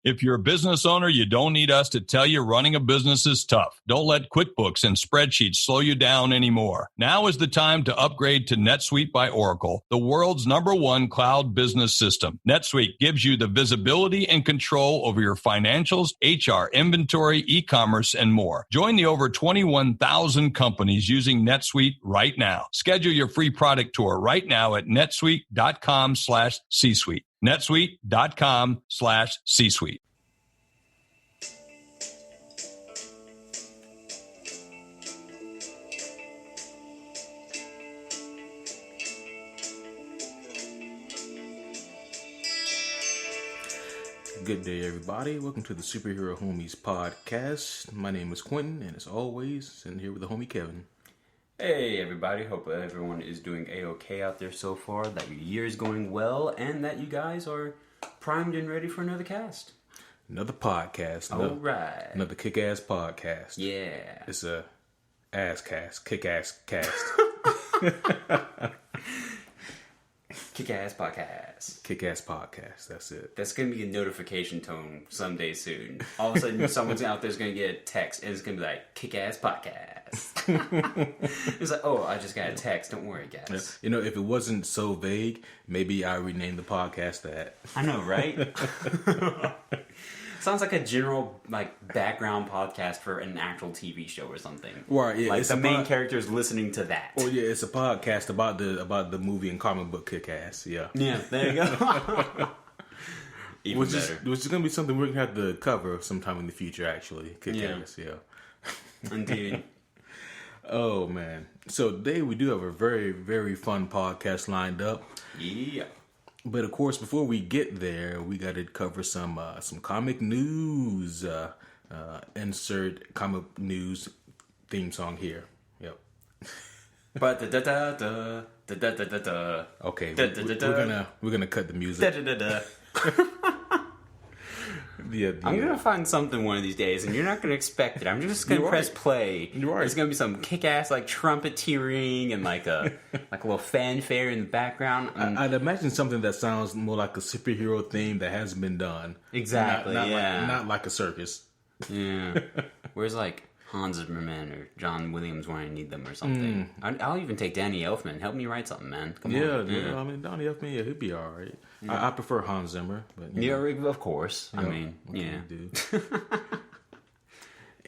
If you're a business owner, you don't need us to tell you running a business is tough. Don't let QuickBooks and spreadsheets slow you down anymore. Now is the time to upgrade to NetSuite by Oracle, the world's #1 cloud business system. NetSuite gives you the visibility and control over your financials, HR, inventory, e-commerce, and more. Join the over 21,000 companies using NetSuite right now. Schedule your free product tour right now at netsuite.com/C-suite. netsuite.com/C-suite. Good day, everybody. Welcome to the Superhero Homies podcast. My name is Quentin, and as always, sitting here with the homie Kevin. Hey everybody, hope everyone is doing A-okay out there so far, that your year is going well, and that you guys are primed and ready for another cast. Another podcast. Alright. Another kick-ass podcast. Yeah. It's a ass cast. Kick-ass cast. Kick-ass podcast. Kick-ass podcast. That's it. That's going to be a notification tone someday soon. All of a sudden, someone's out there's going to get a text, and it's going to be like, kick-ass podcast. It's like, oh, I just got a text. Don't worry, guys. You know, if it wasn't so vague, maybe I rename the podcast that. I know, right? Sounds like a general background podcast for an actual TV show or something. Right, yeah. Like the main character is listening to that. Oh yeah, it's a podcast about the movie and comic book Kick-Ass. Yeah. Yeah, there you go. Even better. Which is going to be something we're going to have to cover sometime in the future, actually. Kick-Ass, yeah. Indeed. Oh, man. So today we do have a very, very fun podcast lined up. Yeah. But of course, before we get there, we got to cover some comic news. Insert comic news theme song here. Yep. But da-da-da-da. Okay, we're gonna cut the music. I'm gonna find something one of these days, and you're not gonna expect it. I'm just gonna press play. There's gonna be some kick-ass trumpeteering and a little fanfare in the background. I'd imagine something that sounds more like a superhero theme that hasn't been done. Exactly. Not like a circus. Yeah. Where's Hans Zimmerman or John Williams when I need them or something. I'll even take Danny Elfman. Help me write something, man. Come on. Yeah. I mean, Danny Elfman, yeah, he'd be all right. Yeah. I prefer Hans Zimmer, but of course. I mean, dude.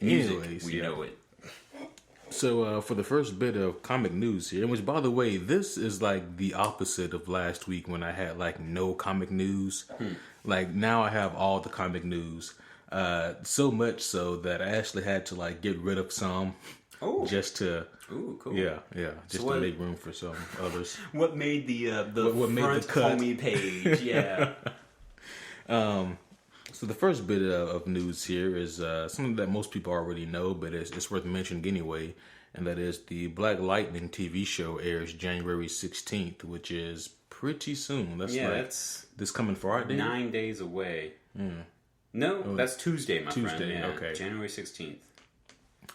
Music, Anyways, we know it. So for the first bit of comic news here, which by the way, this is the opposite of last week when I had no comic news. Now I have all the comic news. So much so that I actually had to get rid of some just to cool. Just to make room for some others. What made the what front made the cut? homie page? Yeah. So the first bit of news here is something that most people already know, but it's worth mentioning anyway, and that is the Black Lightning TV show airs January 16th, which is pretty soon. That's this coming Friday. 9 days away. Yeah. No, that's Tuesday, Tuesday, friend. Yeah, okay. January 16th.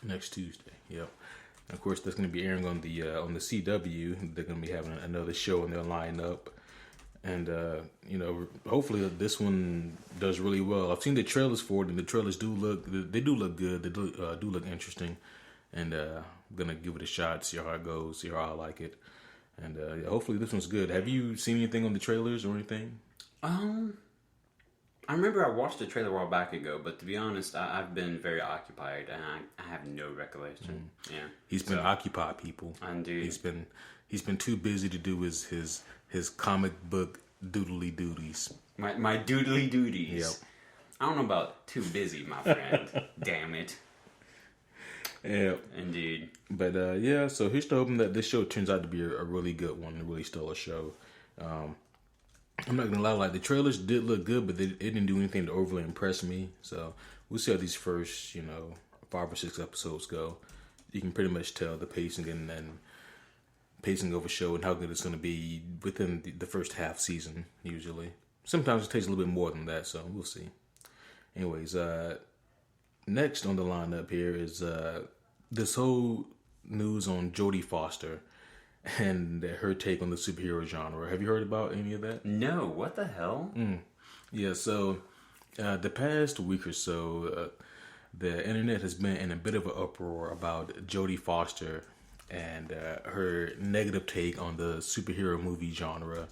Next Tuesday, yep. Of course, that's going to be airing on the CW. They're going to be having another show in their lineup, and hopefully this one does really well. I've seen the trailers for it, and the trailers do look good. They do look interesting, and I'm gonna give it a shot, see how it goes, see how I like it, and hopefully this one's good. Have you seen anything on the trailers or anything? I remember I watched the trailer a while back ago, but to be honest, I've been very occupied, and I have no recollection. Yeah, he's been occupied, people. Indeed. He's been too busy to do his comic book doodly duties. My doodly duties. Yep. I don't know about too busy, my friend. Damn it. Yeah, indeed. But so here's to hoping that this show turns out to be a really good one, a really stellar show. I'm not gonna lie, the trailers did look good, but it didn't do anything to overly impress me. So we'll see how these first, 5 or 6 episodes go. You can pretty much tell the pacing and pacing of a show and how good it's gonna be within the first half season. Usually, sometimes it takes a little bit more than that. So we'll see. Anyways, next on the lineup here is this whole news on Jodie Foster and her take on the superhero genre. Have you heard about any of that? No, what the hell? Yeah, so The past week or so, the internet has been in a bit of an uproar about Jodie Foster and her negative take on the superhero movie genre.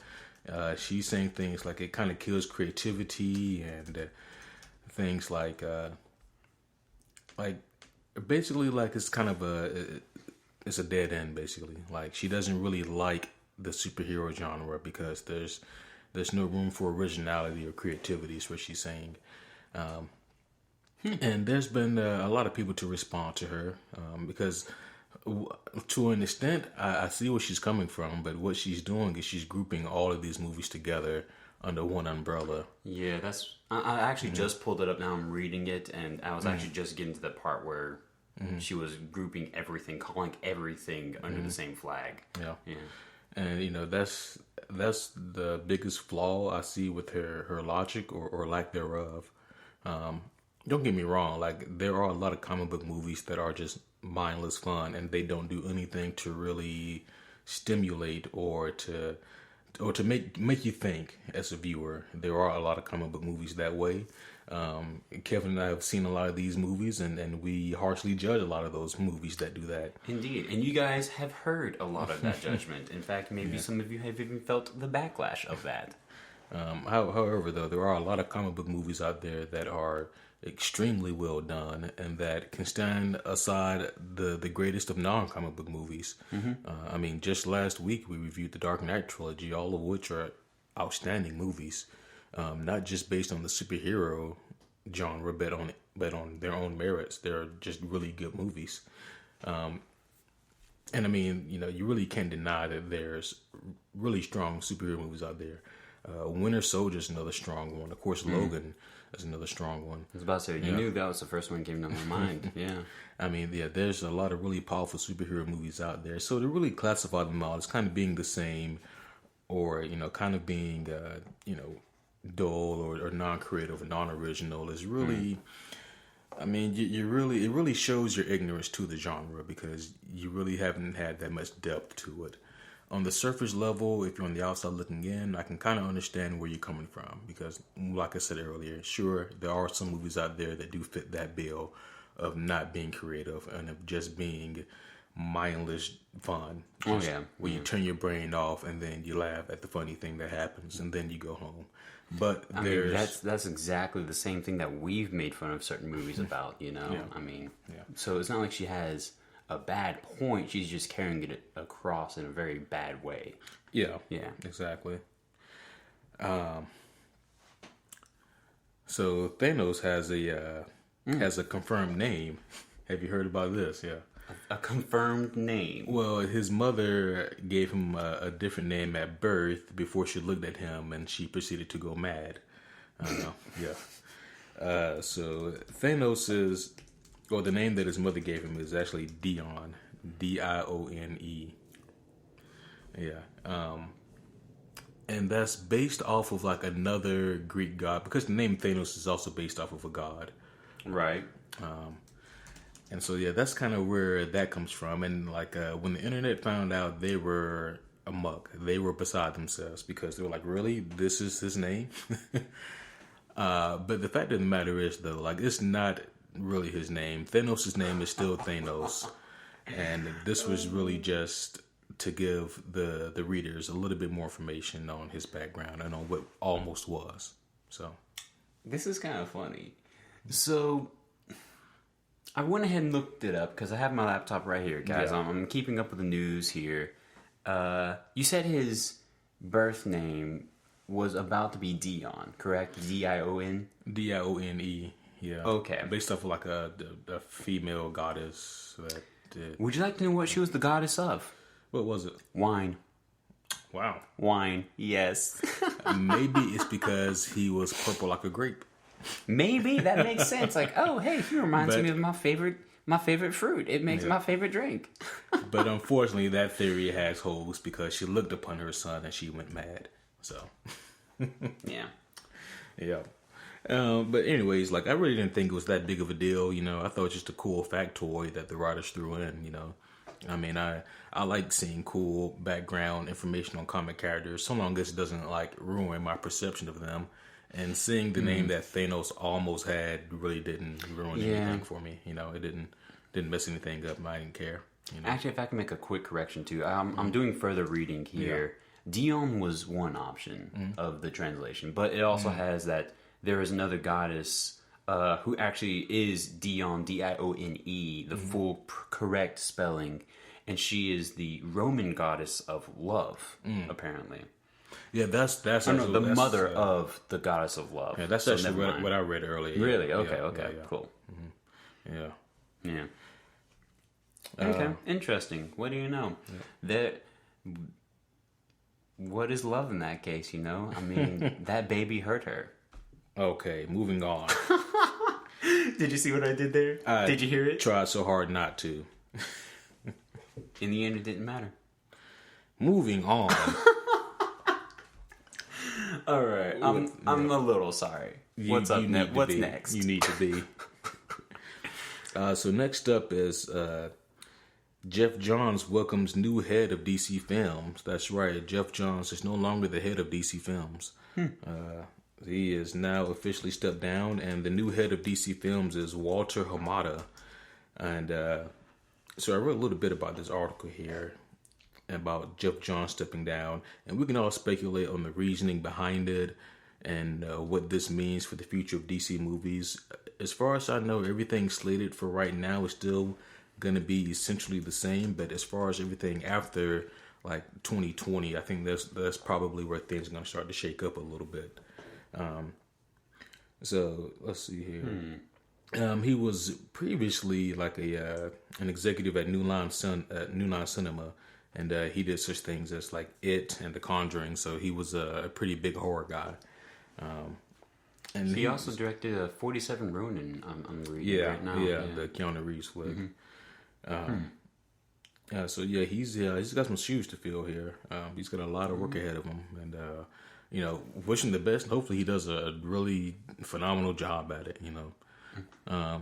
She's saying things like it kind of kills creativity and things like basically like it's kind of it's a dead end basically. Like she doesn't really like the superhero genre because there's no room for originality or creativity is what she's saying. And there's been a lot of people to respond to her because to an extent, I see where she's coming from, but what she's doing is she's grouping all of these movies together under one umbrella. Yeah, I actually just pulled it up now. I'm reading it, and I was actually just getting to the part where she was grouping everything, calling everything under the same flag. Yeah. And that's the biggest flaw I see with her logic or lack thereof. Don't get me wrong, like there are a lot of comic book movies that are just mindless fun and they don't do anything to really stimulate or to make you think as a viewer. There are a lot of comic book movies that way. Kevin and I have seen a lot of these movies and we harshly judge a lot of those movies that do that. Indeed. And you guys have heard a lot of that judgment. In fact, maybe some of you have even felt the backlash of that. However, though, there are a lot of comic book movies out there that are extremely well done and that can stand aside the greatest of non-comic book movies. I mean, just last week we reviewed the Dark Knight trilogy, all of which are outstanding movies, not just based on the superhero genre, but on their own merits. They're just really good movies. And I mean, you really can't deny that there's really strong superhero movies out there. Winter Soldier is another strong one. Of course, Logan is another strong one. I was about to say, you knew that was the first one that came to my mind. Yeah. I mean, there's a lot of really powerful superhero movies out there. So to really classify them all as kind of being the same or, kind of being, dull or non-creative or non-original is really... I mean, it really shows your ignorance to the genre because you really haven't had that much depth to it. On the surface level, if you're on the outside looking in, I can kind of understand where you're coming from because, like I said earlier, sure, there are some movies out there that do fit that bill of not being creative and of just being mindless fun. Where you turn your brain off and then you laugh at the funny thing that happens and then you go home. But I mean, that's exactly the same thing that we've made fun of certain movies about, I mean, so it's not like she has a bad point, she's just carrying it across in a very bad way. Yeah, exactly. So Thanos has a confirmed name. Have you heard about this? Yeah, a confirmed name. Well, his mother gave him a different name at birth before she looked at him, and she proceeded to go mad. So Thanos the name that his mother gave him is actually Dione, Dione. Yeah. And that's based off of like another Greek god because the name Thanos is also based off of a god. Right. And so, that's kind of where that comes from. And like when the internet found out, they were amok. They were beside themselves because they were like, really? This is his name? But the fact of the matter is, though, like it's not really his name. Thanos' name is still Thanos. And this was really just to give the readers a little bit more information on his background and on what almost was. So this is kind of funny. So I went ahead and looked it up because I have my laptop right here, guys. Yeah. I'm keeping up with the news here. You said his birth name was about to be Dion, correct? Dion? Dione. Yeah. Okay. Based off of like a female goddess that did. Would you like to know what she was the goddess of? What was it? Wine. Wow. Wine. Yes. Maybe it's because he was purple like a grape. Maybe that makes sense. Like, oh, hey, he reminds me of my favorite fruit. It makes my favorite drink. But unfortunately, that theory has holes because she looked upon her son and she went mad. So. Yeah. But anyways, like I really didn't think it was that big of a deal. I thought it was just a cool factoid that the writers threw in. I mean, I like seeing cool background information on comic characters so long as it doesn't like ruin my perception of them. And seeing the name that Thanos almost had really didn't ruin anything for me. You know, it didn't mess anything up. I didn't care. You know? Actually, if I can make a quick correction too, I'm doing further reading here. Dion was one option of the translation, but it also has that there is another goddess who actually is Dion, Dione, the full correct spelling, and she is the Roman goddess of love, apparently. Yeah, that's the mother of the goddess of love. Yeah, that's actually what I read earlier. Really? Okay, cool. Yeah. Okay, interesting. What do you know? What is love in that case, you know? I mean, that baby hurt her. Okay, moving on. Did you see what I did there? Did you hear it? Tried so hard not to. In the end, it didn't matter. Moving on. All right, I'm a little sorry. What's up next? What's next? You need to be. So next up is Jeff Johns welcomes new head of DC Films. That's right, Jeff Johns is no longer the head of DC Films. He is now officially stepped down, and the new head of DC Films is Walter Hamada. And so I wrote a little bit about this article here about Jeff Johns stepping down, and we can all speculate on the reasoning behind it and what this means for the future of DC movies. As far as I know, everything slated for right now is still going to be essentially the same, but as far as everything after like 2020, I think that's probably where things are going to start to shake up a little bit. So let's see here. He was previously like an executive at New Line Cinema, and he did such things as like It and The Conjuring. So he was a pretty big horror guy. And he also directed 47 Ronin. I'm reading right now. Yeah, the Keanu Reeves flick. So yeah, he's got some shoes to fill here. He's got a lot of work ahead of him, and you know, wish him the best. And hopefully, he does a really phenomenal job at it. You know,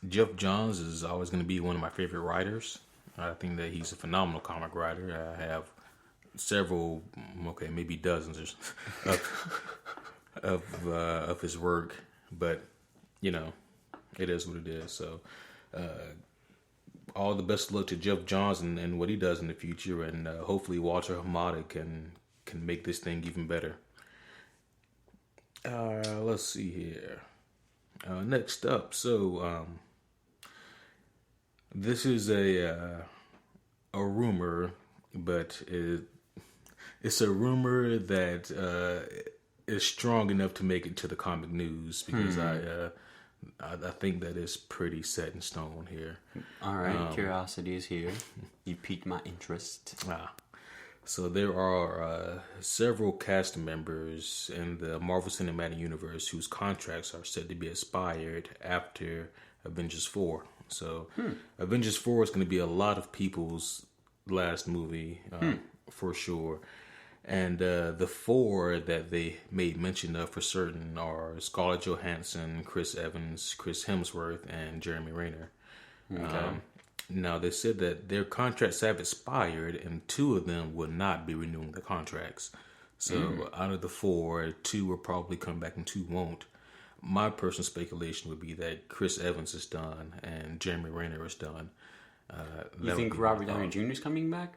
Jeff Johns is always going to be one of my favorite writers. I think that he's a phenomenal comic writer. I have several, maybe dozens of his work, but you know, it is what it is. So, all the best of luck to Jeff Johns and what he does in the future, and hopefully Walter Hamada can make this thing even better. Let's see here. Next up, so this is a rumor, but it's a rumor that is strong enough to make it to the comic news, because I think that is pretty set in stone here. All right, curiosity is here. You piqued my interest. So there are several cast members in the Marvel Cinematic Universe whose contracts are set to be expired after Avengers 4. So Avengers 4 is going to be a lot of people's last movie, for sure. And the four that they made mention of for certain are Scarlett Johansson, Chris Evans, Chris Hemsworth, and Jeremy Renner. Okay. Now, they said that their contracts have expired, and two of them will not be renewing the contracts. So out of the four, two will probably come back and two won't. My personal speculation would be that Chris Evans is done and Jeremy Renner is done. You think Robert Downey Jr. is coming back?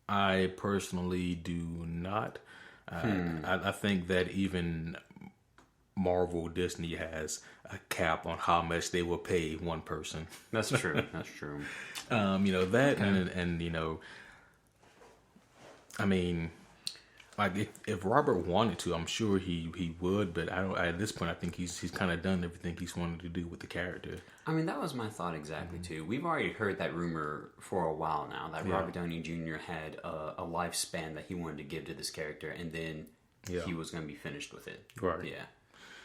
I personally do not. I think that even Marvel, Disney has a cap on how much they will pay one person. That's true. That's true. You know that, and you know, I mean, like if Robert wanted to, I'm sure he would. But I don't. At this point, I think he's kind of done everything he's wanted to do with the character. I mean, that was my thought exactly too. We've already heard that rumor for a while now that Robert Downey Jr. had a lifespan that he wanted to give to this character, and then he was going to be finished with it. Right. Yeah.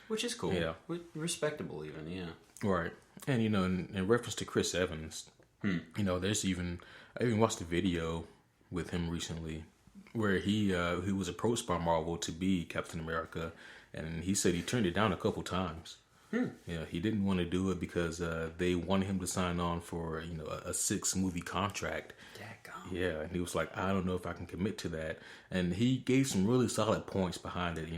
Which is cool. Yeah. Respectable even, yeah. Right. And, you know, in reference to Chris Evans, you know, I even watched a video with him recently where he was approached by Marvel to be Captain America, and he said he turned it down a couple times. Yeah, he didn't want to do it because they wanted him to sign on for a 6-movie contract. Yeah, and he was like, I don't know if I can commit to that. And he gave some really solid points behind it.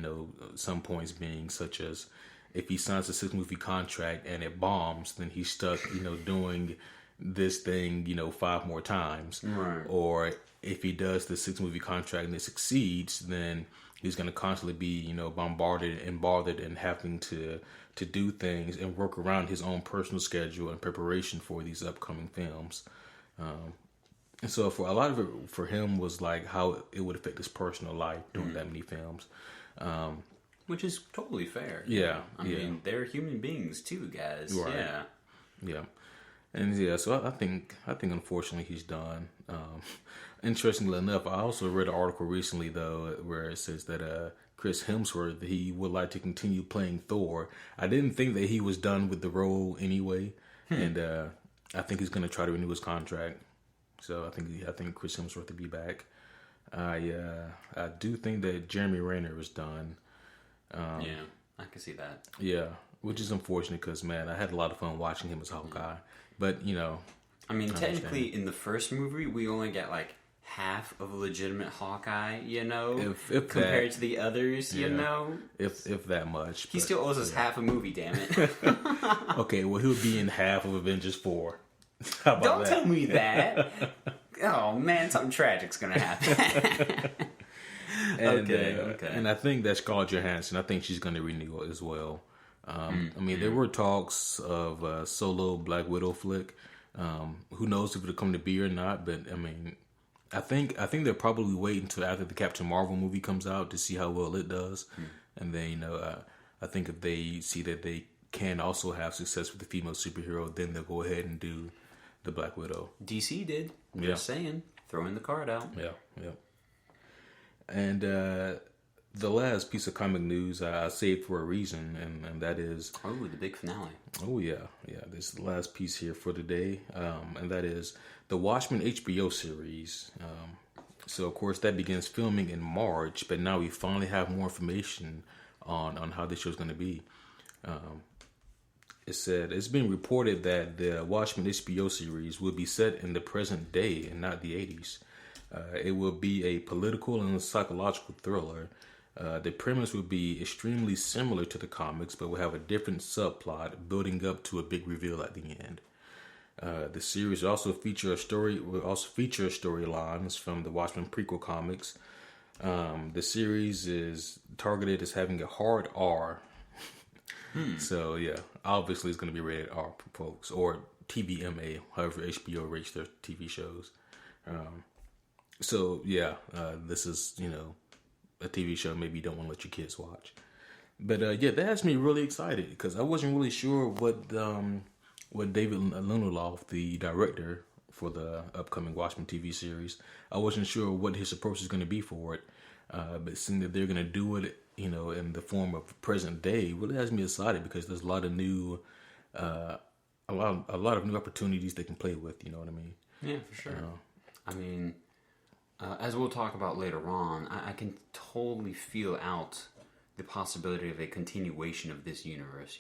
Some points being such as if he signs a 6-movie contract and it bombs, then he's stuck, doing this thing, 5 more times. Right. Or if he does the 6-movie contract and it succeeds, then he's going to constantly be, bombarded and bothered and having to do things and work around his own personal schedule and preparation for these upcoming films. And so for a lot of it for him was like how it would affect his personal life doing that many films. Which is totally fair. Yeah. I mean, they're human beings too, guys. Right. Yeah. Yeah. And yeah, so I think unfortunately he's done. Interestingly enough, I also read an article recently though where it says that Chris Hemsworth, he would like to continue playing Thor. I didn't think that he was done with the role anyway, and I think he's going to try to renew his contract. So I think Chris Hemsworth will be back. I do think that Jeremy Renner is done. Yeah, I can see that. Yeah, which is unfortunate because, man, I had a lot of fun watching him as Hawkeye. But, I mean, technically, in the first movie, we only get, like, half of a legitimate Hawkeye, if compared to the others, If that much. He still owes us half a movie, damn it. Okay, well, he'll be in half of Avengers 4. How about Don't that? tell me that. Oh, man, something tragic's gonna happen. Okay. And I think that Scarlett Johansson, I think she's going to renew as well. I mean, there were talks of a solo Black Widow flick. Who knows if it'll come to be or not? But I mean, I think they'll probably wait until after the Captain Marvel movie comes out to see how well it does, and then I think if they see that they can also have success with the female superhero, then they'll go ahead and do the Black Widow. DC did. Just saying, throwing the card out. Yeah. And the last piece of comic news I saved for a reason, and that is... Oh, the big finale. Oh, yeah. This is the last piece here for today, and that is the Watchmen HBO series. So, of course, that begins filming in March, but now we finally have more information on how this show's going to be. It said, it's been reported that the Watchmen HBO series will be set in the present day and not the 80s. It will be a political and psychological thriller. The premise will be extremely similar to the comics, but will have a different subplot building up to a big reveal at the end. The series will also feature storylines from the Watchmen prequel comics. The series is targeted as having a hard R. So yeah, obviously it's going to be rated R for folks, or TVMA, however HBO rates their TV shows. So yeah, this is a TV show maybe you don't want to let your kids watch. But yeah, that has me really excited because I wasn't really sure what David Lindelof, the director for the upcoming Watchmen TV series, I wasn't sure what his approach is going to be for it. But seeing that they're going to do it, in the form of present day, really has me excited because there's a lot of new, a lot of new opportunities they can play with. You know what I mean? Yeah, for sure. I mean, as we'll talk about later on, I can totally feel out the possibility of a continuation of this universe,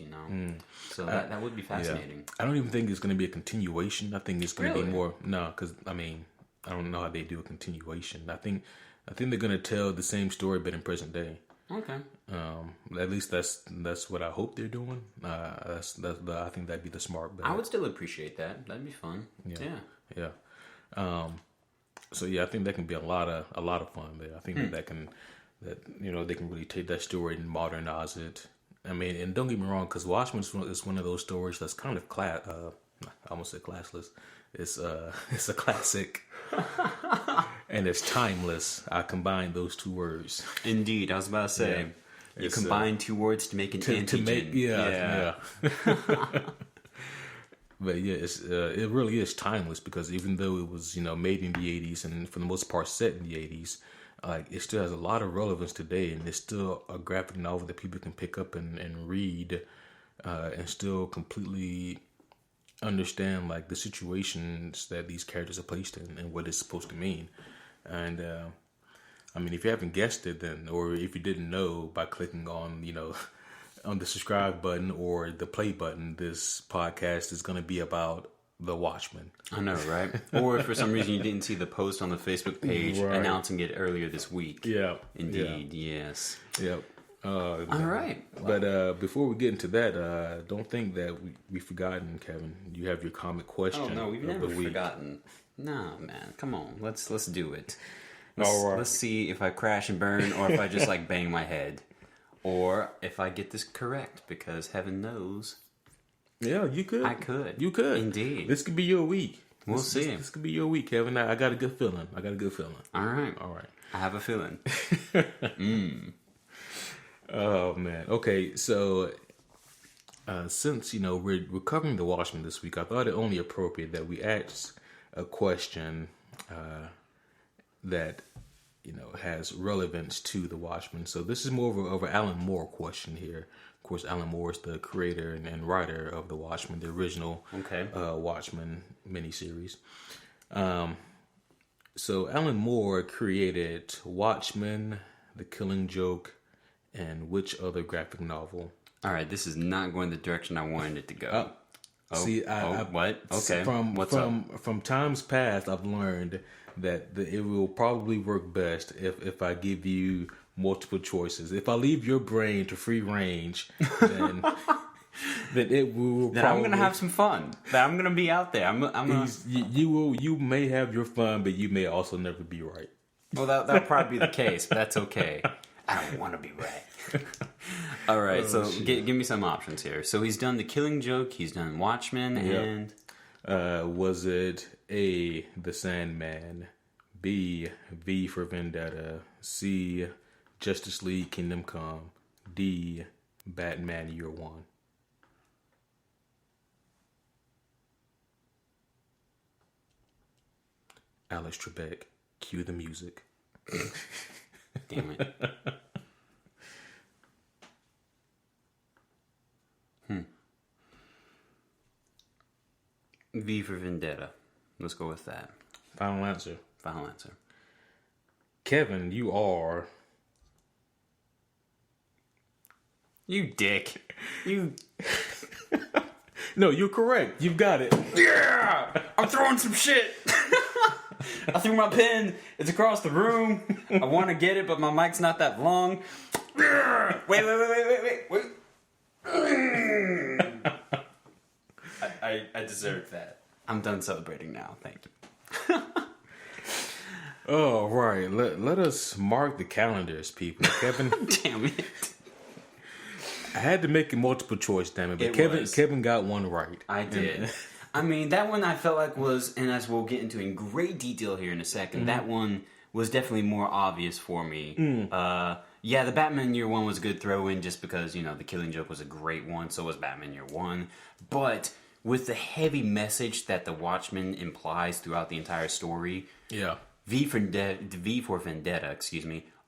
So that would be fascinating. Yeah. I don't even think it's going to be a continuation. I think it's going to be more... No, because, I mean, I don't know how they do a continuation. I think they're going to tell the same story, but in present day. Okay. At least that's what I hope they're doing. I think that'd be the smart bet. I would still appreciate that. That'd be fun. Yeah. So yeah, I think that can be a lot of fun there. I think that they can really take that story and modernize it. I mean, and don't get me wrong, because Watchmen is one of those stories that's kind of I almost said classless. It's a classic, and it's timeless. I combined those two words. Indeed, I was about to say you combine two words to make an antigen. Yeah. But yeah, it really is timeless because even though it was made in the 80s and for the most part set in the 80s, it still has a lot of relevance today, and it's still a graphic novel that people can pick up and read, and still completely understand the situations that these characters are placed in and what it's supposed to mean. And I mean, if you haven't guessed it, then, or if you didn't know by clicking on on the subscribe button or the play button, this podcast is going to be about The Watchmen. I know, right? Or if for some reason you didn't see the post on the Facebook page announcing it earlier this week. Yeah. Indeed, yes. Yep. All right. But before we get into that, don't think that we've forgotten, Kevin. You have your comic question. Oh, no, we've never forgotten. No, man. Come on. Let's do it. All right. Let's see if I crash and burn or if I just like bang my head. Or if I get this correct, because heaven knows. Yeah, you could. I could. You could. Indeed. This could be your week. We'll see. This could be your week, Kevin. I got a good feeling. All right. I have a feeling. Oh, man. Okay, so since, we're covering The Watchmen this week, I thought it only appropriate that we ask a question that, has relevance to The Watchmen. So this is more of an Alan Moore question here. Of course, Alan Moore is the creator and writer of The Watchmen, the original Watchmen miniseries. So Alan Moore created Watchmen, The Killing Joke, and which other graphic novel? All right, this is not going the direction I wanted it to go. What? Okay. From times past, I've learned that it will probably work best if I give you multiple choices. If I leave your brain to free range, then it will. Then I'm gonna have some fun. I'm gonna be out there. You may have your fun, but you may also never be right. Well, that'll probably be the case, but that's okay. I don't want to be right. All right, give me some options here. So he's done The Killing Joke, he's done Watchmen, and... was it A, The Sandman, B, V for Vendetta, C, Justice League Kingdom Come, D, Batman Year One? Alex Trebek, cue the music. Damn it. V for Vendetta. Let's go with that. Final answer. Final answer. Kevin, you are... You dick. You... No, you're correct. You've got it. Yeah! I'm throwing some shit! I threw my pen. It's across the room. I want to get it, but my mic's not that long. Wait. I deserve that. I'm done celebrating now. Thank you. Oh, right. Let us mark the calendars, people. Kevin. Damn it. I had to make a multiple choice, damn it. But Kevin got one right. I did. I mean, that one I felt like was, and as we'll get into in great detail here in a second, that one was definitely more obvious for me. The Batman Year One was a good throw-in just because, The Killing Joke was a great one, so was Batman Year One. But with the heavy message that The Watchmen implies throughout the entire story, V for Vendetta,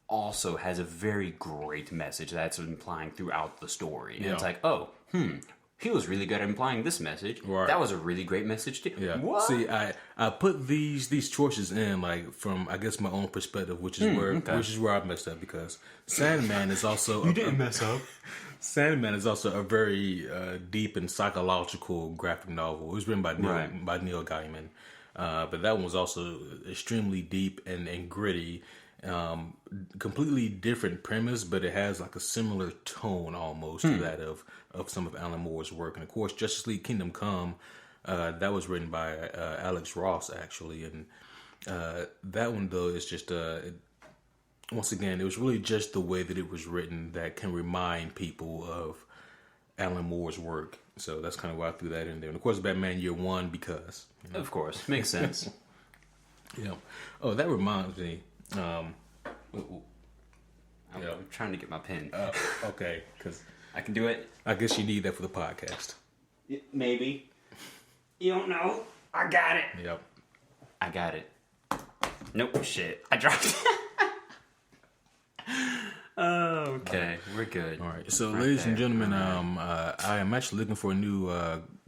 also has a very great message that's implying throughout the story. And it's like, he was really good at implying this message. Right. That was a really great message too. Yeah. What? See, I put these choices in from I guess my own perspective, which is where I messed up, because Sandman is also you didn't mess up. Sandman is also a very deep and psychological graphic novel. It was written by Neil Gaiman, but that one was also extremely deep and gritty. Completely different premise, but it has like a similar tone almost to that of some of Alan Moore's work. And of course, Justice League Kingdom Come, that was written by Alex Ross actually, and that one though is just once again, it was really just the way that it was written that can remind people of Alan Moore's work. So that's kind of why I threw that in there. And of course, Batman Year One, because of course, makes sense. Yeah. Oh, that reminds me. I'm trying to get my pen. Okay, because I can do it. I guess you need that for the podcast. Maybe. You don't know. I got it. Yep. I got it. Nope. Shit. I dropped it. Okay. We're good. All right. So, ladies and gentlemen, I am actually looking for a new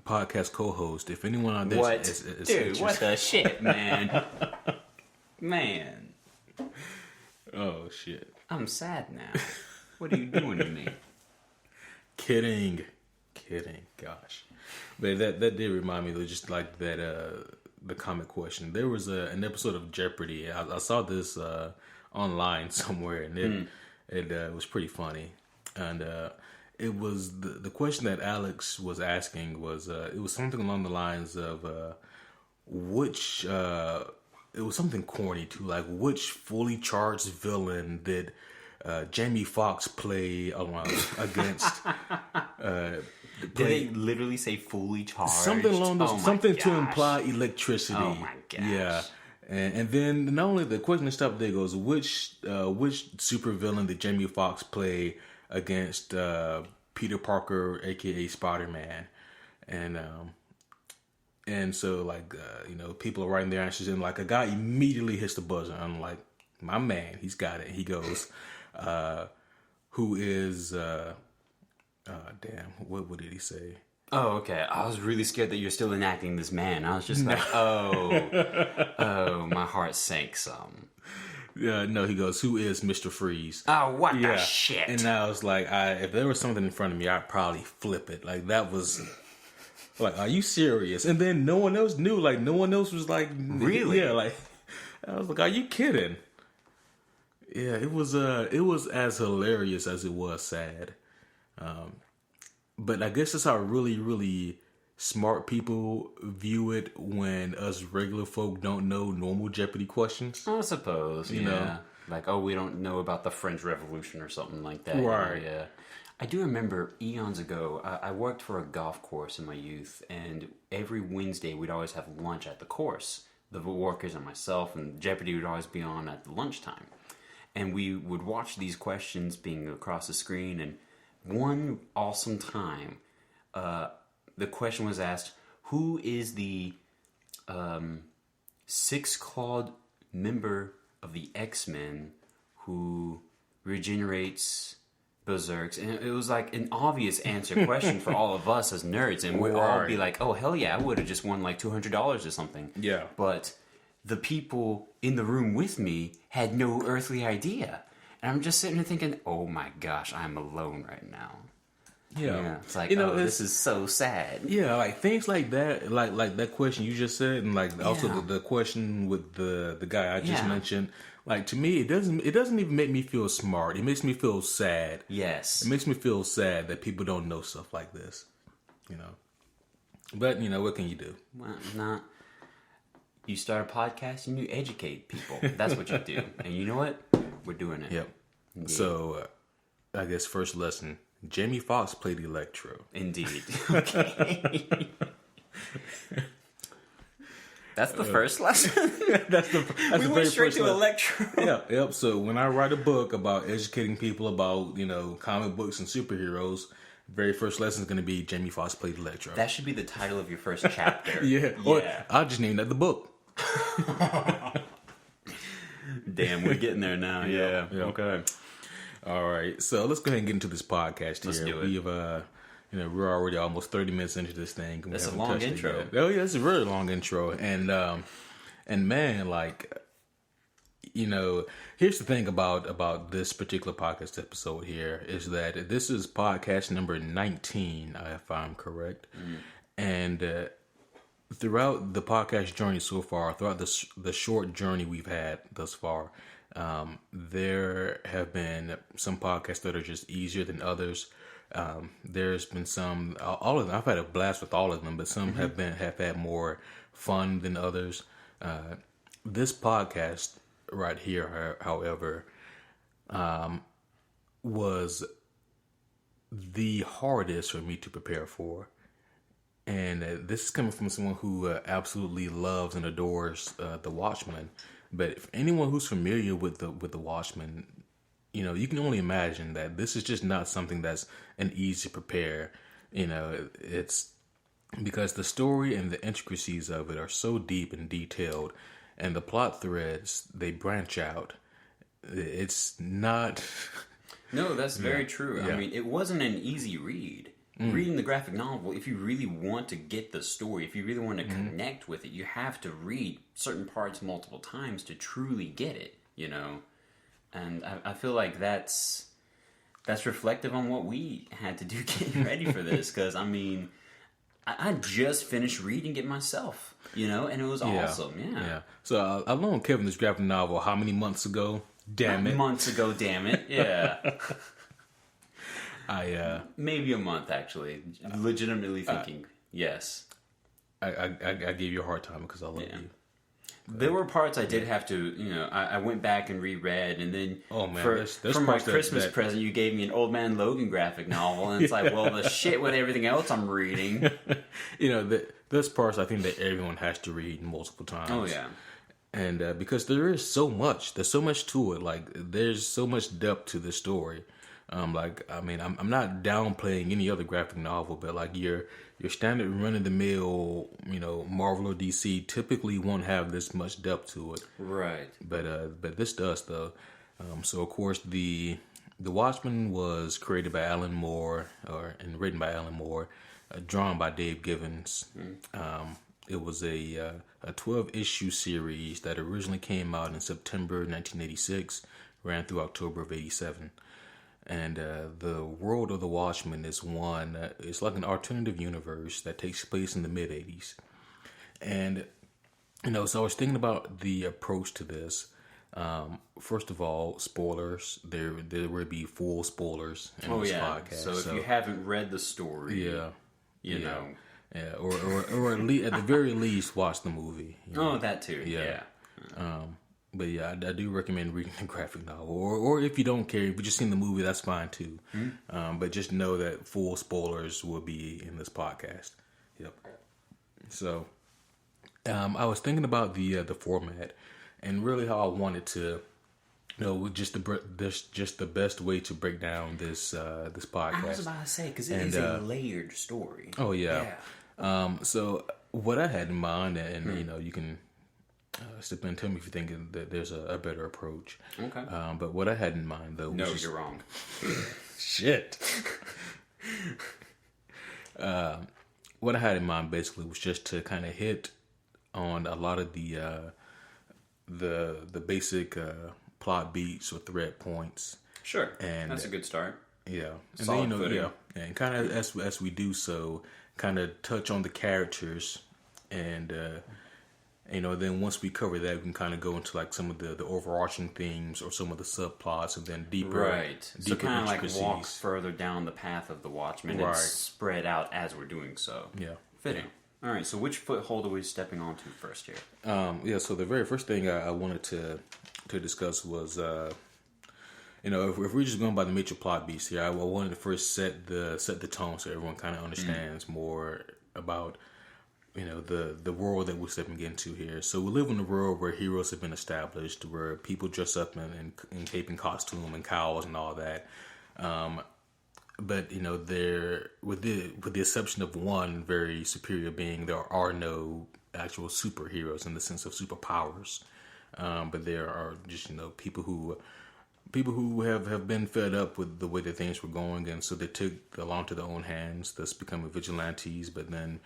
podcast co-host. If anyone on there is dude, what the shit, man? Man. Oh, shit. I'm sad now. What are you doing to me? Kidding. Gosh. But that did remind me of just like that, the comic question. There was an episode of Jeopardy. I saw this online somewhere, and it was pretty funny. And it was the question that Alex was asking was it was something along the lines of which it was something corny too, like which fully charged villain did Jamie Foxx play against? Did they literally say fully charged? Something along those, something to imply electricity. Oh my gosh! Yeah, and then not only the question stopped there, goes which super villain did Jamie Foxx play against Peter Parker, aka Spider-Man, and so like people are writing their answers, and like a guy immediately hits the buzzer. I'm like, my man, he's got it. He goes, who is damn, what did he say? Oh, okay. I was really scared that you're still enacting this man. I was just like, oh, my heart sank some. No, he goes, who is Mr. Freeze? Oh, what the shit? And I was like, if there was something in front of me, I'd probably flip it. Like, that was, like, are you serious? And then no one else knew. Like, no one else was like, really? Yeah, like, I was like, are you kidding? Yeah, it was as hilarious as it was sad. But I guess that's how really, really smart people view it when us regular folk don't know normal Jeopardy questions. I suppose, you know. Like, we don't know about the French Revolution or something like that. Right. Yeah. I do remember eons ago, I worked for a golf course in my youth, and every Wednesday we'd always have lunch at the course. The workers and myself, and Jeopardy would always be on at lunchtime. And we would watch these questions being across the screen, and one awesome time, the question was asked, who is the six-clawed member of the X-Men who regenerates berserks? And it was like an obvious answer question for all of us as nerds, and we'd all be like, oh, hell yeah, I would have just won like $200 or something. Yeah. But the people in the room with me had no earthly idea. And I'm just sitting there thinking, oh my gosh, I'm alone right now. Yeah. It's like, this is so sad. Yeah, like things like that, like that question you just said, and like also the question with the guy I just mentioned. Like, to me, it doesn't even make me feel smart. It makes me feel sad. Yes. It makes me feel sad that people don't know stuff like this. But what can you do? Well, not. You start a podcast and you educate people. That's what you do. And you know what? We're doing it. Yep. Indeed. So, I guess first lesson, Jamie Foxx played Electro. Indeed. Okay. That's the first lesson? That's we the went straight to lesson. Electro. Yep. So, when I write a book about educating people about, comic books and superheroes, very first lesson is going to be Jamie Foxx played Electro. That should be the title of your first chapter. Yeah. Or I'll just name that the book. Damn, we're getting there now. Yeah. Okay. All right. So let's go ahead and get into this podcast here. Let's do it. We've we're already almost 30 minutes into this thing. That's a long intro. Oh yeah, it's a really long intro. And man, like, here's the thing about this particular podcast episode here is that this is podcast number 19, if I'm correct. And throughout the podcast journey so far, throughout the short journey we've had thus far, there have been some podcasts that are just easier than others. There's been some, all of them. I've had a blast with all of them, but some have had more fun than others. This podcast right here, however, was the hardest for me to prepare for. And this is coming from someone who absolutely loves and adores The Watchmen. But for anyone who's familiar with the Watchmen, you can only imagine that this is just not something that's an easy to prepare. It's because the story and the intricacies of it are so deep and detailed, and the plot threads, they branch out. It's not... No, that's very true. Yeah. I mean, it wasn't an easy read. Reading the graphic novel, if you really want to get the story, if you really want to connect with it, you have to read certain parts multiple times to truly get it, And I feel like that's that's reflective on what we had to do getting ready for this. Because, I mean, I just finished reading it myself, and it was awesome. Yeah. So I loaned Kevin this graphic novel how many months ago? Damn it. Months ago, damn it. Yeah. Maybe a month, actually. Legitimately thinking, yes. I gave you a hard time because I love you. There were parts I did have to, I went back and reread, and then for my Christmas present, you gave me an Old Man Logan graphic novel, and it's like, well, the shit with everything else I'm reading. There's parts I think that everyone has to read multiple times. Oh, yeah. And because there's so much to it. Like, there's so much depth to the story. I'm not downplaying any other graphic novel, but like your standard run-of-the-mill, Marvel or DC typically won't have this much depth to it. Right. But this does, though. So of course the Watchmen was created by Alan Moore and written by Alan Moore, drawn by Dave Gibbons. It was a 12-issue series that originally came out in September 1986, ran through October of 87. And the world of the Watchmen is it's like an alternative universe that takes place in the mid-'80s. And, so I was thinking about the approach to this. First of all, spoilers. There will be full spoilers in this podcast. So if you haven't read the story, you know. Yeah, or at the very least, watch the movie. Oh, that too, yeah. But yeah, I do recommend reading the graphic novel. Or if you don't care, if you just seen the movie, that's fine too. Mm-hmm. But just know that full spoilers will be in this podcast. Yep. So, I was thinking about the format and really how I wanted to, just the best way to break down this podcast. I was about to say, because it is a layered story. Oh yeah. So what I had in mind, and you can. Step in and tell me if you think that there's a better approach. Okay. But what I had in mind, though... No, you're wrong. Shit. What I had in mind, basically, was just to kind of hit on a lot of the basic plot beats or thread points. Sure. And that's a good start. Yeah. And solid footing. And kind of as we do so, kind of touch on the characters and... then once we cover that, we can kind of go into like some of the overarching themes or some of the subplots, and then deeper. Right. So kind of like walk further down the path of the Watchmen and spread out as we're doing so. Yeah. Fitting. All right. So which foothold are we stepping onto first here? So the very first thing I wanted to discuss was, if we're just going by the major plot beats here, I wanted to first set the tone so everyone kind of understands more about. The world that we're stepping into here. So we live in a world where heroes have been established, where people dress up in cape and costume and cowls and all that. But there, with the exception of one very superior being, there are no actual superheroes in the sense of superpowers. But there are just people who have been fed up with the way that things were going, and so they took the law into their own hands, thus becoming vigilantes. But then.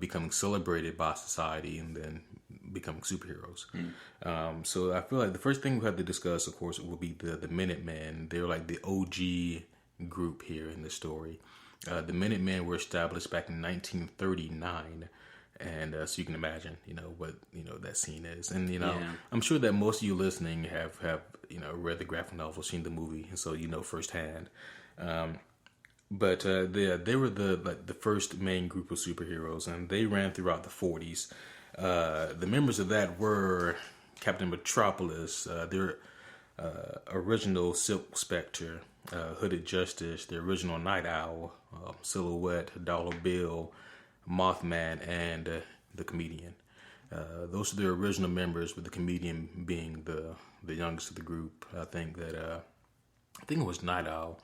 Becoming celebrated by society and then becoming superheroes. So I feel like the first thing we have to discuss, of course, will be the Minutemen. They're like the OG group here in the story. The Minutemen were established back in 1939. And so you can imagine, what, that scene is. And, I'm sure that most of you listening have read the graphic novel, seen the movie, and so firsthand. But they were the first main group of superheroes, and they ran throughout the 40s. The members of that were Captain Metropolis, their original Silk Spectre, Hooded Justice, the original Night Owl, Silhouette, Dollar Bill, Mothman, and the Comedian. Those are the original members, with the Comedian being the youngest of the group. I think it was Night Owl.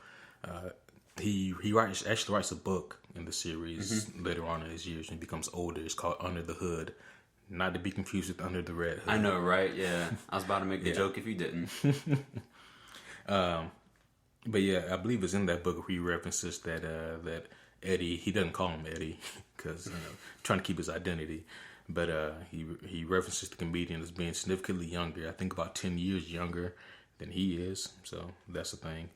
He actually writes a book in the series later on in his years when he becomes older. It's called Under the Hood. Not to be confused with Under the Red Hood. I know, right? Yeah. I was about to make the joke if you didn't. But yeah, I believe it's in that book where he references that Eddie, he doesn't call him Eddie because, trying to keep his identity. But he references the Comedian as being significantly younger. I think about 10 years younger than he is. So that's the thing.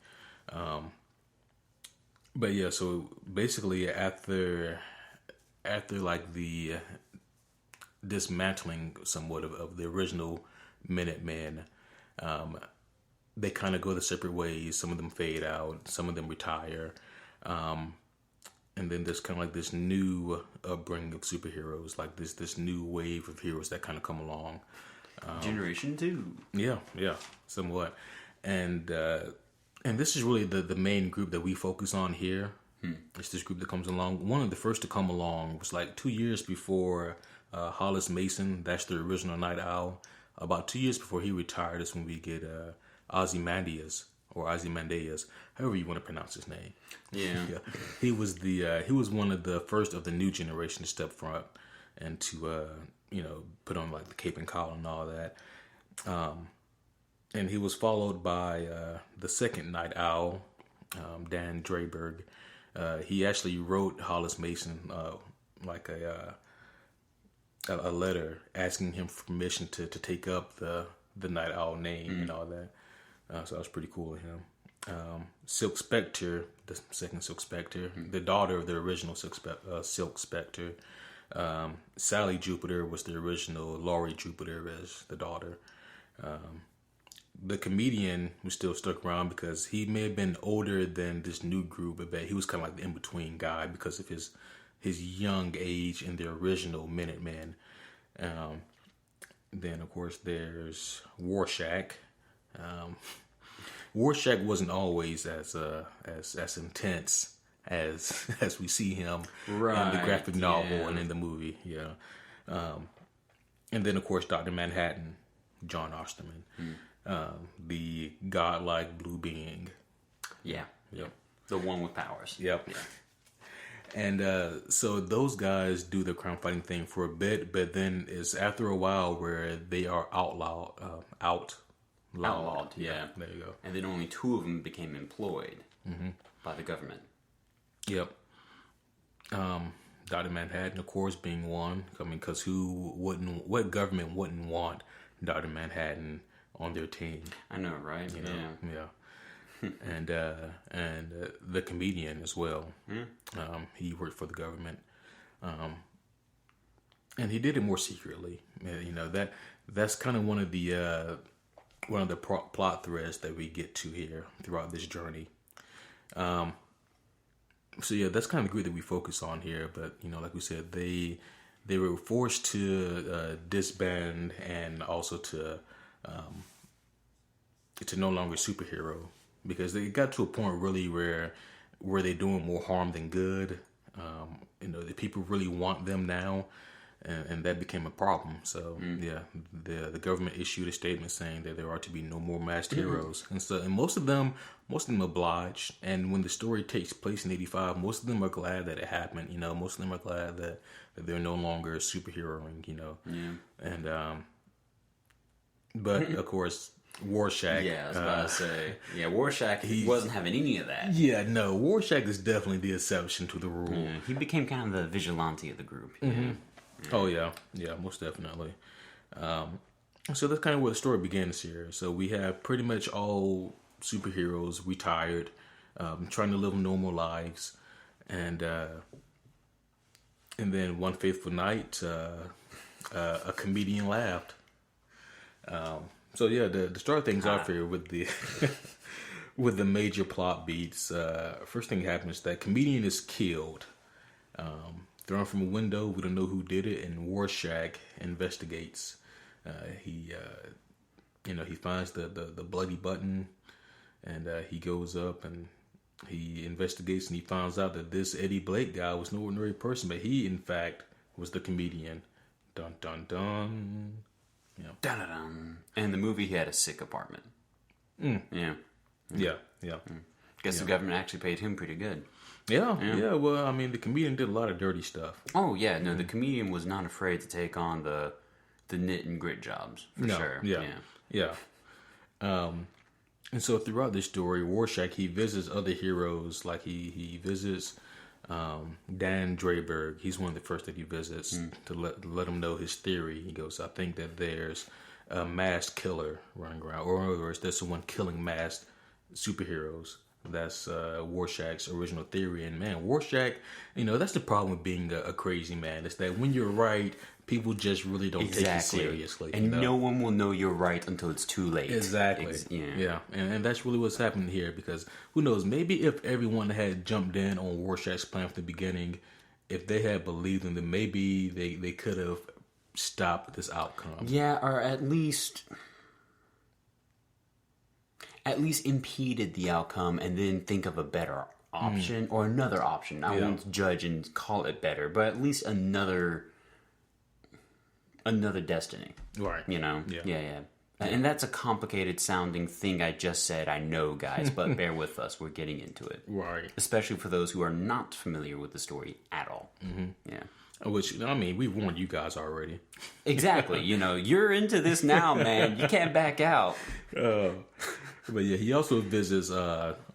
But yeah, so basically after like the dismantling somewhat of the original Minutemen, they kind of go their separate ways. Some of them fade out, some of them retire, and then there's kind of like this new upbringing of superheroes, like this new wave of heroes that kind of come along. Generation 2. Yeah, somewhat, and this is really the main group that we focus on here. It's this group that comes along. One of the first to come along was like 2 years before Hollis Mason. That's the original Night Owl. About 2 years before he retired is when we get Ozymandias, however you want to pronounce his name. Yeah. He was one of the first of the new generation to step front and to put on like the cape and collar and all that. And he was followed by the second Night Owl, Dan Drayberg. He actually wrote Hollis Mason like a letter asking him for permission to take up the Night Owl name and all that. So that was pretty cool of him. Silk Spectre, the second Silk Spectre, the daughter of the original Silk Spectre. Sally Jupiter was the original Laurie Jupiter as the daughter. The comedian was still stuck around because he may have been older than this new group, but he was kind of like the in-between guy because of his young age in the original Minutemen. Then, of course, there's Rorschach. Rorschach wasn't always as intense as we see him in the graphic novel and in the movie. Yeah. And then, of course, Dr. Manhattan, John Osterman. The godlike blue being. Yeah. Yep. The one with powers. Yep. Yeah. And so those guys do the crime fighting thing for a bit, but then it's after a while where they are outlawed. Yeah. There you go. And then only 2 of them became employed by the government. Yep. Dr. Manhattan, of course, being one. I mean, because what government wouldn't want Dr. Manhattan on their team? I know, right? Yeah. And the comedian as well. He worked for the government, and he did it more secretly. That's kind of one of the plot threads that we get to here throughout this journey. So yeah, that's kind of the group that we focus on here. But like we said, they were forced to disband and also to no longer superhero. Because they got to a point really where they're doing more harm than good. The people really want them now, and that became a problem. So yeah, the government issued a statement saying that there are to be no more masked heroes, and most of them obliged. And when the story takes place in '85, most of them are glad that it happened. Most of them are glad that they're no longer superheroing. And but of course. Rorschach. Yeah, I was about to say. Yeah, Rorschach wasn't having any of that. Yeah, no, Rorschach is definitely the exception to the rule. Yeah, he became kind of the vigilante of the group. Yeah. Oh, yeah, most definitely. So that's kind of where the story begins here. So we have pretty much all superheroes retired, trying to live normal lives, and then one fateful night, a comedian laughed. So yeah, to start things off here with the with the major plot beats. First thing happens is that comedian is killed, thrown from a window. We don't know who did it, and Rorschach investigates. He finds the bloody button, and he goes up and he investigates, and he finds out that this Eddie Blake guy was no ordinary person, but he in fact was the comedian. Dun dun dun. Yeah. Dun-dun-dun. And the movie, he had a sick apartment. Yeah. Guess the government actually paid him pretty good. Yeah. Well, I mean, the comedian did a lot of dirty stuff. Oh yeah, no, the comedian was not afraid to take on the knit and grit jobs for sure. Yeah. And so throughout this story, Rorschach, he visits other heroes. Like he visits Dan Drayberg. He's one of the first that he visits to let him know his theory. He goes, I think that there's a masked killer running around, or in other words, there's someone killing masked superheroes. That's Rorschach's original theory. And man, Rorschach, that's the problem with being a crazy man. It's that when you're right, people just really don't take you seriously. And no one will know you're right until it's too late. Exactly. Yeah. And that's really what's happening here, because who knows, maybe if everyone had jumped in on Rorschach's plan from the beginning, if they had believed in them, maybe they could have stopped this outcome. Yeah, or at least impeded the outcome and then think of a better option or another option. I won't judge and call it better, but at least another destiny. Right. Yeah. And that's a complicated sounding thing I just said, I know, guys, but bear with us. We're getting into it. Right. Especially for those who are not familiar with the story at all. Mm-hmm. Yeah. Which, we warned you guys already. Exactly. You're into this now, man. You can't back out. But yeah, he also visits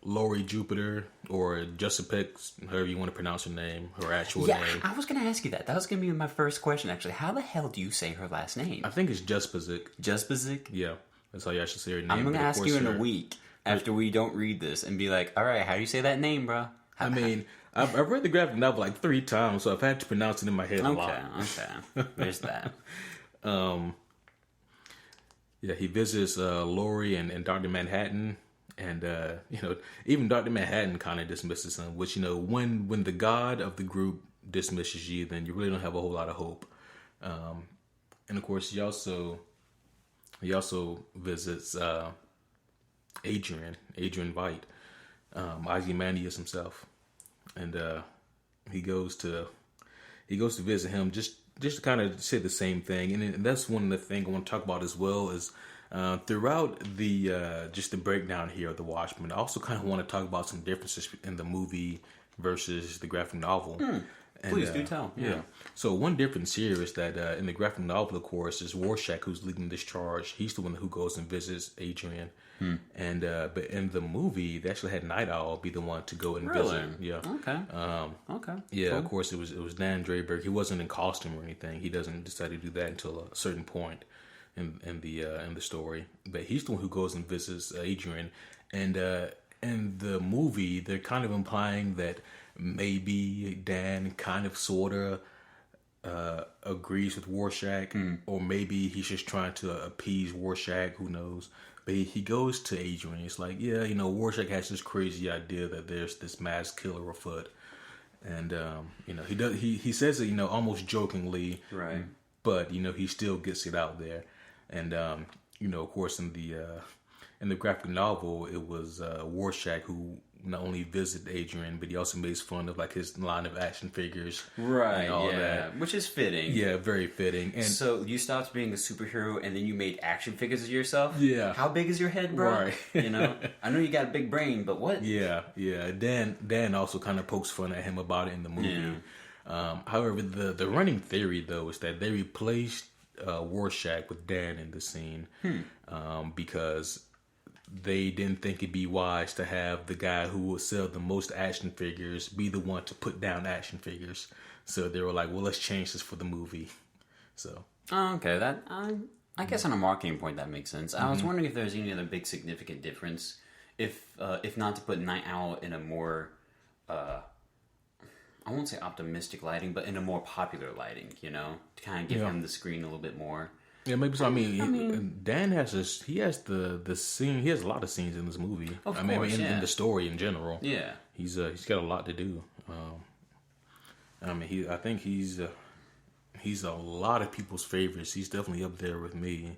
Lori Jupiter, or Jessipix, however you want to pronounce her name, her actual name. Yeah, I was going to ask you that. That was going to be my first question, actually. How the hell do you say her last name? I think it's Jessipix. Jessipix? Yeah, that's how you actually say her name. I'm going to ask you in a week after we don't read this and be like, all right, how do you say that name, bro? I've read the graphic novel like 3 times, so I've had to pronounce it in my head a lot. Okay. There's that. Yeah, he visits Lori and Dr. Manhattan, and even Dr. Manhattan kind of dismisses him. Which when the god of the group dismisses you, then you really don't have a whole lot of hope. And of course, he also visits Adrian Veidt, Ozymandias himself, and he goes to visit him just to kind of say the same thing. And that's one of the things I want to talk about as well, is throughout the just the breakdown here of The Watchmen, I also kind of want to talk about some differences in the movie versus the graphic novel. Please do tell. Yeah. So one difference here is that in the graphic novel, of course, is Rorschach who's leading this charge. He's the one who goes and visits Adrian. And but in the movie, they actually had Night Owl be the one to go and visit. Yeah. Okay. Okay. Yeah. Cool. Of course, it was Dan Draberg. He wasn't in costume or anything. He doesn't decide to do that until a certain point in the story. But he's the one who goes and visits Adrian. And in the movie, they're kind of implying that maybe Dan kind of sorta agrees with Rorschach, or maybe he's just trying to appease Rorschach. Who knows? But he goes to Adrian. He's like, yeah, Rorschach has this crazy idea that there's this mass killer afoot, and he says it almost jokingly, right? But he still gets it out there, and of course in the graphic novel, it was Rorschach who not only visited Adrian, but he also makes fun of like his line of action figures, right? And all that, which is fitting. Yeah, very fitting. And so you stopped being a superhero, and then you made action figures of yourself. Yeah. How big is your head, bro? Right. I know you got a big brain, but what? Yeah. Dan also kind of pokes fun at him about it in the movie. Yeah. However, the running theory though is that they replaced Rorschach with Dan in the scene, because they didn't think it'd be wise to have the guy who would sell the most action figures be the one to put down action figures. So they were like, well, let's change this for the movie. So. Okay, that I guess on a marketing point that makes sense. I was wondering if there's any other big significant difference, if not to put Night Owl in a more, I won't say optimistic lighting, but in a more popular lighting, to kind of give him the screen a little bit more. Yeah, maybe so. I mean, Dan has he has the scene. He has a lot of scenes in this movie. Of course, in the story in general. Yeah, he's got a lot to do. I think he's a lot of people's favorites. He's definitely up there with me.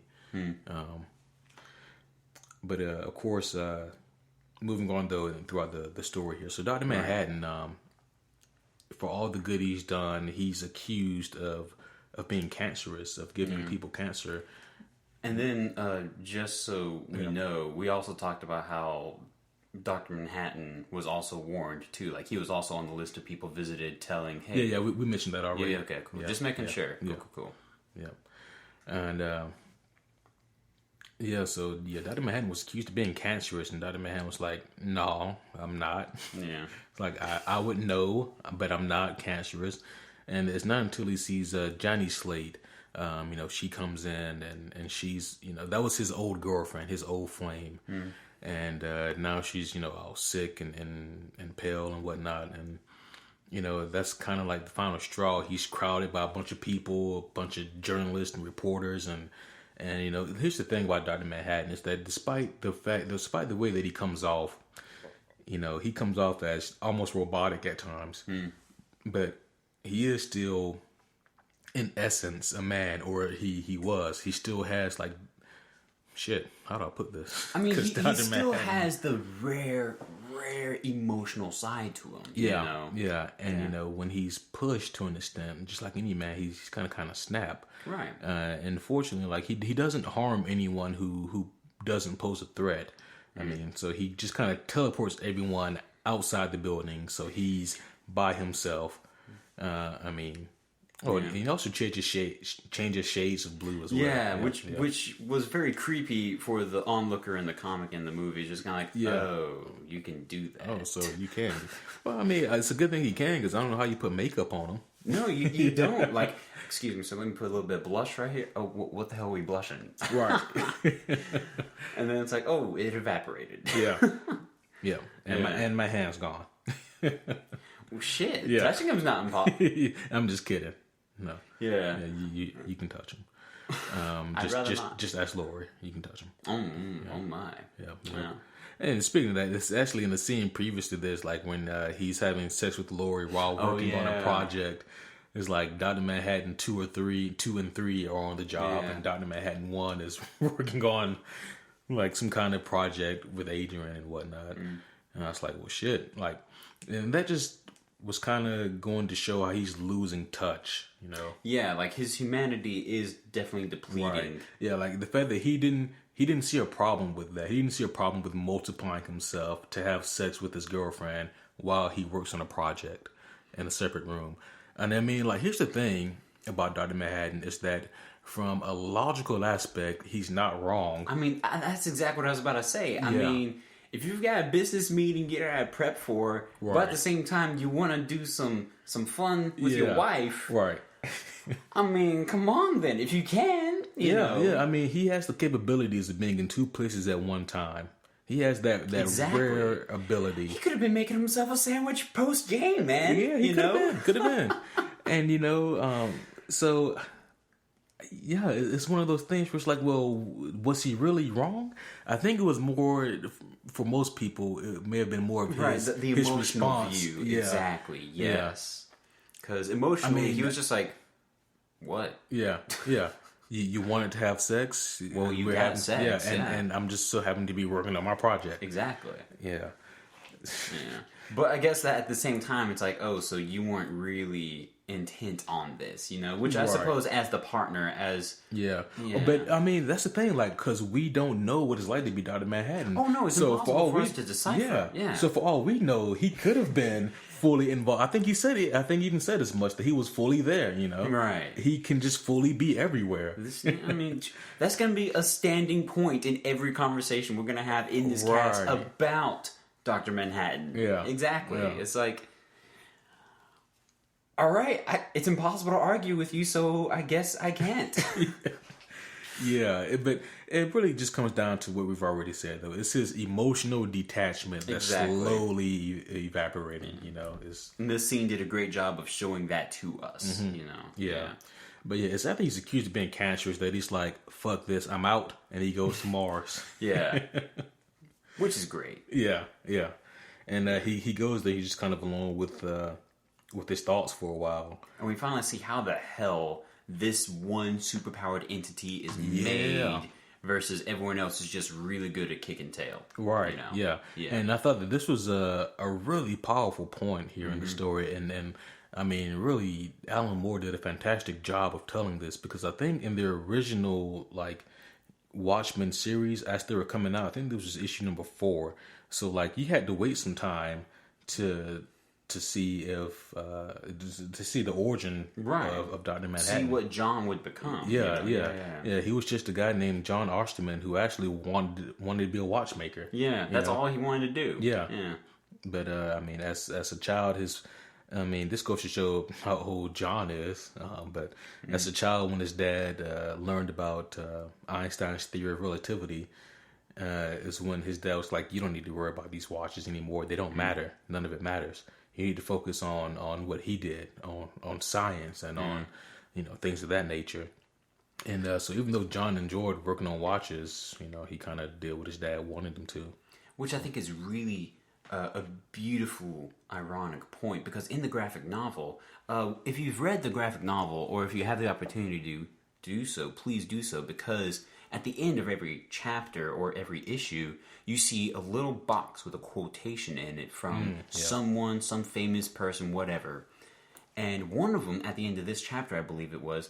But of course, moving on though throughout the story here. So Dr. Manhattan, for all the good he's done, he's accused of being cancerous, of giving people cancer. And then, just so we know, we also talked about how Dr. Manhattan was also warned, too. Like, he was also on the list of people visited telling, hey... Yeah, we mentioned that already. Yeah, okay, cool. Just making sure. Cool. Yeah. And, so Dr. Manhattan was accused of being cancerous, and Dr. Manhattan was like, no, I'm not. Yeah. It's like, I would know, but I'm not cancerous. And it's not until he sees Johnny Slate, she comes in and she's, that was his old girlfriend, his old flame. and now she's all sick and pale and whatnot, and that's kind of like the final straw. He's crowded by a bunch of people, a bunch of journalists and reporters, and here's the thing about Dr. Manhattan is that despite the way that he comes off, he comes off as almost robotic at times, but he is still, in essence, a man, or he was. He still has like, shit, how do I put this? I mean, he still has the rare emotional side to him. Yeah. And when he's pushed to an extent, just like any man, he's kind of snap. Right. And fortunately, like he doesn't harm anyone who doesn't pose a threat. I mean, so he just kind of teleports everyone outside the building, so he's by himself. And he also changes shades of blue as well. Yeah, which was very creepy for the onlooker in the comic and the movie. Just kind of like, oh, you can do that. Oh, so you can. Well, I mean, it's a good thing he can, because I don't know how you put makeup on him. No, you don't. Like, excuse me, so let me put a little bit of blush right here. Oh, what the hell are we blushing? Right. And then it's like, oh, it evaporated. Yeah. And my hand's gone. Well, shit. Yeah. Touching him's not impossible. I'm just kidding. No. Yeah. You can touch him. I'd rather not. Just ask Lori. You can touch him. Oh my. Yeah. And speaking of that, it's actually in the scene previous to this, like when he's having sex with Lori while working on a project. It's like Dr. Manhattan 2 and 3 are on the job, and Dr. Manhattan 1 is working on like some kind of project with Adrian and whatnot. And I was like, well, shit. Like, and that just was kind of going to show how he's losing touch, Yeah, like his humanity is definitely depleting. Right. Yeah, like the fact that he didn't see a problem with that. He didn't see a problem with multiplying himself to have sex with his girlfriend while he works on a project in a separate room. And I mean, like, here's the thing about Dr. Manhattan is that from a logical aspect, he's not wrong. I mean, that's exactly what I was about to say. I mean, if you've got a business meeting you gotta prep for, but at the same time you want to do some fun with your wife, right? I mean, come on then, if you can, you know. Yeah. I mean, he has the capabilities of being in two places at one time. He has that rare ability. He could have been making himself a sandwich post game, man. Yeah, he could have been. And so. Yeah, it's one of those things where it's like, well, was he really wrong? I think it was more, for most people, it may have been more of his, the emotional response. View. Yeah. Exactly, yes. Because emotionally, he was just like, what? Yeah. You wanted to have sex? Well, you had sex. And I'm just so happen to be working on my project. Exactly. Yeah. But I guess that at the same time, it's like, oh, so you weren't really intent on this, which I suppose as the partner, but I mean, that's the thing, like, because we don't know what it's like to be Dr. Manhattan. Oh no, it's impossible for us to decipher. Yeah. So for all we know, he could have been fully involved. I think he said it. I think he even said as much, that he was fully there. Right? He can just fully be everywhere. I mean, that's going to be a standing point in every conversation we're going to have in this cast about Dr. Manhattan. Yeah, exactly. Yeah. It's like, all right, it's impossible to argue with you, so I guess I can't. But it really just comes down to what we've already said, though. It's his emotional detachment that's slowly evaporating, And this scene did a great job of showing that to us, Yeah. But it's after he's accused of being cancerous that he's like, fuck this, I'm out, and he goes to Mars. Yeah. Which is great. Yeah. And he goes there, he's just kind of alone with his thoughts for a while. And we finally see how the hell this one superpowered entity is made versus everyone else is just really good at kicking tail. Right. Yeah. And I thought that this was a really powerful point here in the story. And I mean, really, Alan Moore did a fantastic job of telling this, because I think in their original, like, Watchmen series, as they were coming out, I think this was issue number 4. So, like, you had to wait some time to see if to see the origin of Dr. Manhattan. See what John would become. Yeah. He was just a guy named John Osterman who actually wanted to be a watchmaker. Yeah, that's all he wanted to do. Yeah. But I mean, as a child, this goes to show how old John is. But as a child, when his dad learned about Einstein's theory of relativity, is when his dad was like, "You don't need to worry about these watches anymore. They don't matter. None of it matters. You need to focus on what he did, on science and on things of that nature." And so even though John enjoyed working on watches, he kind of did what his dad wanted him to. Which I think is really a beautiful, ironic point, because in the graphic novel, if you've read the graphic novel, or if you have the opportunity to do so, please do so, because at the end of every chapter or every issue, you see a little box with a quotation in it from someone, some famous person, whatever. And one of them, at the end of this chapter, I believe it was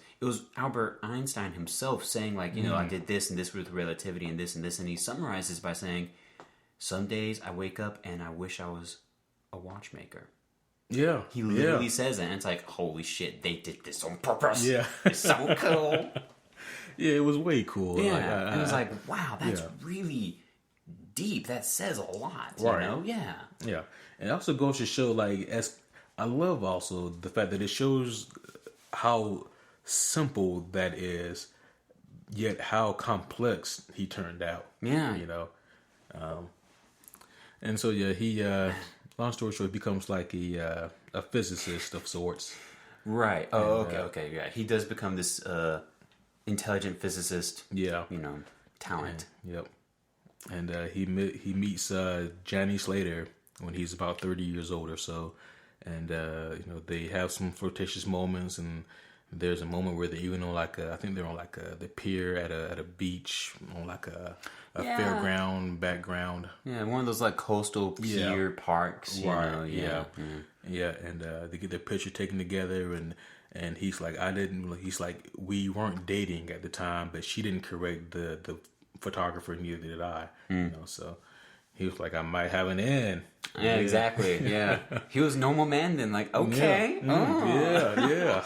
Albert Einstein himself saying, like, I did this and this with relativity and this, and he summarizes by saying, "Some days I wake up and I wish I was a watchmaker." Yeah. He literally says that, and it's like, holy shit, they did this on purpose. Yeah. It's so cool. Yeah, it was way cool. Yeah. And it was like, wow, that's really deep. That says a lot, you know? Yeah. Yeah. And it also goes to show, like, I love also the fact that it shows how simple that is, yet how complex he turned out. Yeah. And so, he, long story short, becomes like a physicist of sorts. Right. Oh, okay. Yeah. He does become this intelligent physicist. Yeah. Talent. Yep. And he meets Johnny Slater when he's about 30 years old or so. And, they have some flirtatious moments, and there's a moment where they're even on I think they're on the pier at a beach on a fairground background. Yeah, one of those like coastal pier parks. Right. Yeah. And they get their picture taken together, and he's like, we weren't dating at the time, but she didn't correct the photographer, neither did I. So he was like, I might have an in. Yeah, exactly. Yeah. He was normal man then, like, okay. Yeah.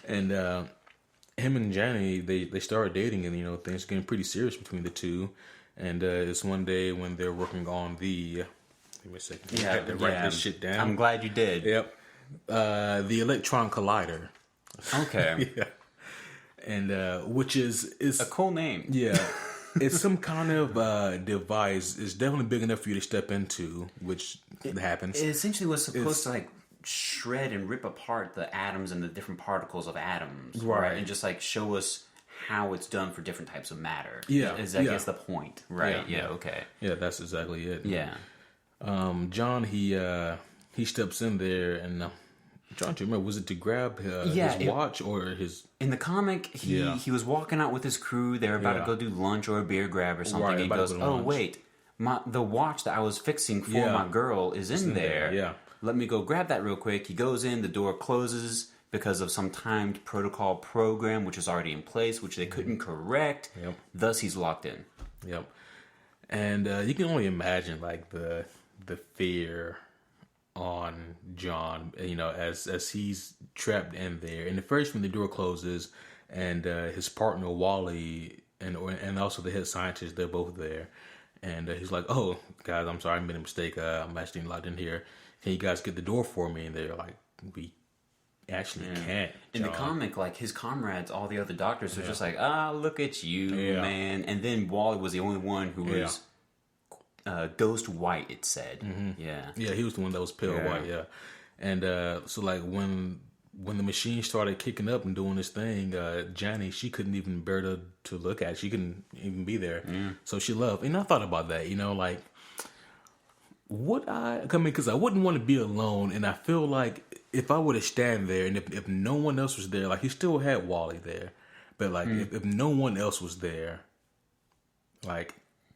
And him and Johnny, they started dating, and things getting pretty serious between the two. And it's one day when they're working on the, give me a second, I had to write this shit down. I'm glad you did. Yep. The electron collider. Okay. Yeah. And which is a cool name. Yeah. It's some kind of device. It's definitely big enough for you to step into, which happens. It essentially was supposed to shred and rip apart the atoms and the different particles of atoms, right? And just show us how it's done for different types of matter. Yeah, I guess the point, right? Yeah. Okay. Yeah, that's exactly it. Yeah. John, he steps in there, and I'm trying to remember, was it to grab his watch or his... In the comic, he was walking out with his crew. They were about to go do lunch or a beer grab or something. Right, and he goes, oh, wait, the watch that I was fixing for my girl is in there. Yeah. Let me go grab that real quick. He goes in, the door closes because of some timed protocol program, which is already in place, which they couldn't correct. Yep. Thus, he's locked in. Yep. And you can only imagine, the fear on John, as he's trapped in there. And the first when the door closes, and his partner Wally and also the head scientist, they're both there, and he's like, "Oh, guys, I'm sorry, I made a mistake. I'm actually locked in here. Can you guys get the door for me?" And they're like, "We actually can't." In the comic, his comrades, all the other doctors, are just like, look at you, man." And then Wally was the only one who was ghost white, it said. Mm-hmm. Yeah, he was the one that was pale white. Yeah. And so when the machine started kicking up and doing this thing, Johnny, she couldn't even bear to look at it. She couldn't even be there. So she left. And I thought about that, because I wouldn't want to be alone, and I feel like if I were to stand there, and if no one else was there, he still had Wally there, but if no one else was there,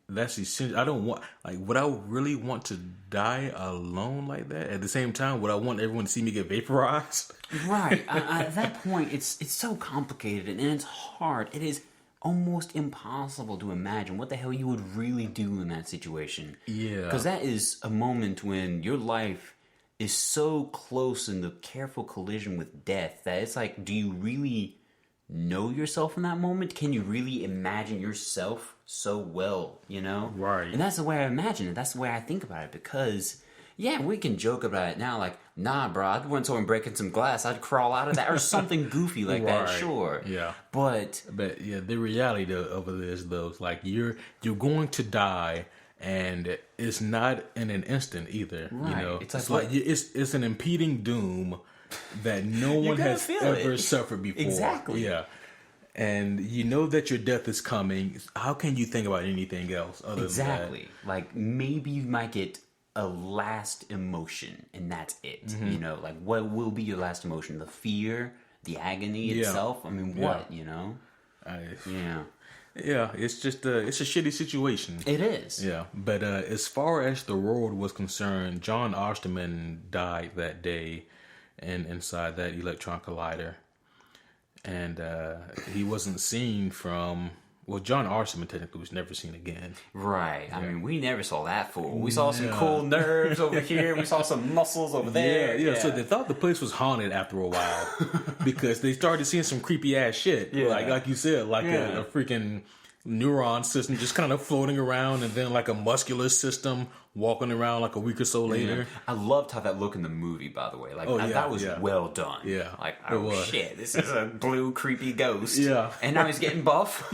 that's essential. I don't want, would I really want to die alone like that? At the same time, would I want everyone to see me get vaporized? Right. At that point, it's so complicated and it's hard. It is almost impossible to imagine what the hell you would really do in that situation. Yeah. Because that is a moment when your life is so close in the careful collision with death that it's do you really know yourself in that moment? Can you really imagine yourself so well, Right. And that's the way I imagine it. That's the way I think about it, because Yeah, we can joke about it now, like, nah, bro, I'd want someone breaking some glass, I'd crawl out of that, or something goofy like that, sure. Yeah. But yeah, the reality of it is, though, it's like you're going to die, and it's not in an instant either. Right. You know, it's like it's an impeding doom that no one has ever suffered before. Exactly. Yeah. And you know that your death is coming. How can you think about anything else other than that? Like, maybe you might get a last emotion, and that's it. Mm-hmm. You know, like, what will be your last emotion? The fear, the agony itself? I mean, what, you know? Yeah, it's just it's a shitty situation. It is. Yeah, but as far as the world was concerned, John Osterman died that day, and inside that electron collider, and he wasn't seen from. Well, John Osterman technically was never seen again. Right. I mean, we never saw that fool. We saw some cool nerves over here. We saw some muscles over there. Yeah. So they thought the place was haunted after a while because they started seeing some creepy ass shit. Yeah. Like you said, like a freaking neuron system just kind of floating around, and then like a muscular system walking around like a week or so later. Yeah. I loved how that looked in the movie, by the way. Like that was well done. Yeah. Like, shit, this is a blue creepy ghost. Yeah. And now he's getting buff.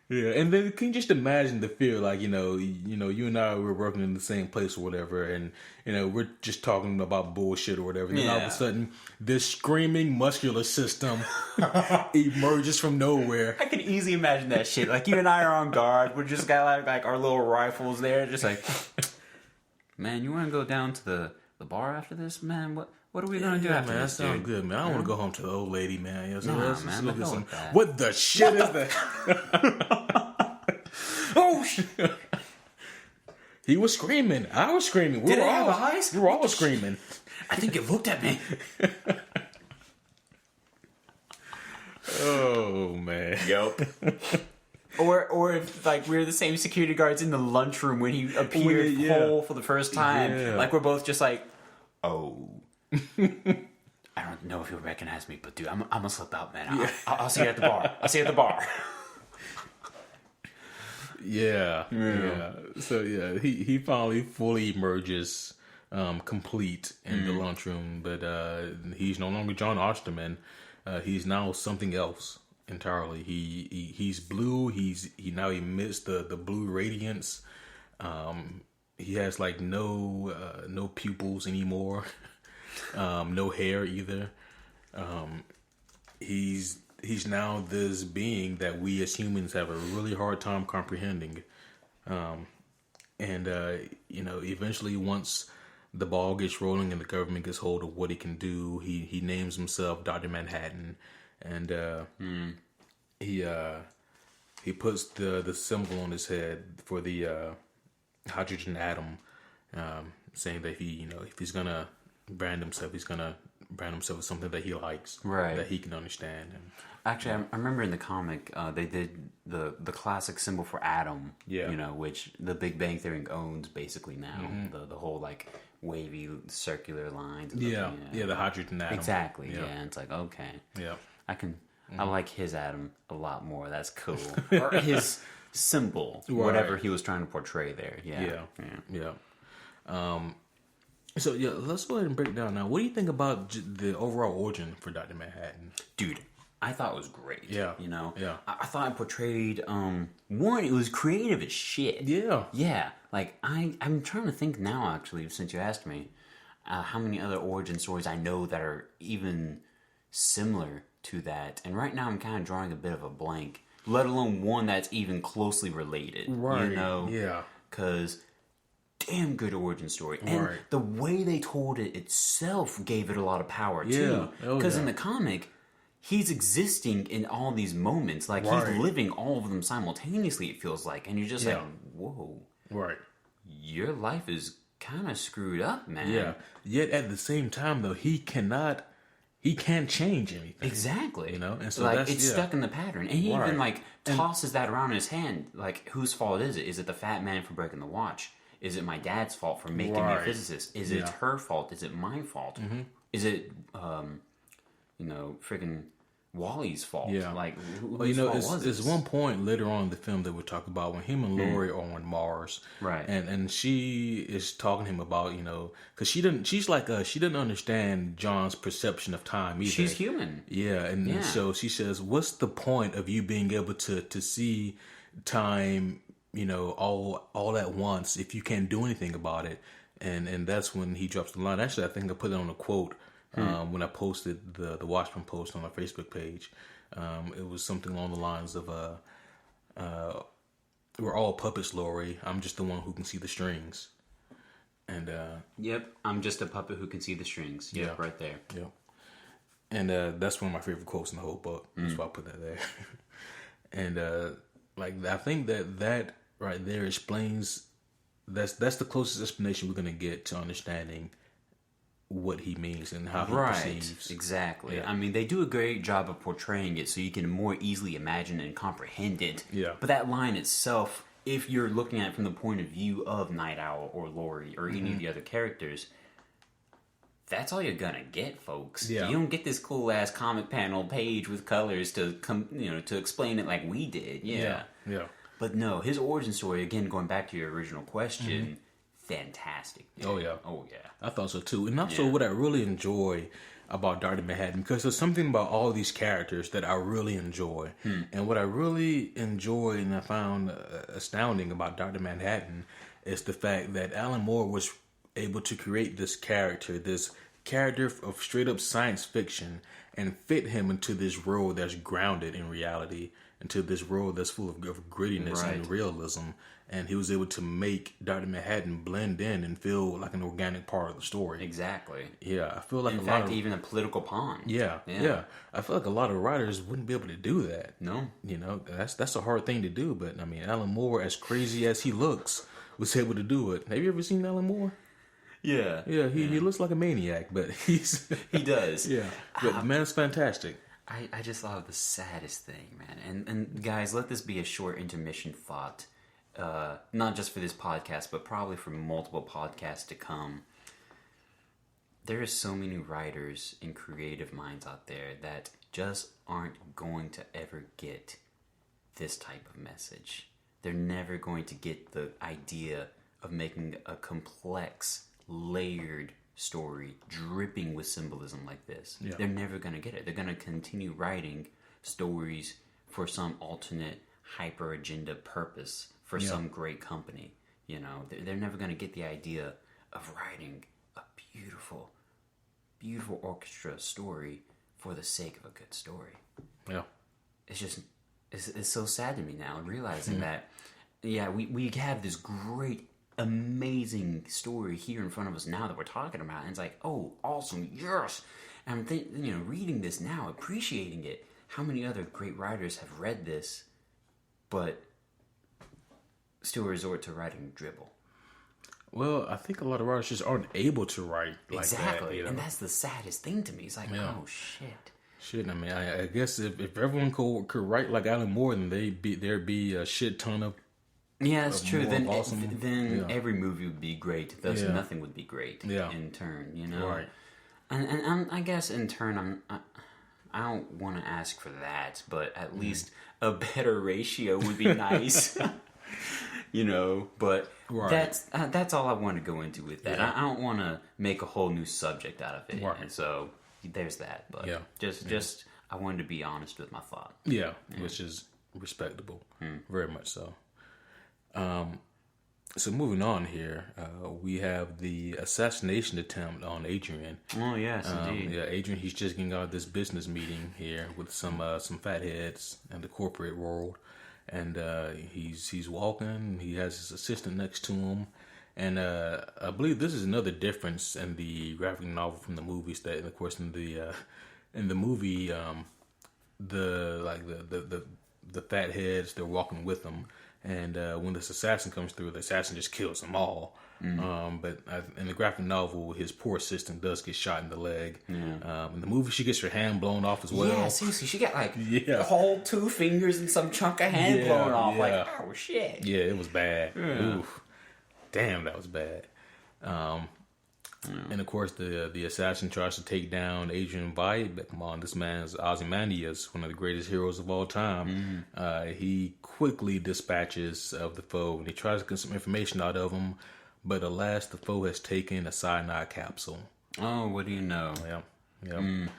Yeah, and then can you just imagine the fear? Like, you know, you and I were working in the same place or whatever, and we're just talking about bullshit or whatever. And then all of a sudden, this screaming muscular system emerges from nowhere. I can easily imagine that shit. Like, you and I are on guard. We're just got like our little rifles there, just like, man, you want to go down to the bar after this, man? What are we gonna do after man, this? That sounds good, man. I don't want to go home to the old lady, man. So let's man, go get some. What the shit is that? Oh shit! He was screaming. I was screaming. Did it have eyes? We were all screaming. I think it looked at me. Oh man. Yup. Or if, like, we're the same security guards in the lunchroom when he appeared whole for the first time. Yeah. Like, we're both just like, oh. I don't know if you'll recognize me, but dude, I'm gonna slip out, man. I'll see you at the bar. I'll see you at the bar. Yeah. So he finally fully emerges, complete in the lunchroom, but he's no longer John Osterman. He's now something else entirely. He's blue. He now emits the blue radiance. He has like no pupils anymore. No hair either. He's now this being that we as humans have a really hard time comprehending. Eventually once the ball gets rolling and the government gets hold of what he can do, he names himself Dr. Manhattan, and he puts the symbol on his head for the hydrogen atom, saying that if he's gonna brand himself, he's gonna brand himself with something that he likes, right? That he can understand. And, actually, I remember in the comic, they did the classic symbol for atom, which the Big Bang Theory owns basically now. The whole like wavy circular lines. The hydrogen atom. Exactly. Yeah, it's like, okay. Yeah, I like his atom a lot more. That's cool. Or his symbol, whatever he was trying to portray there. Yeah. So let's go ahead and break it down now. What do you think about the overall origin for Dr. Manhattan? Dude, I thought it was great. Yeah. I thought it portrayed, one, it was creative as shit. Yeah. Yeah. Like, I'm trying to think now, actually, since you asked me, how many other origin stories I know that are even similar to that. And right now I'm kind of drawing a bit of a blank, let alone one that's even closely related. Right. Yeah. Because damn good origin story. And the way they told it itself gave it a lot of power, too. Because in the comic, he's existing in all these moments. Like, he's living all of them simultaneously, it feels like. And you're just like, whoa. Right. Your life is kind of screwed up, man. Yeah. Yet at the same time, though, he can't change anything. Exactly. And so like, it's stuck in the pattern. And he even, like, tosses that around in his hand. Like, whose fault is it? Is it the fat man for breaking the watch? Is it my dad's fault for making me a physicist? Is it her fault? Is it my fault? Is it, freaking Wally's fault. Yeah. Like, well, you know, it's one point later on in the film that we talk about when him and Laurie are on Mars, right? And she is talking to him about, you know, because she didn't understand John's perception of time either. She's human. Yeah, and so she says, "What's the point of you being able to see time, you know, all at once if you can't do anything about it?" And that's when he drops the line. Actually, I think I put it on a quote. When I posted the Watchmen post on our Facebook page, it was something along the lines of, "We're all puppets, Laurie. I'm just the one who can see the strings." And yep, I'm just a puppet who can see the strings. Yep, right there. Yep. And that's one of my favorite quotes in the whole book. That's why I put that there. And like I think that right there explains. That's the closest explanation we're gonna get to understanding what he means and how he perceives. Exactly. Yeah. I mean, they do a great job of portraying it so you can more easily imagine and comprehend it. Yeah. But that line itself, if you're looking at it from the point of view of Night Owl or Laurie or any of the other characters, that's all you're gonna get, folks. Yeah. You don't get this cool ass comic panel page with colors to to explain it like we did. Yeah. But no, his origin story, again, going back to your original question, fantastic. Oh yeah. I thought so too. And also what I really enjoy about Dr. Manhattan, because there's something about all these characters that I really enjoy. And what I really enjoy and I found astounding about Dr. Manhattan is the fact that Alan Moore was able to create this character of straight up science fiction and fit him into this world that's grounded in reality, into this world that's full of grittiness and realism. And he was able to make Dr. Manhattan blend in and feel like an organic part of the story. Exactly. Yeah, I feel like even a political pawn. Yeah. I feel like a lot of writers wouldn't be able to do that. No. You know, that's a hard thing to do. But I mean, Alan Moore, as crazy as he looks, was able to do it. Have you ever seen Alan Moore? Yeah. Yeah, he looks like a maniac, but he does. Yeah, but the man is fantastic. I just thought of the saddest thing, man. And guys, let this be a short intermission thought. Not just for this podcast, but probably for multiple podcasts to come. There are so many writers and creative minds out there that just aren't going to ever get this type of message. They're never going to get the idea of making a complex, layered story dripping with symbolism like this. Yeah. They're never going to get it. They're going to continue writing stories for some alternate hyper agenda purpose for some great company. You know, they're never going to get the idea of writing a beautiful, beautiful orchestra story for the sake of a good story. Yeah. It's just, it's so sad to me now realizing that, we have this great, amazing story here in front of us now that we're talking about. And it's like, oh, awesome, yes. And I'm reading this now, appreciating it. How many other great writers have read this, but still resort to writing dribble? Well, I think a lot of writers just aren't able to write like exactly. that. You know? And that's the saddest thing to me. It's like, oh, shit. Shit, I mean, I guess if everyone could write like Alan Moore, then there'd be a shit ton of... Yeah, that's true. Then every movie would be great. Thus, nothing would be great in turn, you know? Right. And I guess in turn, I don't want to ask for that, but at least a better ratio would be nice. You know, but that's all I want to go into with that. Yeah. I don't want to make a whole new subject out of it. Right. And so there's that. But just I wanted to be honest with my thought. Yeah, which is respectable. Very much so. So moving on here, we have the assassination attempt on Adrian. Oh yes, indeed. Yeah, Adrian. He's just getting out of this business meeting here with some fatheads in the corporate world, and he's walking. He has his assistant next to him, and I believe this is another difference in the graphic novel from the movies. That, of course, in the movie, the fatheads, they're walking with him. And when this assassin comes through, the assassin just kills them all. But in the graphic novel, his poor assistant does get shot in the leg. In the movie, she gets her hand blown off as well. Yeah, seriously, she got like the whole 2 fingers and some chunk of hand blown off. Like, oh shit. Yeah, it was bad. Oof. Damn, that was bad. And of course, the assassin tries to take down Adrian Veidt, but come on, this man is Ozymandias, one of the greatest heroes of all time. He quickly dispatches of the foe, and he tries to get some information out of him, but alas, the foe has taken a cyanide capsule. Oh, what do you know? Yep.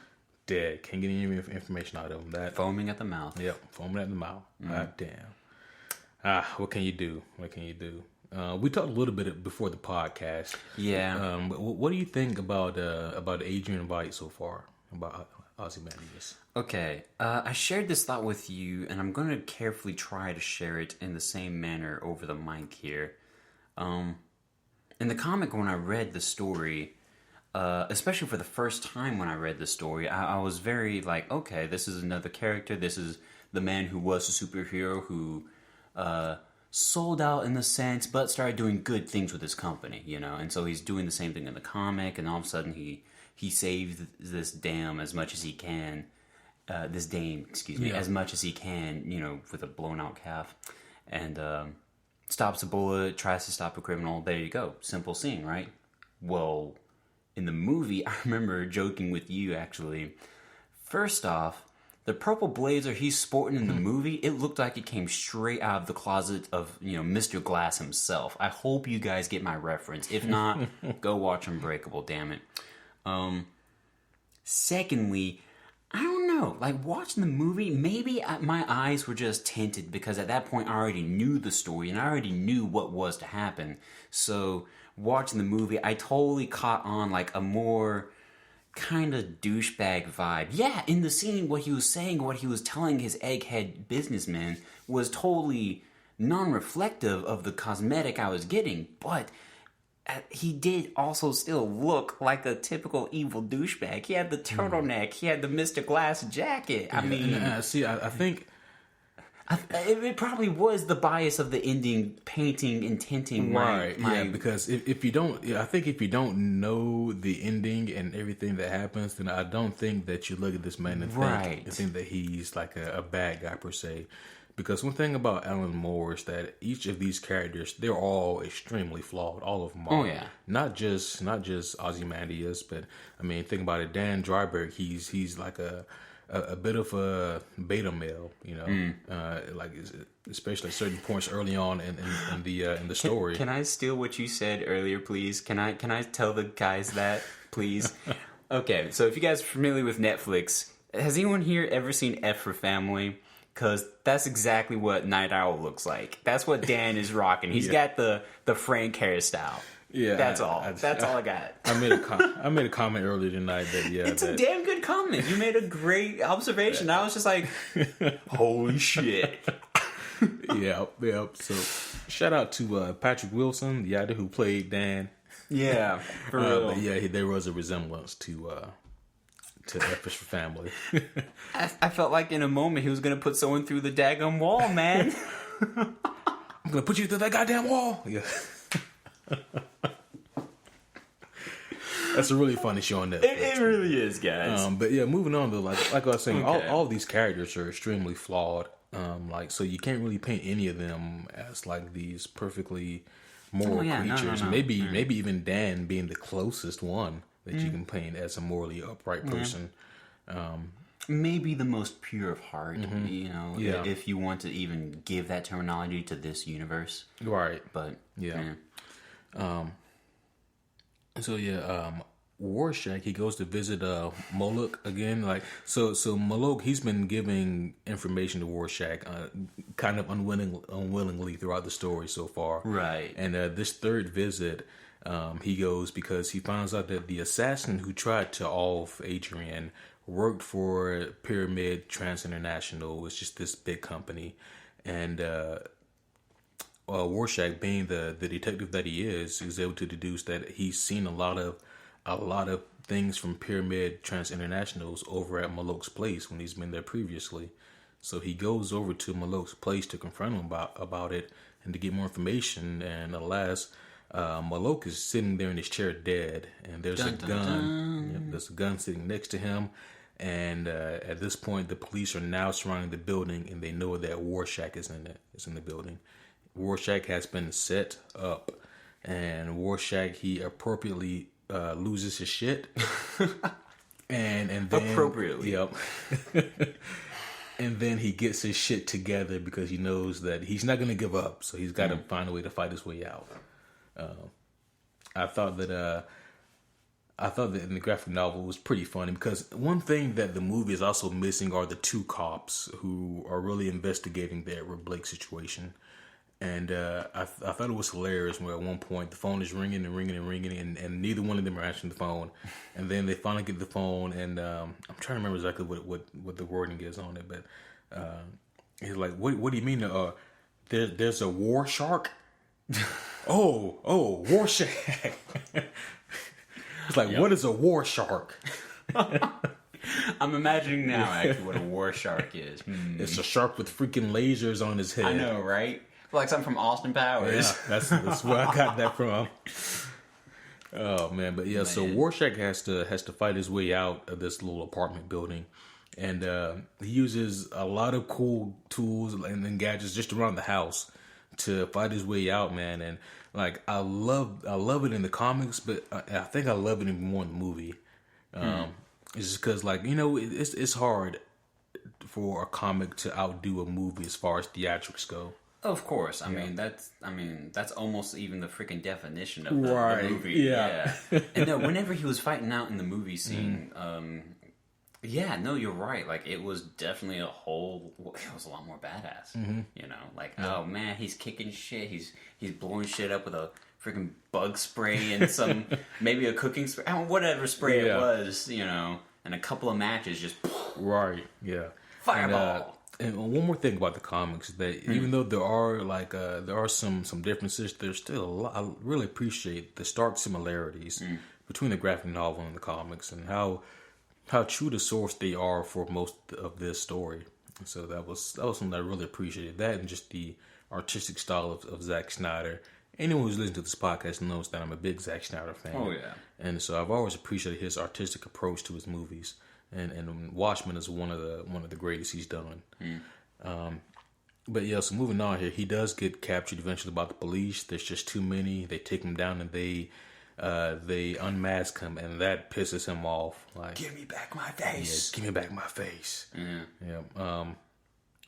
Dead. Can't get any information out of him. That foaming at the mouth. Yep, foaming at the mouth. God damn. What can you do? We talked a little bit before the podcast. Yeah. What do you think about Adrian Veidt so far? About Ozymandias? Okay. I shared this thought with you, and I'm going to carefully try to share it in the same manner over the mic here. In the comic, when I read the story, especially for the first time when I read the story, I was very like, okay, this is another character. This is the man who was a superhero who sold out in a sense, but started doing good things with his company, you know? And so he's doing the same thing in the comic, and all of a sudden he saves this dam as much as he can. This dame, as much as he can, you know, with a blown out calf. And stops a bullet, tries to stop a criminal. There you go. Simple scene, right? Well, in the movie, I remember joking with you, actually. First off, the purple blazer he's sporting in the movie, it looked like it came straight out of the closet of, you know, Mr. Glass himself. I hope you guys get my reference. If not, go watch Unbreakable, damn it. Secondly, I don't know, like watching the movie, maybe my eyes were just tinted because at that point I already knew the story and I already knew what was to happen. So watching the movie, I totally caught on like a more kind of douchebag vibe. Yeah, in the scene, what he was saying, what he was telling his egghead businessman was totally non-reflective of the cosmetic I was getting, but he did also still look like a typical evil douchebag. He had the turtleneck, he had the Mr. Glass jacket. I mean... I think... It probably was the bias of the ending painting and tinting because if you don't, I think if you don't know the ending and everything that happens, then I don't think that you look at this man and think that he's like a bad guy per se. Because one thing about Alan Moore is that each of these characters, they're all extremely flawed. All of them are. Oh yeah. Not just Ozymandias, but I mean, think about it. Dan Dryberg, he's like a bit of a beta male, you know, like especially at certain points early on in the story. Can I steal what you said earlier, please? Can I tell the guys that, please? Okay, so if you guys are familiar with Netflix, has anyone here ever seen F for Family? Because that's exactly what Night Owl looks like. That's what Dan is rocking. He's got the Frank hairstyle. Yeah, that's all I got. I made a comment earlier tonight that it's a damn good comment. You made a great observation. I was just like, holy shit. Yeah. So shout out to Patrick Wilson, the actor who played Dan. Yeah, for real. But yeah, there was a resemblance to F for Family. I felt like in a moment he was gonna put someone through the daggum wall, man. I'm gonna put you through that goddamn wall. Yeah. That's a really funny show on Netflix. It really is, guys. But yeah, moving on to like I was saying, all these characters are extremely flawed. So you can't really paint any of them as like these perfectly moral creatures. No. Maybe even Dan being the closest one that you can paint as a morally upright person. Maybe the most pure of heart, you know, if you want to even give that terminology to this universe. Right. But, Rorschach, he goes to visit Moloch again. Like so Moloch, he's been giving information to Rorschach kind of unwillingly throughout the story so far. Right. And this third visit, he goes because he finds out that the assassin who tried to off Adrian worked for Pyramid Trans International. It's just this big company. And Rorschach, being the detective that he is able to deduce that he's seen a lot of things from Pyramid Trans Internationals over at Moloch's place when he's been there previously. So he goes over to Moloch's place to confront him about it and to get more information. And alas, Moloch is sitting there in his chair dead, and there's a gun. Yep, there's a gun sitting next to him. And at this point, the police are now surrounding the building, and they know that Rorschach is in the building. Rorschach has been set up, and Rorschach, he appropriately loses his shit. and then appropriately. Yep. And then he gets his shit together because he knows that he's not going to give up. So he's got to find a way to fight his way out. I thought that in the graphic novel was pretty funny because one thing that the movie is also missing are the two cops who are really investigating the Edward Blake situation. And I thought it was hilarious when at one point the phone is ringing and ringing and ringing and neither one of them are answering the phone. And then they finally get the phone and I'm trying to remember exactly what the wording is on it. But he's like, what do you mean? There's a war shark? oh, war shark. It's like, what is a war shark? I'm imagining now actually what a war shark is. It's a shark with freaking lasers on his head. I know, right? Like something from Austin Powers. Yeah, that's where I got that from. Oh man, but yeah, man. So Rorschach has to fight his way out of this little apartment building, and he uses a lot of cool tools and gadgets just around the house to fight his way out, man. And like I love it in the comics, but I think I love it even more in the movie. It's just because, like, you know, it's hard for a comic to outdo a movie as far as theatrics go. Of course, I mean that's almost even the freaking definition of the movie. Yeah. And no, whenever he was fighting out in the movie scene, you're right. Like it was definitely it was a lot more badass. You know, like oh man, he's kicking shit. He's blowing shit up with a freaking bug spray and some maybe a cooking spray, whatever spray it was. You know, and a couple of matches just fireball. And one more thing about the comics is that even though there are some differences, there's still a lot. I really appreciate the stark similarities between the graphic novel and the comics, and how true to source they are for most of this story. So that was something I really appreciated. That and just the artistic style of Zack Snyder. Anyone who's listening to this podcast knows that I'm a big Zack Snyder fan. Oh yeah, and so I've always appreciated his artistic approach to his movies. And Watchmen is one of the greatest he's done. But yeah, so moving on here, he does get captured eventually by the police. There's just too many. They take him down and they unmask him, and that pisses him off. Like, give me back my face. Yeah, give me back my face. Yeah.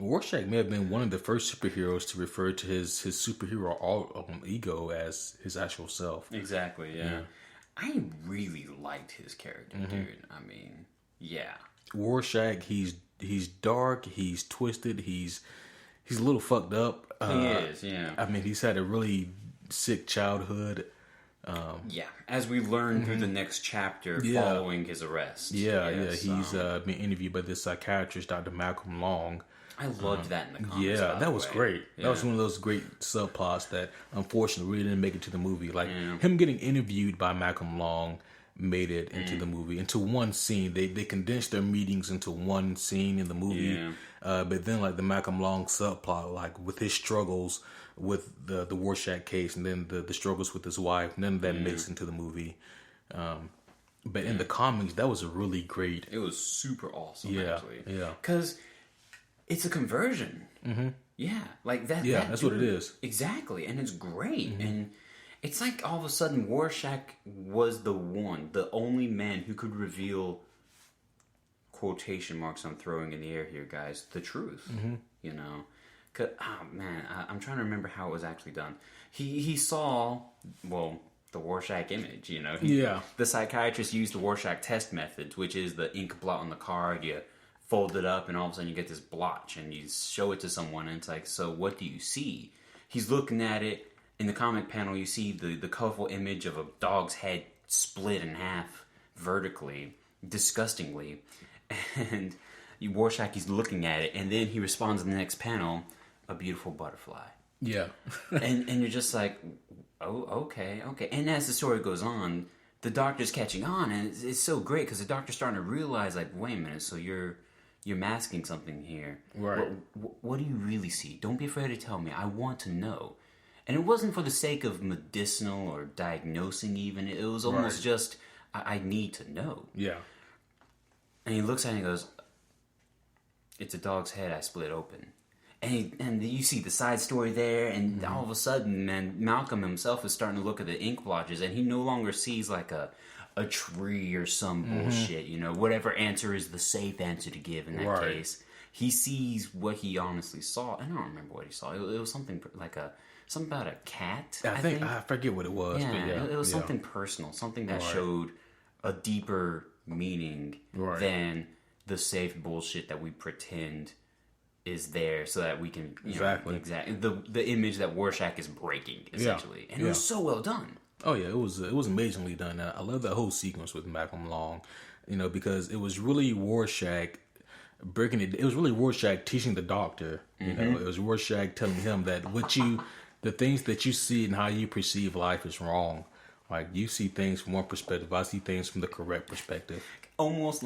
Rorschach may have been one of the first superheroes to refer to his superhero ego as his actual self. Exactly. Yeah. I really liked his character, dude. I mean. Yeah, Rorschach. He's dark. He's twisted. He's a little fucked up. He is. Yeah. I mean, he's had a really sick childhood. As we learn through the next chapter following his arrest. He's been interviewed by this psychiatrist, Dr. Malcolm Long. I loved that in the comics. Yeah, that was great. Yeah. That was one of those great subplots that unfortunately really didn't make it to the movie. Like him getting interviewed by Malcolm Long made it into the movie, into one scene. They condensed their meetings into one scene in the movie. But then like the Malcolm Long subplot, like with his struggles with the Rorschach case, and then the struggles with his wife, none of that mixed into the movie. But in the comics, that was a really great. It was super awesome. Actually, yeah, because it's a conversion. Yeah, like that. Yeah, that's what it is. Exactly, and it's great. And it's like all of a sudden Rorschach was the only man who could reveal, quotation marks I'm throwing in the air here, guys, the truth. You know? I'm trying to remember how it was actually done. He saw, the Rorschach image, you know? The psychiatrist used the Rorschach test methods, which is the ink blot on the card, you fold it up, and all of a sudden you get this blotch, and you show it to someone, and it's like, so what do you see? He's looking at it. In the comic panel, you see the colorful image of a dog's head split in half vertically, disgustingly. And Rorschach is looking at it, and then he responds in the next panel, a beautiful butterfly. Yeah. and you're just like, oh, okay. And as the story goes on, the doctor's catching on, and it's so great because the doctor's starting to realize, like, wait a minute, so you're masking something here. Right. What do you really see? Don't be afraid to tell me. I want to know. And it wasn't for the sake of medicinal or diagnosing even. It was almost just, I need to know. Yeah. And he looks at it and he goes, it's a dog's head I split open. And you see the side story there, and all of a sudden, man, Malcolm himself is starting to look at the ink blotches, and he no longer sees like a tree or some bullshit, whatever answer is the safe answer to give in that case. He sees what he honestly saw. I don't remember what he saw. It was something like something about a cat. I forget what it was. Yeah, but it was something personal, something that showed a deeper meaning than the safe bullshit that we pretend is there, so that we can exactly the image that Rorschach is breaking essentially, and it was so well done. Oh yeah, it was amazingly done. I love that whole sequence with Malcolm Long, because it was really Rorschach breaking it. It was really Rorschach teaching the doctor. It was Rorschach telling him that the things that you see and how you perceive life is wrong. Like, you see things from one perspective, I see things from the correct perspective. Almost,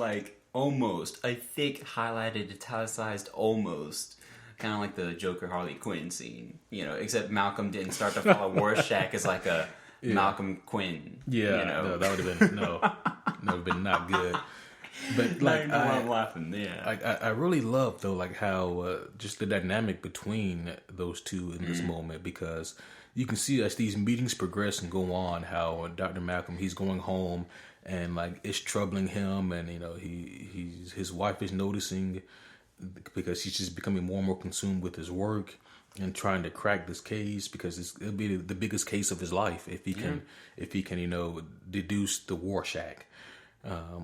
a thick, highlighted, italicized almost. Kind of like the Joker Harley Quinn scene, except Malcolm didn't start to follow Rorschach as like a Malcolm Quinn. Yeah, no, that would have been, that would have been not good. But like, I'm laughing. Yeah, like I really love though, like how just the dynamic between those two in this moment, because you can see as these meetings progress and go on, how Dr. Malcolm, he's going home and like it's troubling him, and his wife is noticing because he's just becoming more and more consumed with his work and trying to crack this case, because it'll be the biggest case of his life if he can deduce the Rorschach.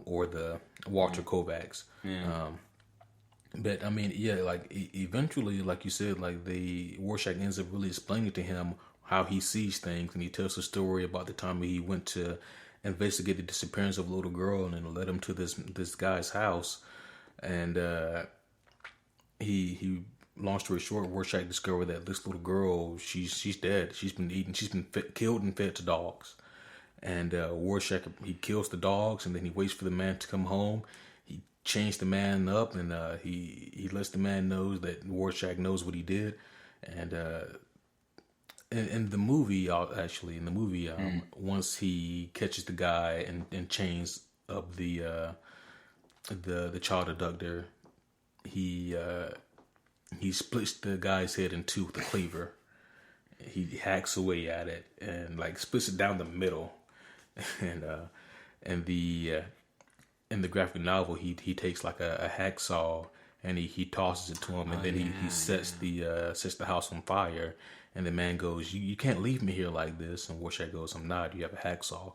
Or the Walter Kovacs. But I mean, like eventually, like you said, like the Rorschach ends up really explaining to him how he sees things, and he tells a story about the time he went to investigate the disappearance of a little girl, and then led him to this guy's house, and he long story short, Rorschach discovered that this little girl, she's dead. She's been killed and fed to dogs. And Rorschach, he kills the dogs, and then he waits for the man to come home. He changed the man up, and he lets the man know that Rorschach knows what he did. And in the movie, once he catches the guy and chains up the child abductor, he splits the guy's head in two with a cleaver. He hacks away at it and like splits it down the middle. And in the graphic novel, he takes like a hacksaw and he tosses it to him, and then he sets the house on fire. And the man goes, "You can't leave me here like this." And Rorschach goes, "I'm not. You have a hacksaw,"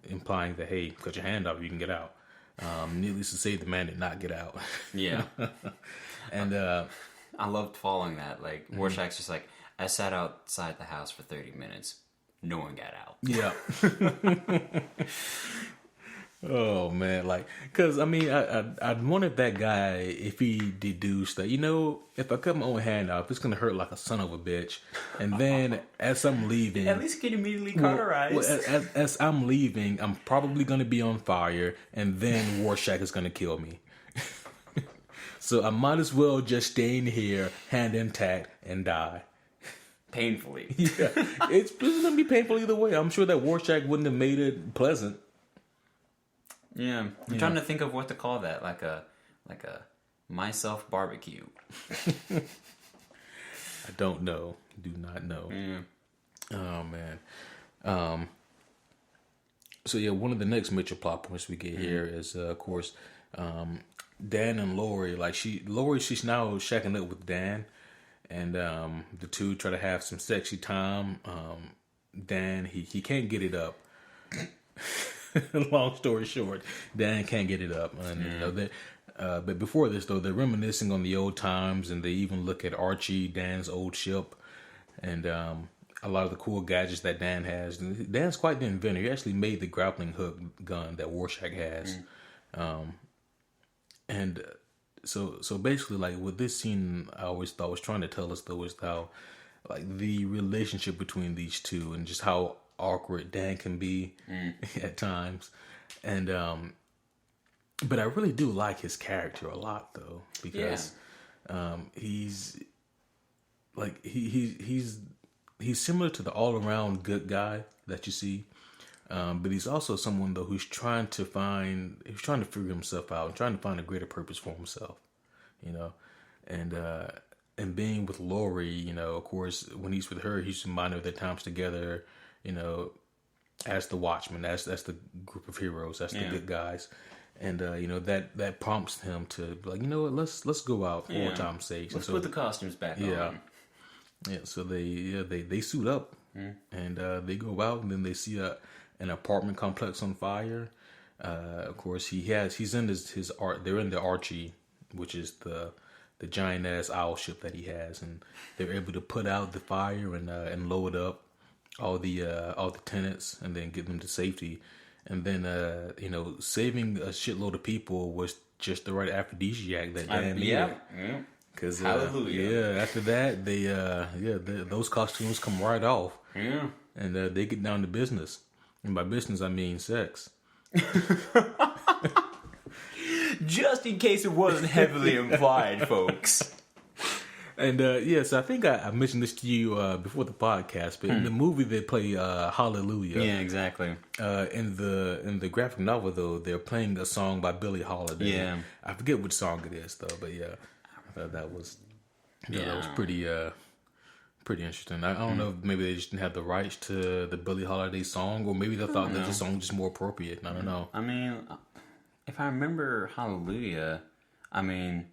implying that, hey, cut your hand off, you can get out. Needless to say, the man did not get out. Yeah. And I loved following that. Like Rorschach's just like, I sat outside the house for 30 minutes. No one got out. Yeah. Oh man, like, cause I mean, I wanted that guy, if he deduced that, if I cut my own hand off, it's gonna hurt like a son of a bitch. And then as I'm leaving, at least get immediately cauterized. As I'm leaving, I'm probably gonna be on fire, and then Rorschach is gonna kill me. So I might as well just stay in here, hand intact, and die. Painfully. Yeah, it's gonna be painful either way. I'm sure that Rorschach wouldn't have made it pleasant. Yeah, I'm trying to think of what to call that, like a myself barbecue. I don't know. Do not know. Yeah. Oh man. So yeah, one of the next major plot points we get here is, of course, Dan and Lori. Like she's now shacking up with Dan. And the two try to have some sexy time. Dan, he can't get it up. Long story short, Dan can't get it up. And, but before this, though, they're reminiscing on the old times, and they even look at Archie, Dan's old ship, and a lot of the cool gadgets that Dan has. Dan's quite the inventor. He actually made the grappling hook gun that Rorschach has. So basically, like, what this scene I always thought was trying to tell us, though, is how, like, the relationship between these two and just how awkward Dan can be at times. And but I really do like his character a lot, though, because he's like he's similar to the all around good guy that you see. But he's also someone, though, who's trying to figure himself out and trying to find a greater purpose for himself, and and being with Lori, you know, of course, when he's with her, he's reminded of their times together, you know, as the Watchmen. That's the group of heroes. That's the good guys. And you know, that prompts him to be like, you know what, let's go out for old time's sake. Let's put the costumes back on. Yeah. So they suit up and they go out, and then they see an apartment complex on fire. Of course, he's in his art. They're in the Archie, which is the giant ass owl ship that he has, and they're able to put out the fire and load up all the tenants, and then get them to safety. And then, you know, saving a shitload of people was just the right aphrodisiac that Dan needed. Yeah. Because, hallelujah. After that, those costumes come right off. Yeah. And they get down to business. And by business, I mean sex. Just in case it wasn't heavily implied, folks. And so I think I mentioned this to you before the podcast, but in the movie they play Hallelujah. Yeah, exactly. In the graphic novel though, they're playing a song by Billie Holiday. Yeah, I forget which song it is though, but I thought that was pretty interesting. I don't know if maybe they just didn't have the rights to the Billie Holiday song, or maybe they thought that the song was just more appropriate. I don't know. I mean, if I remember Hallelujah, I mean.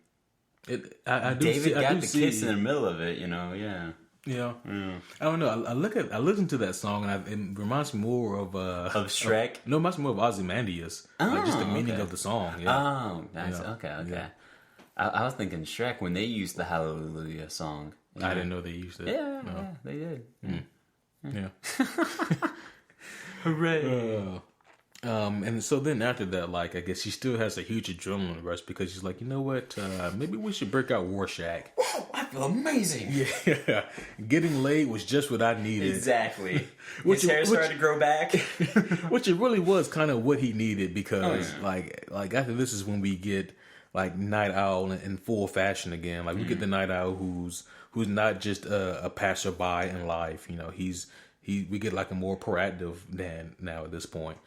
David got the kiss in the middle of it, you know. Yeah. I don't know. I listen to that song, and it reminds me more of Shrek. No, it reminds me more of Ozymandias. Like just the meaning of the song. Yeah. Oh, that's okay. Yeah. I was thinking Shrek when they used the Hallelujah song. I didn't know they used it. Yeah, they did. Yeah. Hooray! And so then after that, like, I guess she still has a huge adrenaline rush because she's like, you know what? Maybe we should break out Rorschach. Whoa, I feel amazing. Yeah. Getting laid was just what I needed. Exactly. His hair started to grow back. Which it really was kind of what he needed because, like after this is when we get, like, Night Owl in full fashion again. Like, we get the Night Owl who's not just a passerby in life. You know, we get, like, a more proactive Dan now at this point.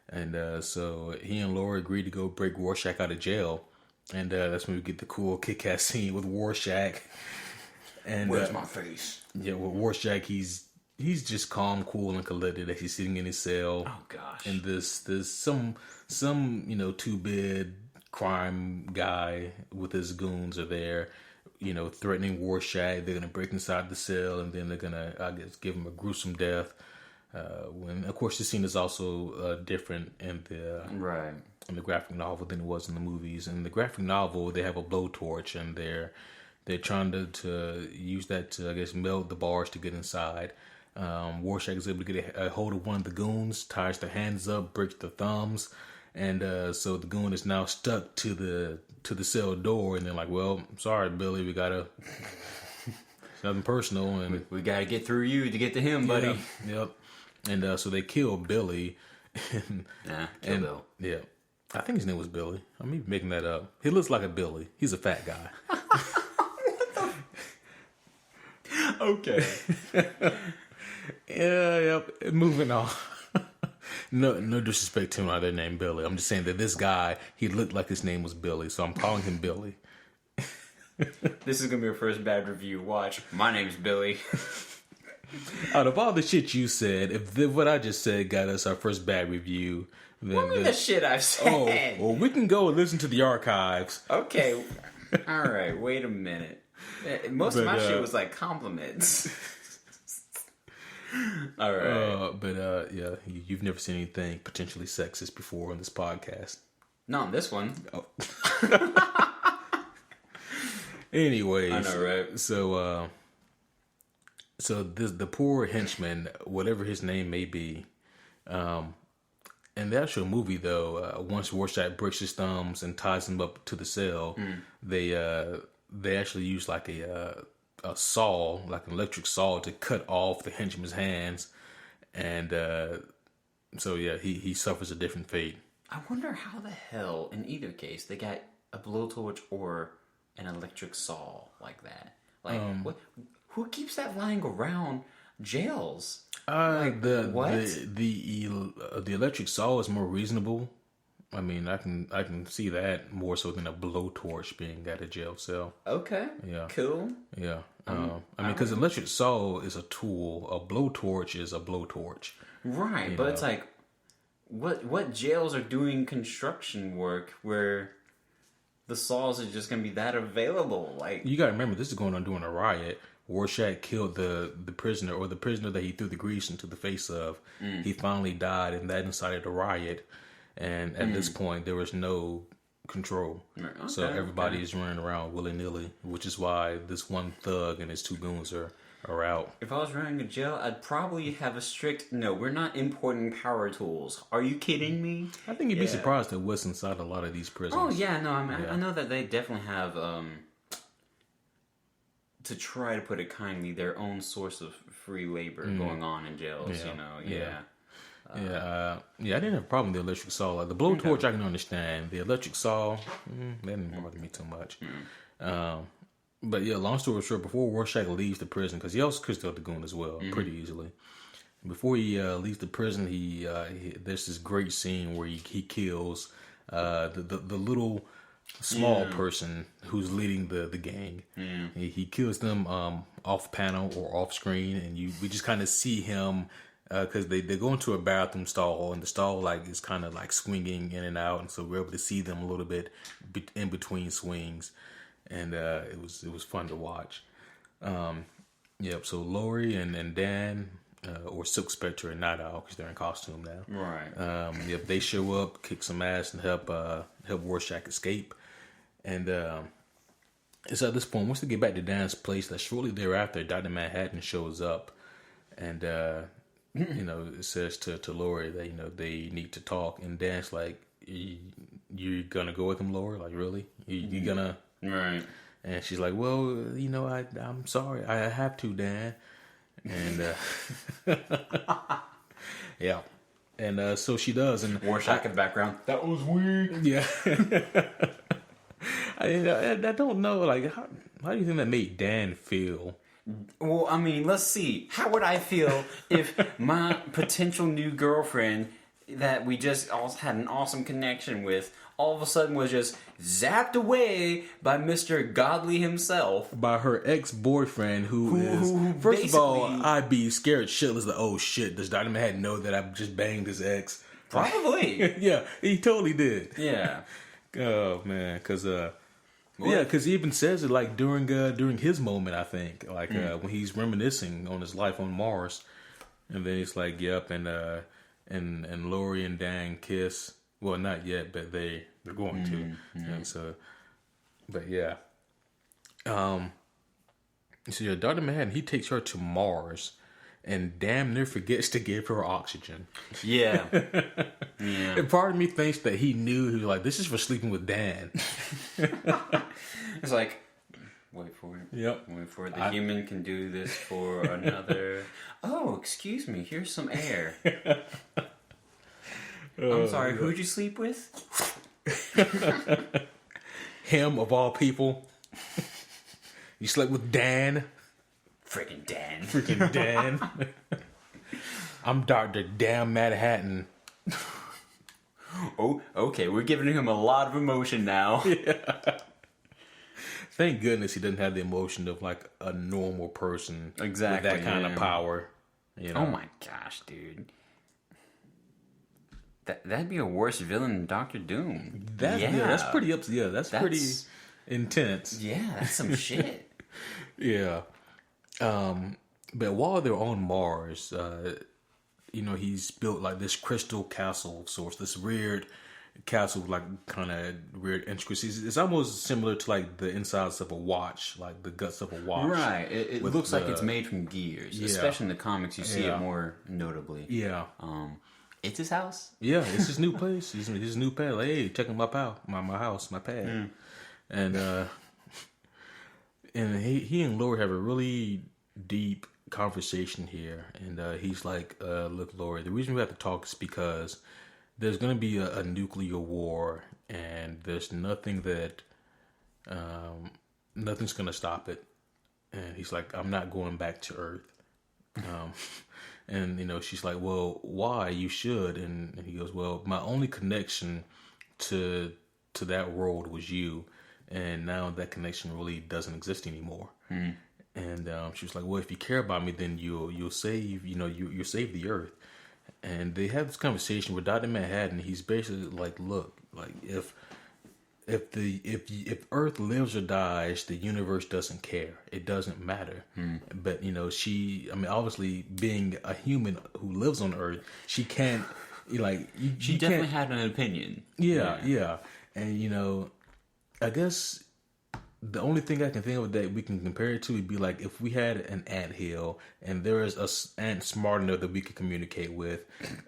And so he and Laura agreed to go break Rorschach out of jail. And that's when we get the cool kick-ass scene with Rorschach. And where's my face? Yeah, with Rorschach, he's just calm, cool, and collected as he's sitting in his cell. Oh gosh. And there's some you know, two-bid crime guy with his goons are there, you know, threatening Rorschach. They're gonna break inside the cell, and then they're gonna, I guess, give him a gruesome death. When of course the scene is also different in the graphic novel than it was in the movies. In the graphic novel, they have a blowtorch, and they're trying to use that to, I guess, melt the bars to get inside. Rorschach is able to get a hold of one of the goons, ties their hands up, breaks their thumbs, and so the goon is now stuck to the cell door. And they're like, "Well, sorry, Billy, we gotta." It's nothing personal, and we gotta get through you to get to him, buddy. Yep. And so they kill Billy. Kill Bill. Yeah. I think his name was Billy. I'm making that up. He looks like a Billy. He's a fat guy. Okay. Yep. Moving on. No disrespect to another named Billy. I'm just saying that this guy, he looked like his name was Billy, so I'm calling him Billy. This is going to be your first bad review. Watch. My name's Billy. Out of all the shit you said, if what I just said got us our first bad review, then what the shit I've said? Oh, well, we can go and listen to the archives. Okay. All right. Wait a minute. Most of my shit was like compliments. All right. Yeah, you've never seen anything potentially sexist before on this podcast. Not on this one. Oh. Anyways, I know, right? So the poor henchman, whatever his name may be, in the actual movie though, once Rorschach breaks his thumbs and ties him up to the cell, they actually use like a saw, like an electric saw, to cut off the henchman's hands, and so yeah, he suffers a different fate. I wonder how the hell, in either case, they got a blowtorch or an electric saw like that. Like what? Who keeps that lying around jails? The electric saw is more reasonable I mean, I can see that more so than a blowtorch being at a jail cell. Okay. Yeah. Cool. Yeah. I mean, because electric saw is a tool. A blowtorch is a blowtorch. Right, but it's like, what jails are doing construction work where the saws are just going to be that available? Like, you got to remember, this is going on during a riot. Rorschach killed the prisoner, or the prisoner that he threw the grease into the face of. He finally died, and that incited a riot. And at this point, there was no control. Okay, so everybody is running around willy-nilly, which is why this one thug and his two goons are out. If I was running a jail, I'd probably have a strict, no, we're not importing power tools. Are you kidding me? I think you'd be surprised at what's inside a lot of these prisons. Oh, yeah, no, I know that they definitely have, to try to put it kindly, their own source of free labor going on in jails, you know, I didn't have a problem with the electric saw. Like the blowtorch, I can understand. The electric saw, that didn't bother me too much. But yeah, long story short, before Rorschach leaves the prison, because he also could steal the goon as well, pretty easily. Before he leaves the prison, he there's this great scene where he kills the little small person who's leading the gang. He kills them off panel or off screen, and we just kind of see him. Because they go into a bathroom stall, and the stall like is kind of like swinging in and out, and so we're able to see them a little bit in between swings, and it was fun to watch. So Lori and Dan, or Silk Spectre and Night Owl, because they're in costume now. Right. They show up, kick some ass, and help Rorschach escape. And it's at this point, once they get back to Dan's place, that shortly thereafter, Dr. Manhattan shows up, and it says to Lori that they need to talk, and Dan's like, "You gonna go with him, Lori? Like, really? You gonna?" Right. And she's like, "Well, I'm sorry, I have to, Dan." And yeah, and so she does, and Rorschach in the background. That was weird. Yeah. I don't know, like, how do you think that made Dan feel? Well, I mean, let's see. How would I feel if my potential new girlfriend that we just all had an awesome connection with all of a sudden was just zapped away by Mr. Godly himself? By her ex-boyfriend who is... First of all, I'd be scared shitless like, oh shit, does Dr. Manhattan know that I just banged his ex? Probably. Yeah, he totally did. Yeah. Oh, man, because... Yeah, because he even says it like during his moment, I think, like when he's reminiscing on his life on Mars, and then he's like, "Yep," and Lori and Dan kiss. Well, not yet, but they're going to. And so, but yeah, so yeah, Dr. Manhattan, he takes her to Mars, and damn near forgets to give her oxygen. Yeah. And part of me thinks that he knew. He was like, "This is for sleeping with Dan." It's like, wait for it. Yep. Wait for it. The human can do this for another. Oh, excuse me. Here's some air. I'm sorry. Who'd you sleep with? Him of all people. You slept with Dan. Freaking Dan. Freaking Dan. I'm Dr. Damn Manhattan. Oh, okay. We're giving him a lot of emotion now. Yeah. Thank goodness he doesn't have the emotion of like a normal person with that kind of power. Oh my gosh, dude. That'd be a worse villain than Doctor Doom. That's pretty that's pretty intense. Yeah, that's some shit. Yeah. But while they're on Mars, he's built like this crystal castle of sorts, this weird castle with like kind of weird intricacies. It's almost similar to like the insides of a watch, like the guts of a watch. Right. It looks like it's made from gears. Yeah. Especially in the comics, you see it more notably. Yeah. It's his house. Yeah, it's his new place. His new pad. Like, hey, check out my house, my pad. And he and Lori have a really deep conversation here, and he's like, look, Lori, the reason we have to talk is because there's going to be a nuclear war, and there's nothing that nothing's going to stop it. And he's like, I'm not going back to Earth. And she's like, well, why? You should. And he goes, well, my only connection to that world was you, and now that connection really doesn't exist anymore. And she was like, well, if you care about me, then you'll save, you'll save the earth. And they have this conversation with Dr. Manhattan. He's basically like, look, like if Earth lives or dies, the universe doesn't care. It doesn't matter. But obviously being a human who lives on Earth, she can't she definitely had an opinion. Yeah. And I guess the only thing I can think of that we can compare it to would be like if we had an anthill and there is a ant smart enough that we could communicate with,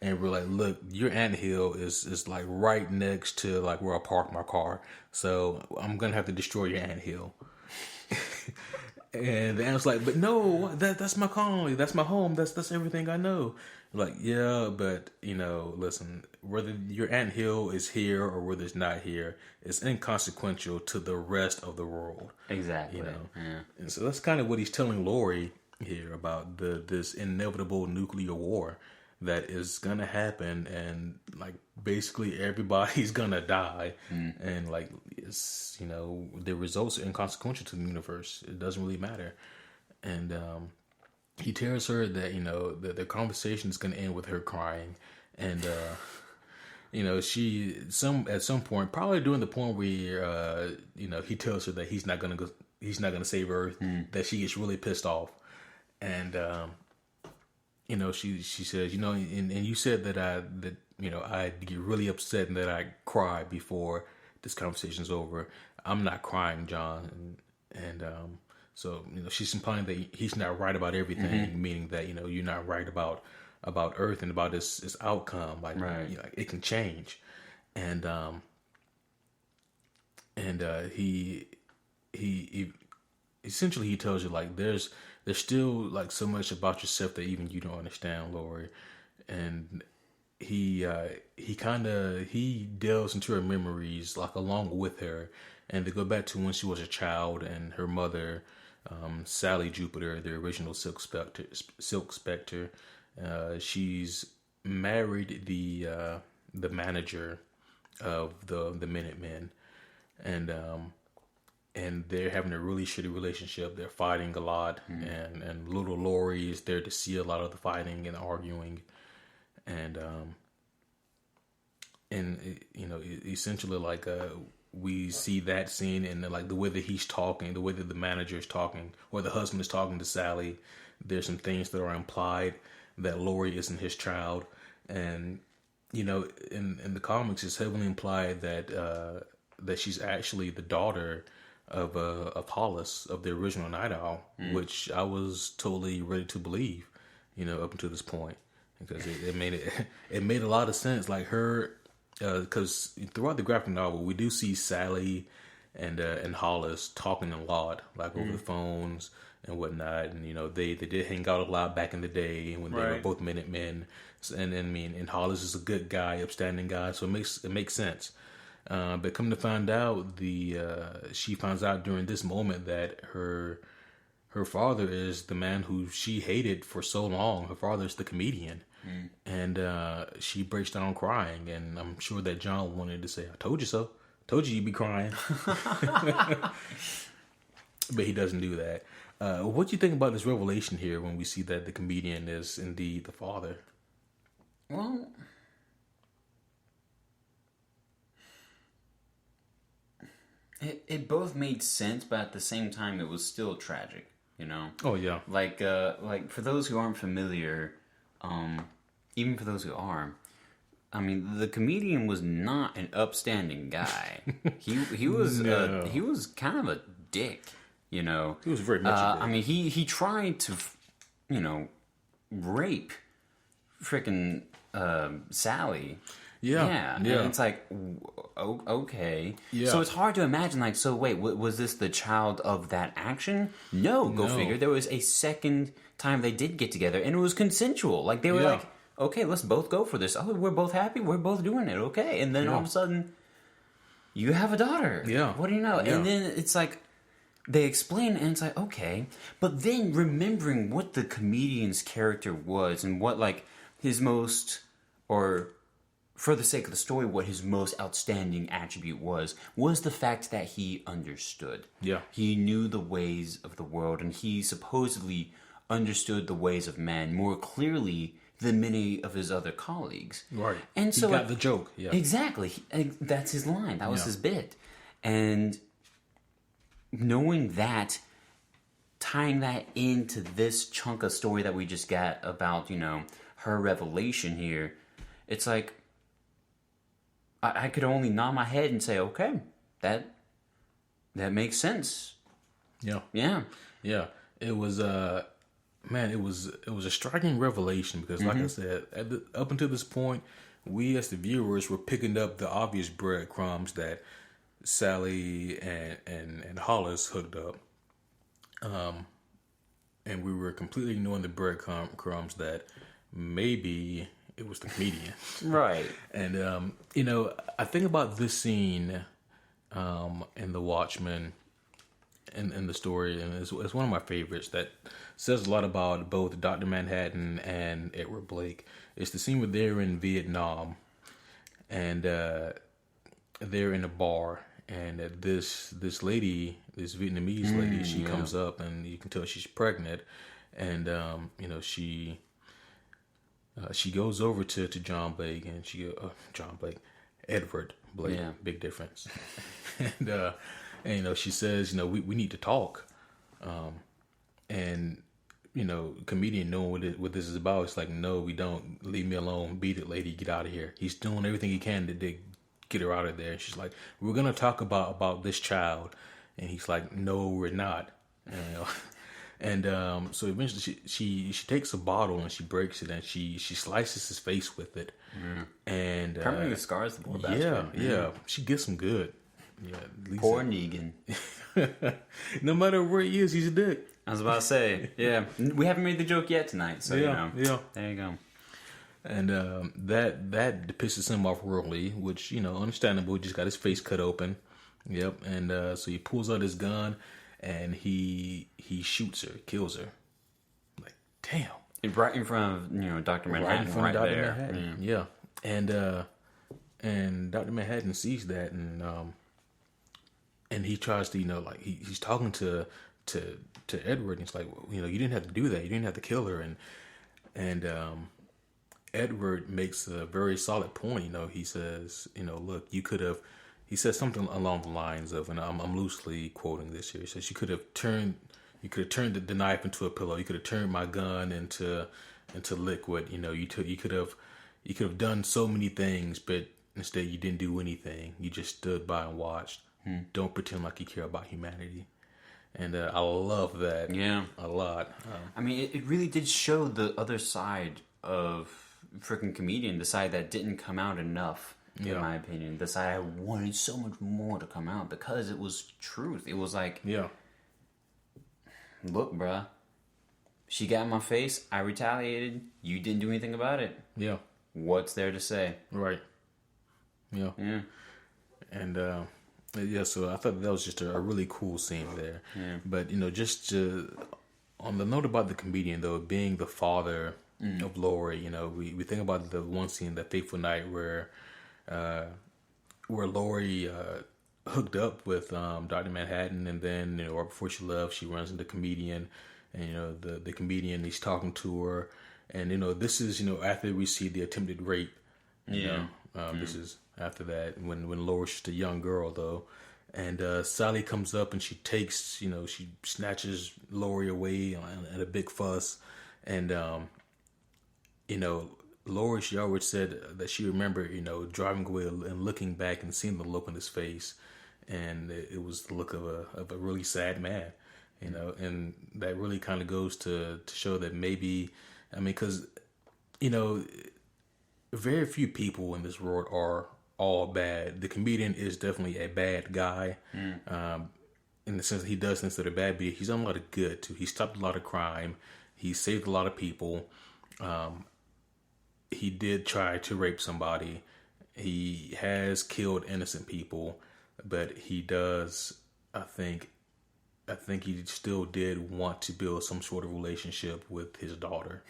and we're like, look, your anthill is like right next to like where I park my car, so I'm gonna have to destroy your anthill. And the ant's like, but no, that's my colony, that's my home, that's everything I know. Like, yeah, but listen, whether your anthill is here or whether it's not here, it's inconsequential to the rest of the world. Exactly. Yeah. And so that's kind of what he's telling Lori here about this inevitable nuclear war that is gonna happen, and like basically everybody's gonna die, and like it's the results are inconsequential to the universe. It doesn't really matter, and he tells her that that the conversation is going to end with her crying, and she at some point, probably during the point where he tells her that he's not going to save Earth, that she gets really pissed off, and she says, and you said that I'd get really upset and that I cry before this conversation's over. I'm not crying, John, and so she's implying that he's not right about everything, meaning that you're not right about Earth and about its outcome. Like, right. It can change, and he essentially he tells you like there's still like so much about yourself that even you don't understand, Lori, and he delves into her memories like along with her, and they go back to when she was a child and her mother. Sally Jupiter, the original Silk Spectre. She's married the manager of the Minutemen, and they're having a really shitty relationship. They're fighting a lot, and little Lori is there to see a lot of the fighting and arguing, and essentially like we see that scene and like the way that he's talking, the way that the manager is talking, or the husband is talking to Sally. There's some things that are implied that Lori isn't his child, and in the comics, it's heavily implied that she's actually the daughter of Hollis, of the original Night Owl, which I was totally ready to believe, up until this point, because it made a lot of sense, like her. Because throughout the graphic novel, we do see Sally and Hollis talking a lot, like over the phones and whatnot. And they did hang out a lot back in the day when they were both Minutemen. And Hollis is a good guy, upstanding guy, so it makes sense. But come to find out, she finds out during this moment that her father is the man who she hated for so long. Her father is the comedian. And she breaks down crying, and I'm sure that John wanted to say, I told you so. Told you you'd be crying. But he doesn't do that. What do you think about this revelation here when we see that the comedian is indeed the father? Well, it both made sense, but at the same time, it was still tragic, Oh, yeah. Like for those who aren't familiar... even for those who are, I mean, the comedian was not an upstanding guy. He was he was kind of a dick, He was very much a dick. I mean, he tried to, rape freaking Sally. Yeah. And it's like, okay. Yeah. So it's hard to imagine, like, so wait, was this the child of that action? No, go figure. There was a second time they did get together, and it was consensual. Like, they were like, okay, let's both go for this. Oh, we're both happy. We're both doing it. Okay. And then all of a sudden, you have a daughter. Yeah. What do you know? Yeah. And then it's like, they explain, and it's like, okay. But then remembering what the comedian's character was and what, like, his most, or for the sake of the story, what his most outstanding attribute was the fact that he understood. Yeah. He knew the ways of the world, and he supposedly understood the ways of man more clearly than many of his other colleagues. Right. And so he got the joke. Yeah. Exactly. That's his line. That was his bit. And knowing that, tying that into this chunk of story that we just got about, her revelation here, it's like, I could only nod my head and say, okay, that makes sense. Yeah. Yeah. Yeah. It was, man, it was a striking revelation because, like I said, up until this point, we as the viewers were picking up the obvious breadcrumbs that Sally and Hollis hooked up. And we were completely ignoring the breadcrumbs that maybe it was the comedian. Right. And, I think about this scene in The Watchmen and the story, and it's one of my favorites that says a lot about both Dr. Manhattan and Edward Blake. It's the scene where they're in Vietnam, and they're in a bar, and this lady, this Vietnamese lady, she comes up, and you can tell she's pregnant, and she goes over to John Blake, and Edward Blake, big difference, and she says, we need to talk, and comedian knowing what this is about, it's like, no, we don't. Leave me alone. Beat it, lady. Get out of here. He's doing everything he can to get her out of there. And she's like, we're gonna talk about this child, and he's like, no, we're not. And so eventually she takes a bottle and she breaks it and she slices his face with it. And permanently scars the poor bastard. Yeah. She gets him good. Yeah, Lisa. Poor Negan. No matter where he is, he's a dick. I was about to say, yeah. We haven't made the joke yet tonight, so yeah. There you go. And that pisses him off royally, which, understandable. He just got his face cut open. Yep. And so he pulls out his gun and he shoots her, kills her. Like, damn. Right in front of, Dr. Manhattan. Right in front of Dr. there. Manhattan. Yeah. And Dr. Manhattan sees that, and he tries to, he's talking to Edward, and it's like, you didn't have to do that. You didn't have to kill her. And Edward makes a very solid point. He says, look, you could have. He says something along the lines of, and I'm loosely quoting this here. He says, you could have turned the knife into a pillow. You could have turned my gun into liquid. You could have done so many things, but instead you didn't do anything. You just stood by and watched. Don't pretend like you care about humanity. And I love that. Yeah, a lot. I mean, it really did show the other side of freaking comedian, the side that didn't come out enough. In my opinion, the side I wanted so much more to come out because it was truth. It was like, look, bruh, she got in my face. I retaliated. You didn't do anything about it. Yeah. What's there to say? Right. Yeah. Yeah. And so I thought that was just a really cool scene there. Yeah. But just on the note about the comedian though, being the father of Lori, we think about the one scene, that fateful night where Lori hooked up with Dr. Manhattan, and then right before she left, she runs into the comedian, and the comedian, he's talking to her, and this is after we see the attempted rape. This is after that when Lori's just a young girl though, and Sally comes up and she takes she snatches Lori away in a big fuss, and Lori, she always said that she remembered, driving away and looking back and seeing the look on his face, and it was the look of a really sad man, and that really kind of goes to show that maybe, because, very few people in this world are all bad. The comedian is definitely a bad guy, in the sense that he does things that are bad, but he's done a lot of good too. He stopped a lot of crime. He saved a lot of people. He did try to rape somebody. He has killed innocent people, but he does, I think he still did want to build some sort of relationship with his daughter.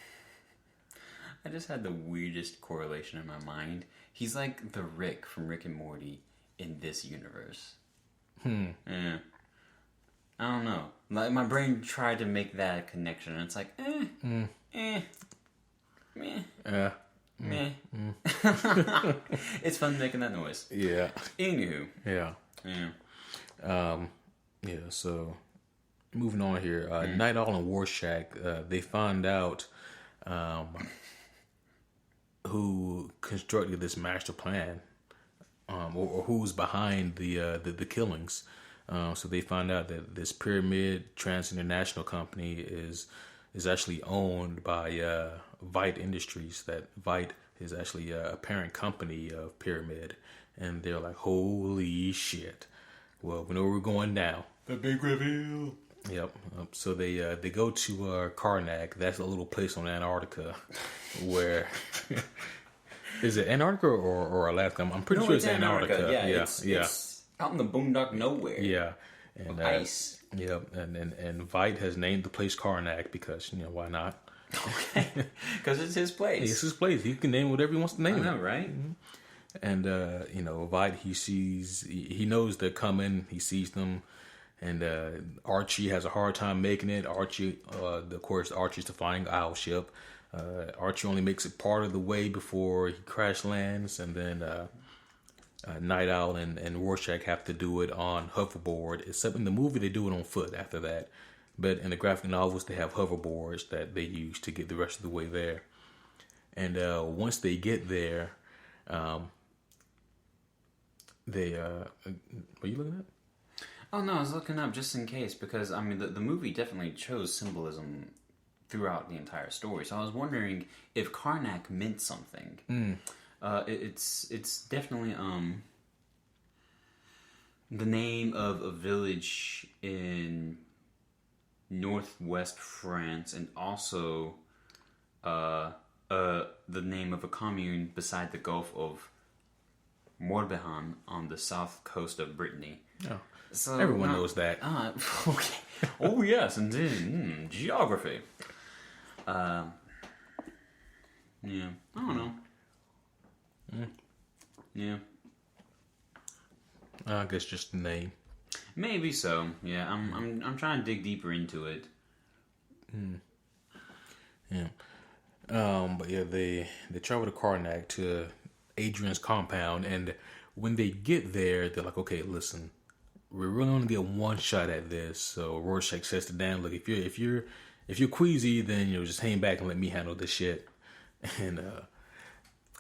I just had the weirdest correlation in my mind. He's like the Rick from Rick and Morty in this universe. Yeah. I don't know. Like, my brain tried to make that connection, and it's like, meh. It's fun making that noise. Yeah. Anywho. Yeah. Yeah. So moving on here. Night Owl and Rorschach, they find out who constructed this master plan, or who's behind the killings. So they find out that this Pyramid Trans International company is actually owned by Vite Industries. That Vite is actually a parent company of Pyramid, and they're like, "Holy shit!" Well, we know where we're going now. The big reveal. Yep. So they go to Karnak. That's a little place on Antarctica, where is it Antarctica or Alaska? I'm pretty sure it's Antarctica. Yeah. It's out in the boondock nowhere. Yeah. And ice. Yep. And Vite has named the place Karnak because why not? Okay. Because it's his place. It's his place. He can name whatever he wants to name. I know, right? Mm-hmm. And Vite, he knows they're coming. He sees them. And Archie has a hard time making it. Archie's the flying owl ship. Archie only makes it part of the way before he crash lands, and then Night Owl and Rorschach have to do it on hoverboard. Except in the movie, they do it on foot after that. But in the graphic novels, they have hoverboards that they use to get the rest of the way there. And once they get there, what are you looking at? Oh, no, I was looking up just in case, because, I mean, the movie definitely chose symbolism throughout the entire story. So I was wondering if Karnak meant something. It's definitely the name of a village in northwest France, and also the name of a commune beside the Gulf of Morbihan on the south coast of Brittany. Oh. So, everyone knows that. Okay. Oh, yes, indeed. Geography. Yeah. I don't know. Yeah. I guess just the name. Maybe so. Yeah. I'm trying to dig deeper into it. Yeah. But yeah, they travel to Karnak to Adrian's compound, and when they get there, they're like, "Okay, listen. We're really only get one shot at this." So Rorschach says to Dan, "Look, if you're queasy, then just hang back and let me handle this shit." And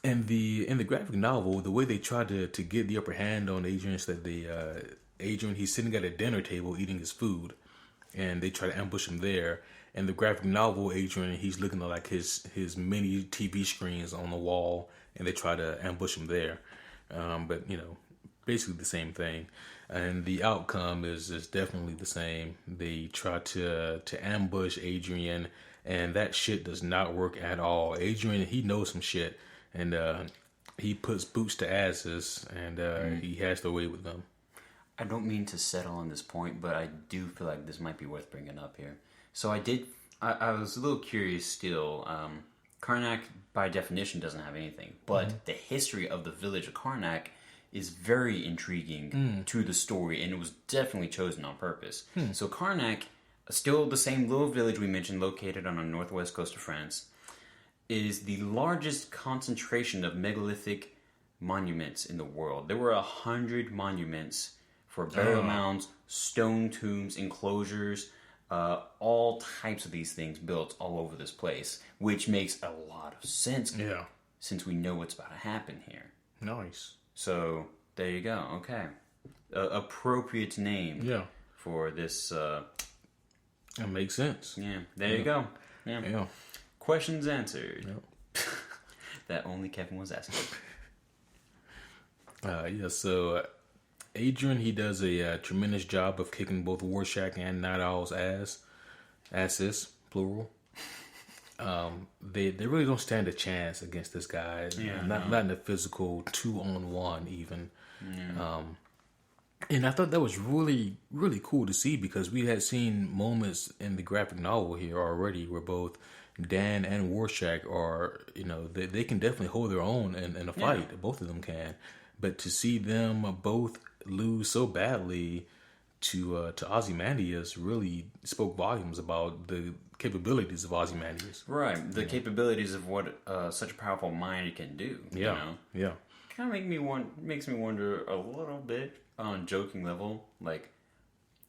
in the graphic novel, the way they try to get the upper hand on Adrian is that Adrian, he's sitting at a dinner table eating his food, and they try to ambush him there. In the graphic novel, Adrian, he's looking at like his mini TV screens on the wall, and they try to ambush him there. But basically the same thing. And the outcome is definitely the same. They try to ambush Adrian, and that shit does not work at all. Adrian, he knows some shit, and he puts boots to asses, and he has to away with them. I don't mean to settle on this point, but I do feel like this might be worth bringing up here. So I was a little curious still. Karnak, by definition, doesn't have anything, but the history of the village of Karnak is very intriguing to the story, and it was definitely chosen on purpose. So Karnak, still the same little village we mentioned, located on the northwest coast of France, is the largest concentration of megalithic monuments in the world. There were 100 monuments for burial mounds, stone tombs, enclosures, all types of these things built all over this place, which makes a lot of sense since we know what's about to happen here. Nice. So, there you go. Okay. Appropriate name for this. That makes sense. Yeah, there you go. Yeah. Questions answered. Yep. That only Kevin was asking. So Adrian, he does a tremendous job of kicking both Rorschach and Night Owl's asses, plural. They really don't stand a chance against this guy. Not in a physical 2-on-1 even. Yeah. And I thought that was really, really cool to see, because we had seen moments in the graphic novel here already where both Dan and Rorschach are, they can definitely hold their own in a fight. Yeah. Both of them can. But to see them both lose so badly to Ozymandias really spoke volumes about the capabilities of Ozymandias. Right. The capabilities of what such a powerful mind can do. Yeah. Yeah. Kind of makes me wonder a little bit on a joking level, like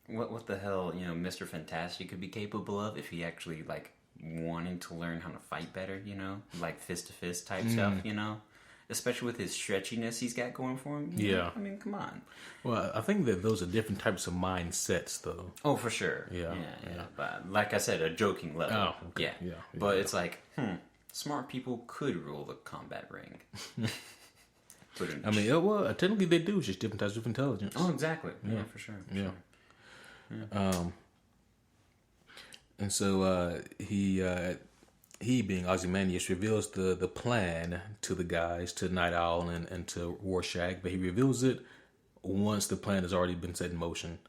what the hell, Mr. Fantastic could be capable of if he actually wanting to learn how to fight better, like fist to fist type stuff, especially with his stretchiness he's got going for him. Yeah. I mean, come on. Well, I think that those are different types of mindsets, though. Oh, for sure. Yeah. But like I said, a joking level. Oh, okay. Yeah. But it's like, smart people could rule the combat ring. I mean, well, technically they do. It's just different types of intelligence. Oh, exactly. Yeah, for sure. Yeah. And so he being Ozymandias reveals the plan to the guys, to Night Owl and to Rorschach, but he reveals it once the plan has already been set in motion.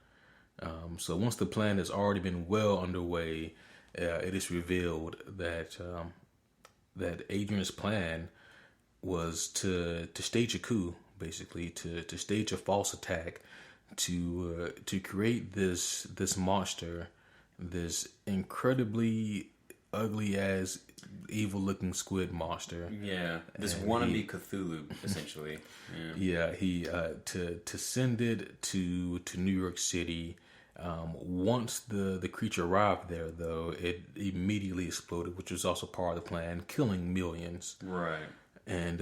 So once the plan has already been well underway, it is revealed that Adrian's plan was to stage a coup, basically to stage a false attack, to create this monster, this incredibly ugly as evil looking squid monster. Yeah, this wannabe Cthulhu, essentially. Yeah, he to send it to New York City. Once the creature arrived there, though, it immediately exploded, which was also part of the plan, killing millions. Right. And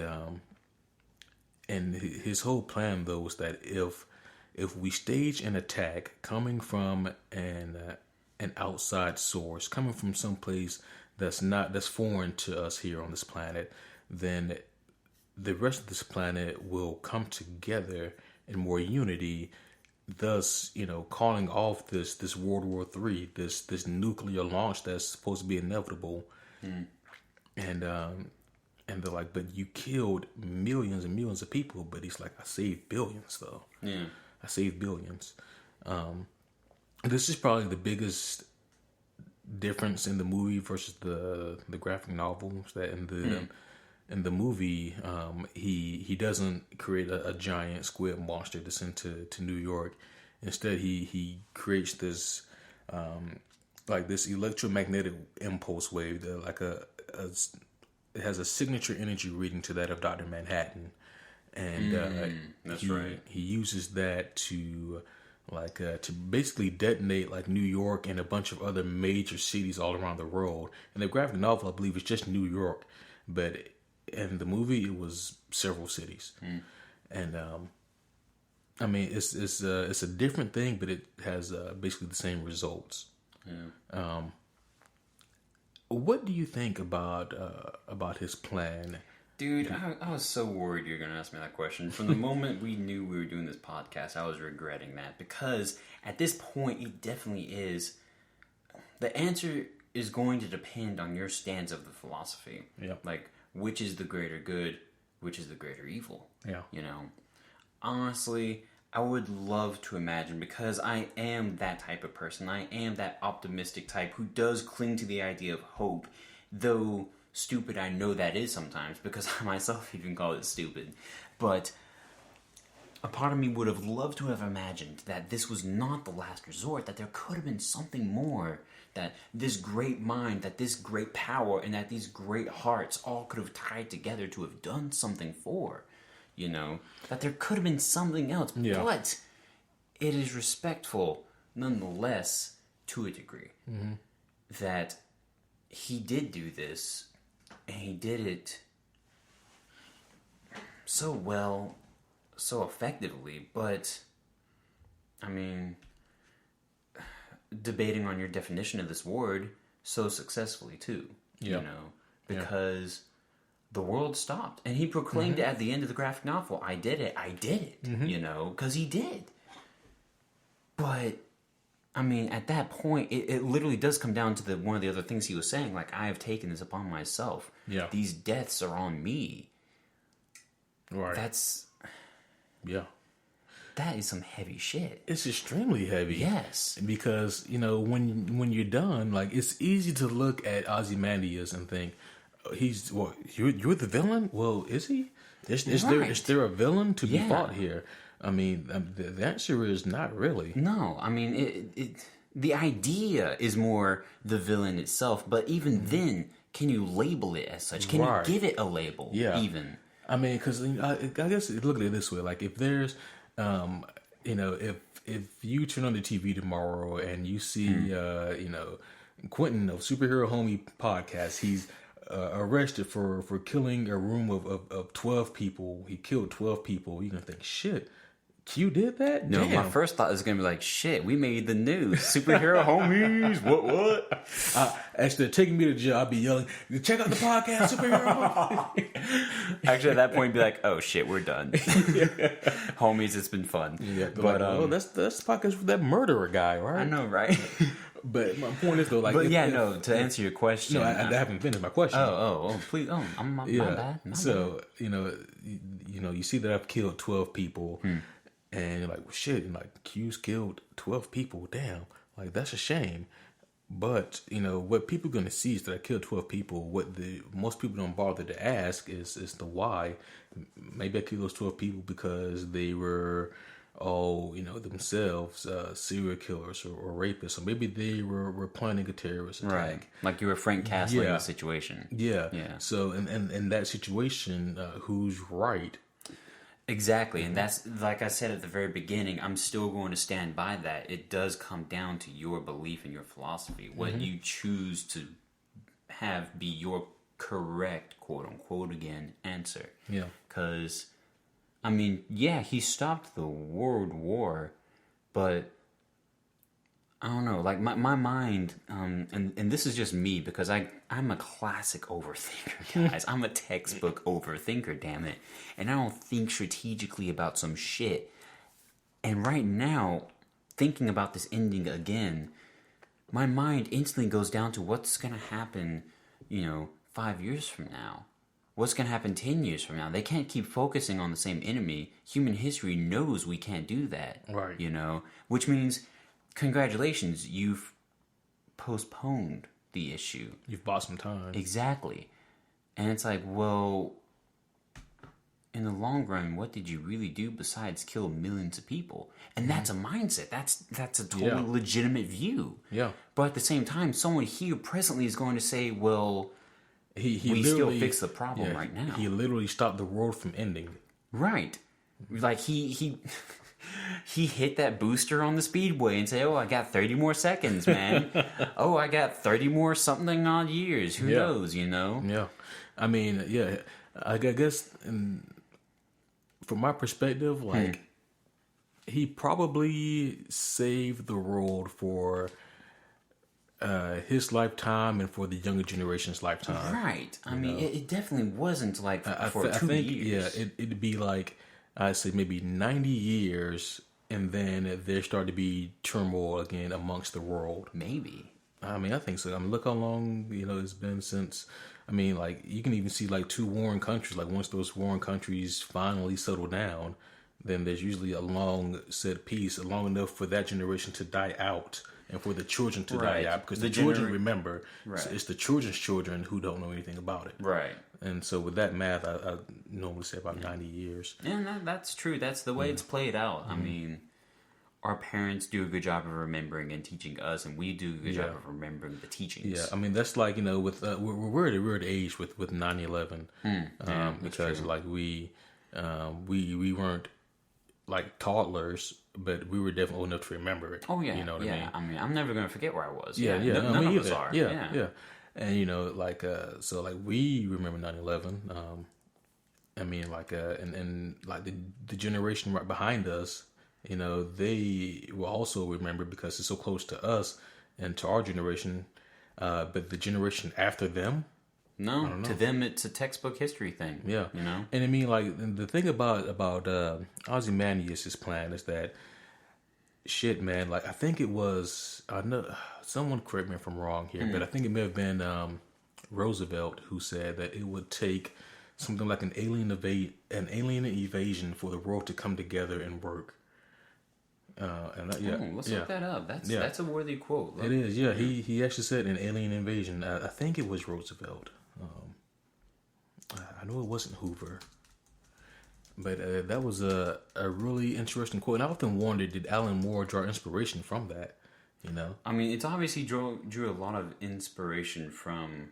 his whole plan, though, was that if we stage an attack coming from an outside source, coming from someplace that's foreign to us here on this planet, then the rest of this planet will come together in more unity, thus, calling off this World War III, this nuclear launch that's supposed to be inevitable. And they're like, but you killed millions and millions of people. But he's like, I saved billions, though. Yeah. I saved billions. This is probably the biggest difference in the movie versus the graphic novels. That in the movie, he doesn't create a giant squid monster to send to New York. Instead, he creates this this electromagnetic impulse wave that it has a signature energy reading to that of Dr. Manhattan, and that's right. He uses that to basically detonate New York and a bunch of other major cities all around the world. In the graphic novel, I believe it's just New York, but in the movie it was several cities. And I mean it's a different thing, but it has basically the same results. Yeah. What do you think about his plan? Dude, I was so worried you were going to ask me that question. From the moment we knew we were doing this podcast, I was regretting that. Because at this point, it definitely is. The answer is going to depend on your stance of the philosophy. Yeah. Like, which is the greater good? Which is the greater evil? Yeah. Honestly, I would love to imagine, because I am that type of person. I am that optimistic type who does cling to the idea of hope, though stupid I know that is sometimes, because I myself even call it stupid. But a part of me would have loved to have imagined that this was not the last resort, that there could have been something more, that this great mind, that this great power, and that these great hearts all could have tied together to have done something for. That there could have been something else, but it is respectful, nonetheless, to a degree, that he did do this, and he did it so well, so effectively, but, I mean, debating on your definition of this word, so successfully, too, because the world stopped. And he proclaimed at the end of the graphic novel, I did it, because he did. But, I mean, at that point, it literally does come down to one of the other things he was saying, I have taken this upon myself. Yeah. These deaths are on me. Right. That's... Yeah. that is some heavy shit. It's extremely heavy. Yes. Because, when you're done, like, it's easy to look at Ozymandias and think, you're the villain? Well, is he? Is there a villain to be fought here? I mean, the answer is not really. No, I mean, the idea is more the villain itself, but even then, can you label it as such? Can you give it a label? Yeah. Even. I mean, because I guess look at it this way: like if there's, if you turn on the TV tomorrow and you see, Quentin of Superhero Homie podcast, he's arrested for killing a room of 12 people. He killed 12 people. You're gonna think, shit. Q did that? No, my first thought is gonna be like, shit, we made the news. Superhero homies, what? Actually, they're taking me to jail. I'll be yelling, check out the podcast, Superhero homies. Actually, at that point, be like, oh shit, we're done. Homies, it's been fun. Yeah, but that's the podcast with that murderer guy, right? I know, right? But my point is though, like, to answer your question, no, I haven't finished my question. Please, my bad. So you see that I've killed 12 people. And you're like, well, shit, and like Q's killed 12 people. Damn, like that's a shame. But what people are gonna see is that I killed 12 people. What most people don't bother to ask is the why. Maybe I killed those 12 people because they were themselves serial killers or rapists, or maybe they were planning a terrorist attack. Right, like you were Frank Castle in the situation. Yeah. So in that situation, who's right? Exactly, and that's, like I said at the very beginning, I'm still going to stand by that. It does come down to your belief and your philosophy, what you choose to have be your correct, quote-unquote, again, answer. Yeah. Because, I mean, yeah, he stopped the World War, but I don't know, like my mind, and this is just me because I'm a classic overthinker, guys. I'm a textbook overthinker, damn it. And I don't think strategically about some shit. And right now, thinking about this ending again, my mind instantly goes down to what's going to happen, 5 years from now. What's going to happen 10 years from now? They can't keep focusing on the same enemy. Human history knows we can't do that. Right. Which means, congratulations, you've postponed the issue. You've bought some time. Exactly. And it's like, well, in the long run, what did you really do besides kill millions of people? And that's a mindset. That's a totally legitimate view. Yeah. But at the same time, someone here presently is going to say, well, we still fix the problem right now. He literally stopped the world from ending. Right. Like he hit that booster on the speedway and say, oh, I got 30 more seconds, man. Oh, I got 30 more something odd years. Who knows, Yeah. I mean, I guess from my perspective, like, he probably saved the world for his lifetime and for the younger generation's lifetime. Right. I mean, it definitely wasn't like for 2 years. Yeah, it'd be like, I'd say maybe 90 years, and then there started to be turmoil again amongst the world. Maybe. I mean, I think so. I mean, look how long, it's been since, I mean, like, you can even see, like, two warring countries. Like, once those warring countries finally settle down, then there's usually a long set peace, long enough for that generation to die out and for the children to die out. Because the children remember. Right. So it's the children's children who don't know anything about it. Right. And so with that math, I normally say about 90 years. Yeah, that's true. That's the way it's played out. I mean, our parents do a good job of remembering and teaching us, and we do a good job of remembering the teachings. Yeah, I mean, that's like, with we're at a weird age with 9/11, because like we weren't like toddlers, but we were definitely old enough to remember it. Oh yeah, you know what I mean? I mean, I'm never gonna forget where I was. Yeah. None of us are. Yeah. And like so like we remember 9/11. I mean, like and like the generation right behind us, they will also remember because it's so close to us and to our generation. But the generation after them, no, to them it's a textbook history thing. Yeah, And I mean, like, the thing about Ozymandias' plan is that, shit, man. Like, I think it was, I know, someone correct me if I'm wrong here, but I think it may have been Roosevelt who said that it would take something like an alien invasion for the world to come together and work. Let's look that up. That's a worthy quote. It is. Yeah, he actually said in Alien Invasion. I think it was Roosevelt. I know it wasn't Hoover. But that was a really interesting quote. And I often wondered, did Alan Moore draw inspiration from that? You know, I mean, it's obviously drew a lot of inspiration from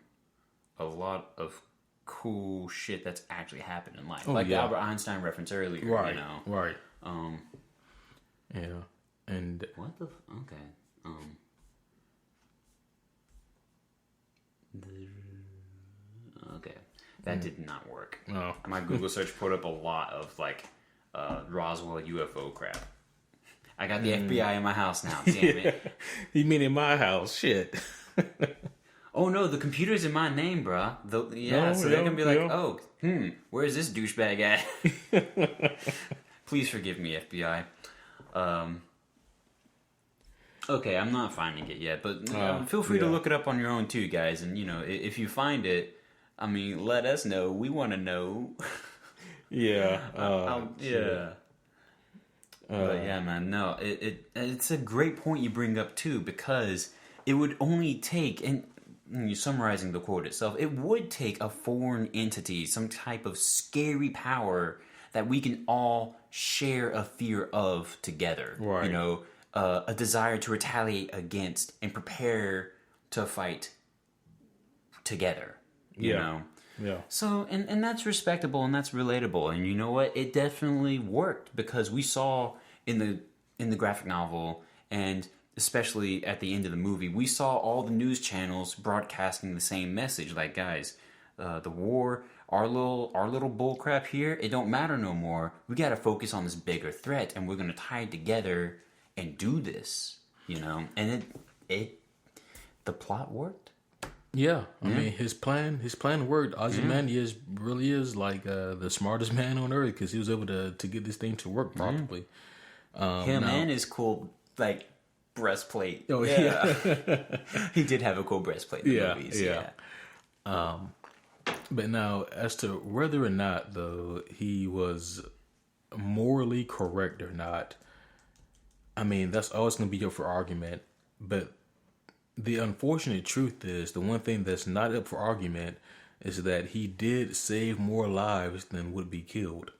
a lot of cool shit that's actually happened in life, the Albert Einstein reference earlier. Right. You know? Right. Yeah. And what the? Okay. Okay. That did not work. No. My Google search put up a lot of Roswell UFO crap. I got the FBI in my house now. Damn it! You mean in my house? Shit. Oh no, the computer's in my name, bruh. So they're gonna be like, where's this douchebag at? Please forgive me, FBI. Okay, I'm not finding it yet, but feel free to look it up on your own too, guys. And if you find it, I mean, let us know. We want to know. Yeah. But yeah, man, no, it's a great point you bring up too, because it would only take, and you're summarizing the quote itself, it would take a foreign entity, some type of scary power that we can all share a fear of together. Right. A desire to retaliate against and prepare to fight together. You know? Yeah. So, and that's respectable and that's relatable. And you know what? It definitely worked, because we saw in the graphic novel, and especially at the end of the movie, we saw all the news channels broadcasting the same message. Like, guys, the war, our little bullcrap here, it don't matter no more. We got to focus on this bigger threat, and we're going to tie it together and do this, And the plot worked. Yeah, I mean, his plan worked. Ozymandias really is like the smartest man on earth, because he was able to get this thing to work properly. Him and his cool breastplate. Oh yeah, he did have a cool breastplate in the movies. Yeah. But now, as to whether or not though he was morally correct or not, I mean, that's always going to be up for argument. But the unfortunate truth is, the one thing that's not up for argument is that he did save more lives than would be killed,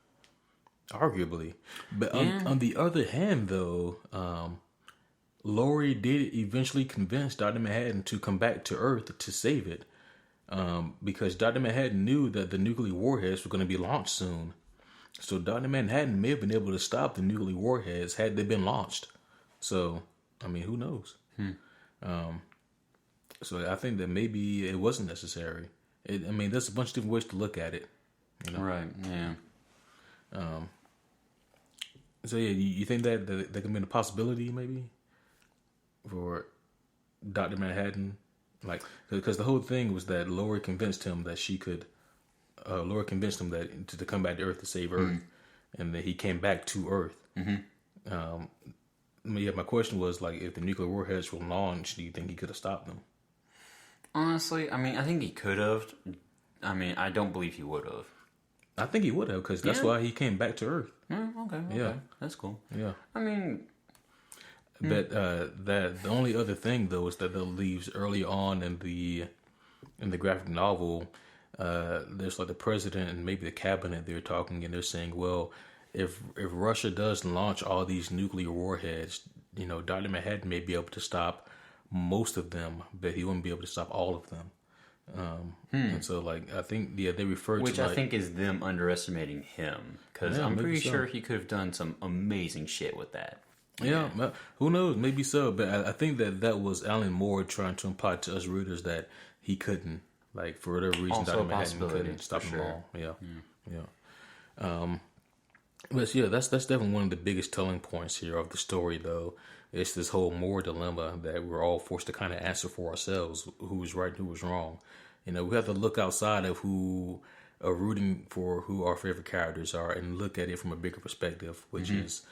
arguably. But on the other hand, though, Laurie did eventually convince Dr. Manhattan to come back to Earth to save it, because Dr. Manhattan knew that the nuclear warheads were going to be launched soon. So Dr. Manhattan may have been able to stop the nuclear warheads had they been launched. So, I mean, who knows? So I think that maybe it wasn't necessary. There's a bunch of different ways to look at it. Right, yeah. So yeah, you think that there could be a possibility maybe for Dr. Manhattan? Because the whole thing was that Laurie convinced him that she could... Laura convinced him that to come back to Earth to save Earth, and that he came back to Earth. My question was, if the nuclear warheads were launched, do you think he could have stopped them? Honestly, I think he could have. I don't believe he would have. I think he would have, because that's why he came back to Earth. Okay. Yeah, that's cool. Yeah. But that the only other thing though is that they'll leave early on in the graphic novel. There's the president and maybe the cabinet, they're talking and they're saying, well, if Russia does launch all these nuclear warheads, Dr. Manhattan may be able to stop most of them, but he wouldn't be able to stop all of them. And so I think they refer to, which I think is them underestimating him, because I'm pretty sure he could have done some amazing shit with that. Yeah, who knows? Maybe so, but I think that was Alan Moore trying to imply to us readers that he couldn't. For whatever reason, also Dr. Manhattan couldn't stop them all. Yeah. But yeah, that's definitely one of the biggest telling points here of the story, though. It's this whole Moore dilemma that we're all forced to kind of answer for ourselves: who was right, who was wrong. We have to look outside of who are rooting for who our favorite characters are, and look at it from a bigger perspective, which is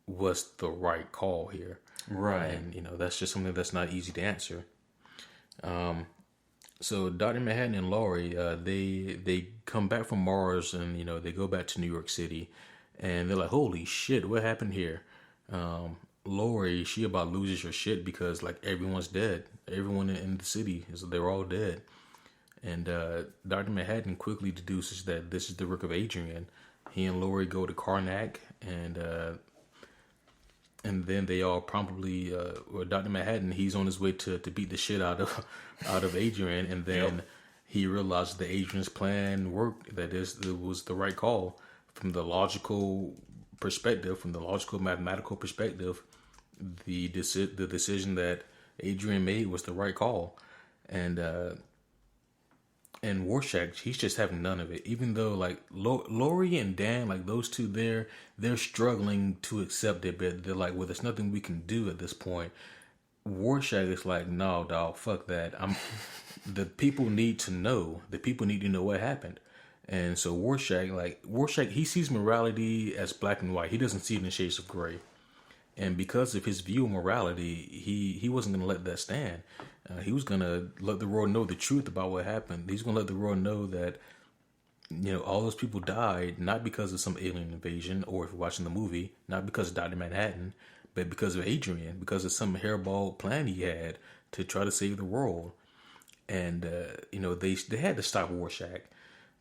what's the right call here. Right. And that's just something that's not easy to answer. So Dr. Manhattan and Laurie, they come back from Mars, and they go back to New York City, and they're like, "Holy shit, what happened here?" Lori, she about loses her shit because like everyone's dead. Everyone in the city they're all dead. And Dr. Manhattan quickly deduces that this is the work of Adrian. He and Lori go to Karnak, and then they all promptly, Dr. Manhattan, he's on his way to beat the shit out of Adrian, and then he realizes that Adrian's plan worked. That it was the right call from the logical perspective, from the logical mathematical perspective. The decision that Adrian made was the right call, and Rorschach, he's just having none of it. Even though like Lori and Dan, like those two, they're struggling to accept it, but they're like, well, there's nothing we can do at this point. Rorschach is like, no, dog, fuck that. The people need to know. The people need to know what happened. And so Rorschach, he sees morality as black and white. He doesn't see it in shades of gray. And because of his view of morality, he wasn't going to let that stand. He was going to let the world know the truth about what happened. He's going to let the world know that, all those people died, not because of some alien invasion, or if you're watching the movie, not because of Dr. Manhattan, but because of Adrian, because of some hairball plan he had to try to save the world. And, they had to stop Rorschach.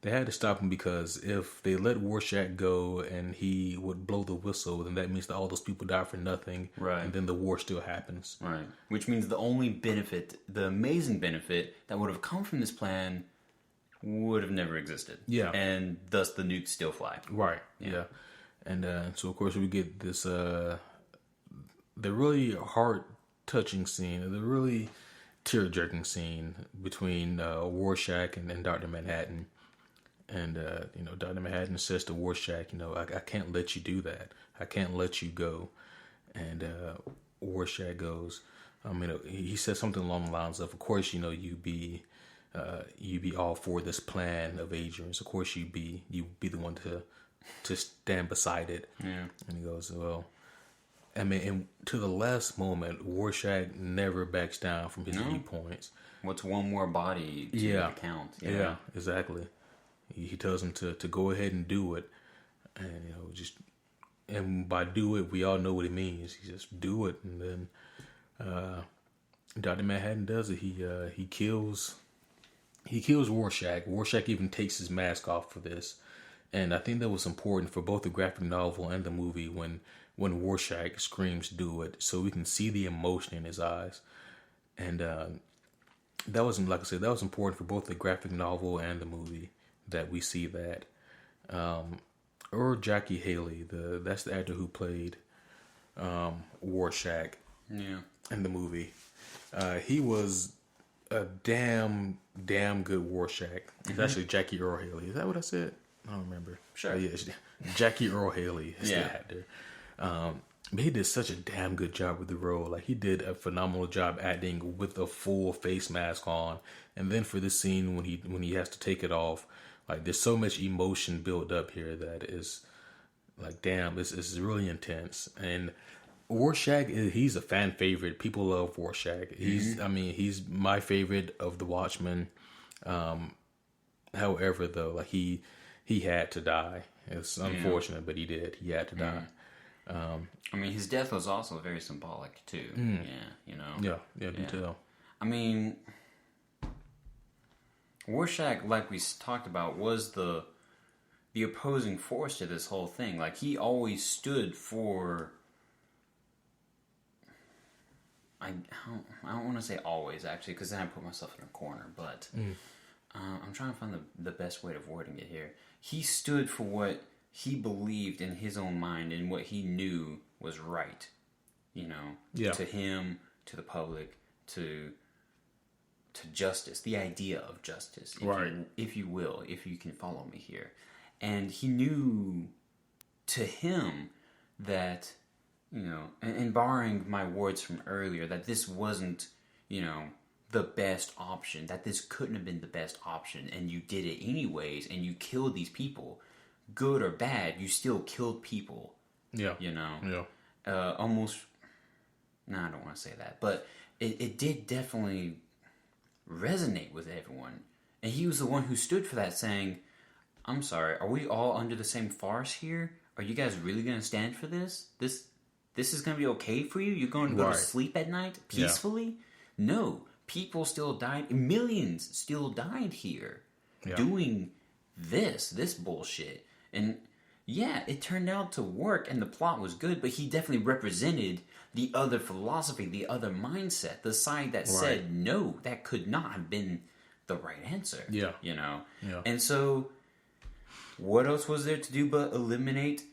They had to stop him because if they let Rorschach go and he would blow the whistle, then that means that all those people die for nothing. Right. And then the war still happens. Right. Which means the only benefit, the amazing benefit that would have come from this plan would have never existed. Yeah. And thus the nukes still fly. Right. Yeah. And so, of course, we get this, the really heart-touching scene, the really tear-jerking scene between Rorschach and Dr. Manhattan. And, Dr. Manhattan says to Rorschach, I can't let you do that. I can't let you go. And Rorschach goes, he says something along the lines of course, you be all for this plan of Adrian's. Of course, you be the one to stand beside it. Yeah. And he goes, well, and to the last moment, Rorschach never backs down from his viewpoints. What's one more body to count? Yeah, exactly. He tells him to go ahead and do it, and and by do it, we all know what it means. He just do it, and then Dr. Manhattan does it. He kills Rorschach. Rorschach even takes his mask off for this, and I think that was important for both the graphic novel and the movie when Rorschach screams "Do it," so we can see the emotion in his eyes, and that was, like I said, that was important for both the graphic novel and the movie. That we see that, or Jackie Haley, that's the actor who played Rorschach in the movie. He was a damn good Rorschach. It's actually Jackie Earl Haley. Is that what I said? I don't remember. Sure. Yeah, Jackie Earl Haley is the actor. But he did such a damn good job with the role. Like, he did a phenomenal job acting with a full face mask on, and then for this scene when he has to take it off. Like, there's so much emotion built up here that is, like, damn, this is really intense. And Rorschach, he's a fan favorite. People love Rorschach. He's my favorite of the Watchmen. However, though, like, he had to die. It's unfortunate, but he did. He had to die. His death was also very symbolic, too. Yeah, you can tell. Rorschach, like we talked about, was the opposing force to this whole thing. Like, he always stood for... I don't want to say always, actually, because then I put myself in a corner, but I'm trying to find the best way of wording it here. He stood for what he believed in his own mind and what he knew was right. To him, to the public, to justice, the idea of justice, if you will, if you can follow me here. And he knew to him that, and barring my words from earlier, that this wasn't, the best option, that this couldn't have been the best option, and you did it anyways, and you killed these people. Good or bad, you still killed people. Yeah. Almost, no, I don't want to say that, but it did definitely resonate with everyone. And he was the one who stood for that, saying, I'm sorry, are we all under the same farce here? Are you guys really going to stand for this? this is going to be okay for you? You're going to go to sleep at night peacefully? Yeah. No. People still died. Millions still died here doing this bullshit. And yeah, it turned out to work and the plot was good, but he definitely represented the other philosophy, the other mindset, the side that said, no, that could not have been the right answer. Yeah. You know? Yeah. And so, what else was there to do but eliminate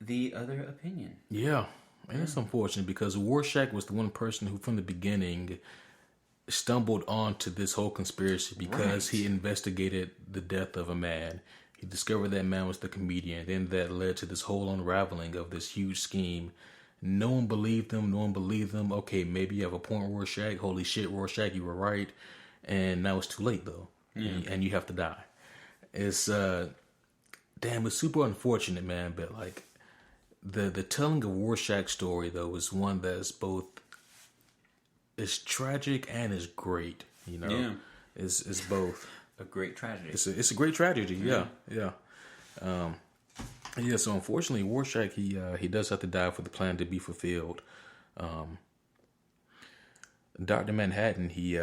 the other opinion? Yeah. And it's unfortunate because Rorschach was the one person who, from the beginning, stumbled onto this whole conspiracy because he investigated the death of a man. He discovered that man was the comedian. Then that led to this whole unraveling of this huge scheme. No one believed him. Okay, maybe you have a point, Rorschach. Holy shit, Rorschach, you were right. And now it's too late, though. Yeah. And you have to die. It's, it's super unfortunate, man. But, like, the telling of Rorschach's story, though, is one that's both, it's tragic and is great, you know? Yeah. It's both. A great tragedy. It's a great tragedy, yeah. So unfortunately, Rorschach, he does have to die for the plan to be fulfilled. Dr. Manhattan, he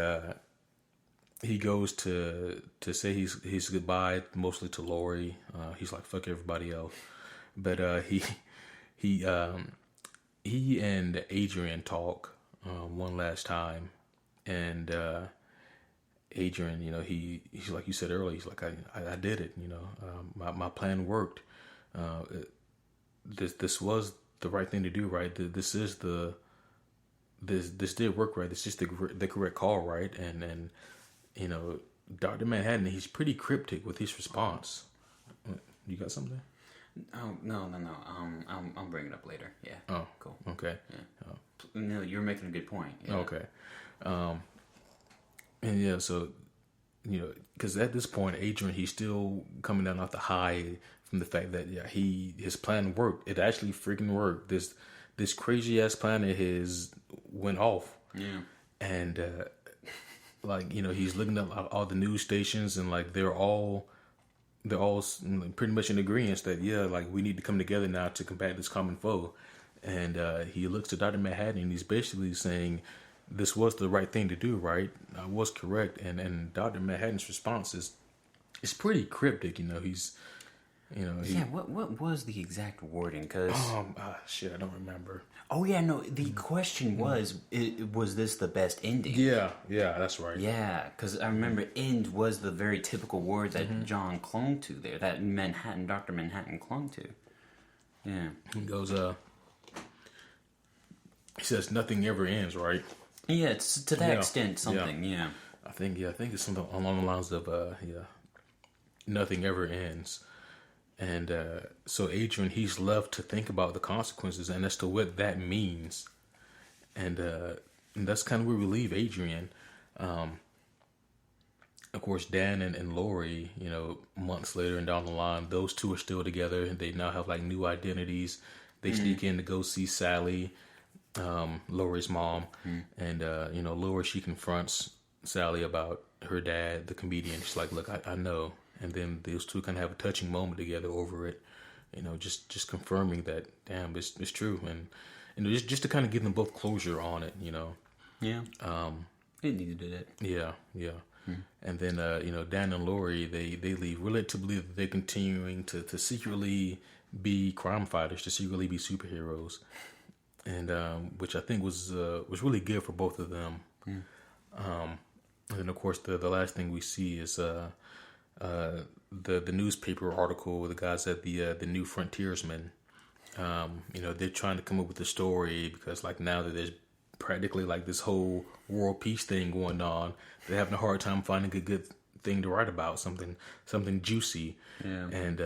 goes to say he's goodbye mostly to Laurie. He's like, fuck everybody else. But he and Adrian talk one last time, and Adrian, you know, he's like you said earlier, he's like, I did it, you know, my plan worked. This was the right thing to do, right? This did work, right? This is the correct call, right? And you know, Dr. Manhattan, he's pretty cryptic with his response. You got something? Oh, no. I'll bring it up later. Yeah. Oh, cool. Okay. Yeah. No, you're making a good point. Yeah. Okay. And yeah, so, you know, because at this point, Adrian, he's still coming down off the high from the fact that, his plan worked. It actually freaking worked. This crazy ass plan of his went off. Yeah. And, like, you know, he's looking at all the news stations, and like they're all pretty much in agreement that like we need to come together now to combat this common foe. And he looks to Dr. Manhattan, and he's basically saying, this was the right thing to do, right? I was correct. And Dr. Manhattan's response is pretty cryptic. You know, what was the exact wording? Because shit, I don't remember. Oh yeah, no. The question was this the best ending? Yeah, that's right. Yeah, because I remember "end" was the very typical word that John clung to there. That Dr. Manhattan clung to. Yeah. He goes, he says, "Nothing ever ends," right? Yeah, it's to that extent something. Yeah. I think it's something along the lines of nothing ever ends. And so Adrian, he's left to think about the consequences and as to what that means. And that's kind of where we leave Adrian. Of course, Dan and Laurie, you know, months later and down the line, those two are still together. And they now have like new identities. They sneak in to go see Sally, Laurie's mom. And, you know, Laurie, she confronts Sally about her dad, the comedian. She's like, look, I know. And then those two kind of have a touching moment together over it, you know, just confirming that, damn, it's true. And, you know, just to kind of give them both closure on it, you know. Yeah. It needed it. Yeah. And then, you know, Dan and Laurie, they leave. We're led to believe that they're continuing to secretly be crime fighters, to secretly be superheroes. And, which I think was really good for both of them. And then, of course, the last thing we see is, the newspaper article, the guys at the New Frontiersman, you know, they're trying to come up with a story because like now that there's practically like this whole world peace thing going on, they're having a hard time finding a good thing to write about, something juicy. Yeah. And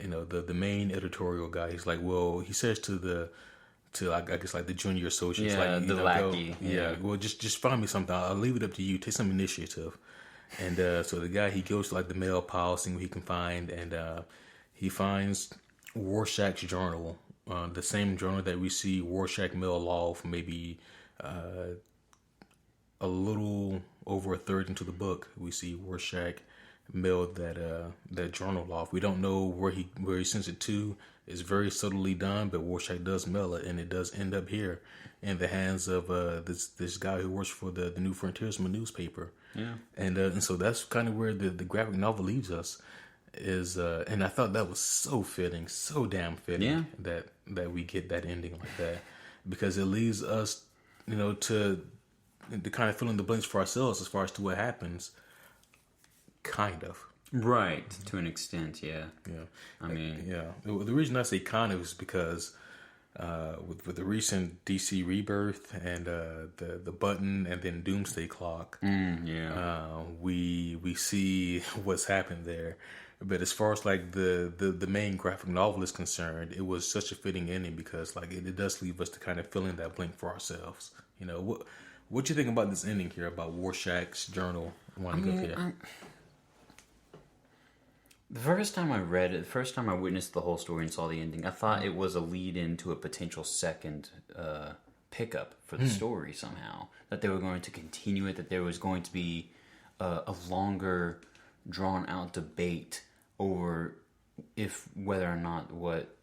you know, the main editorial guy, he's like, well, he says to I guess like the junior associates, like, the lackey. Well, just find me something. I'll leave it up to you. Take some initiative. And so the guy, he goes to like the mail pile, seeing what he can find, and he finds Rorschach's journal, the same journal that we see Rorschach mail off maybe a little over a third into the book. We see Rorschach mailed that journal off. We don't know where he sends it to. It's very subtly done, but Rorschach does mail it, and it does end up here in the hands of this guy who works for the New Frontiersman newspaper. Yeah, and so that's kind of where the graphic novel leaves us. And I thought that was so fitting, so damn fitting that we get that ending like that, because it leaves us, to kind of fill in the blanks for ourselves as far as to what happens. Kind of. Right, to an extent, yeah. Yeah. I mean... Yeah. The reason I say kind of is because with the recent DC Rebirth and the Button and then Doomsday Clock, we see what's happened there. But as far as like the main graphic novel is concerned, it was such a fitting ending because like it does leave us to kind of fill in that blank for ourselves. What you think about this ending here about Rorschach's journal? The first time I read it, the first time I witnessed the whole story and saw the ending, I thought it was a lead-in to a potential second pickup for the story somehow. That they were going to continue it, that there was going to be a longer, drawn-out debate over whether or not what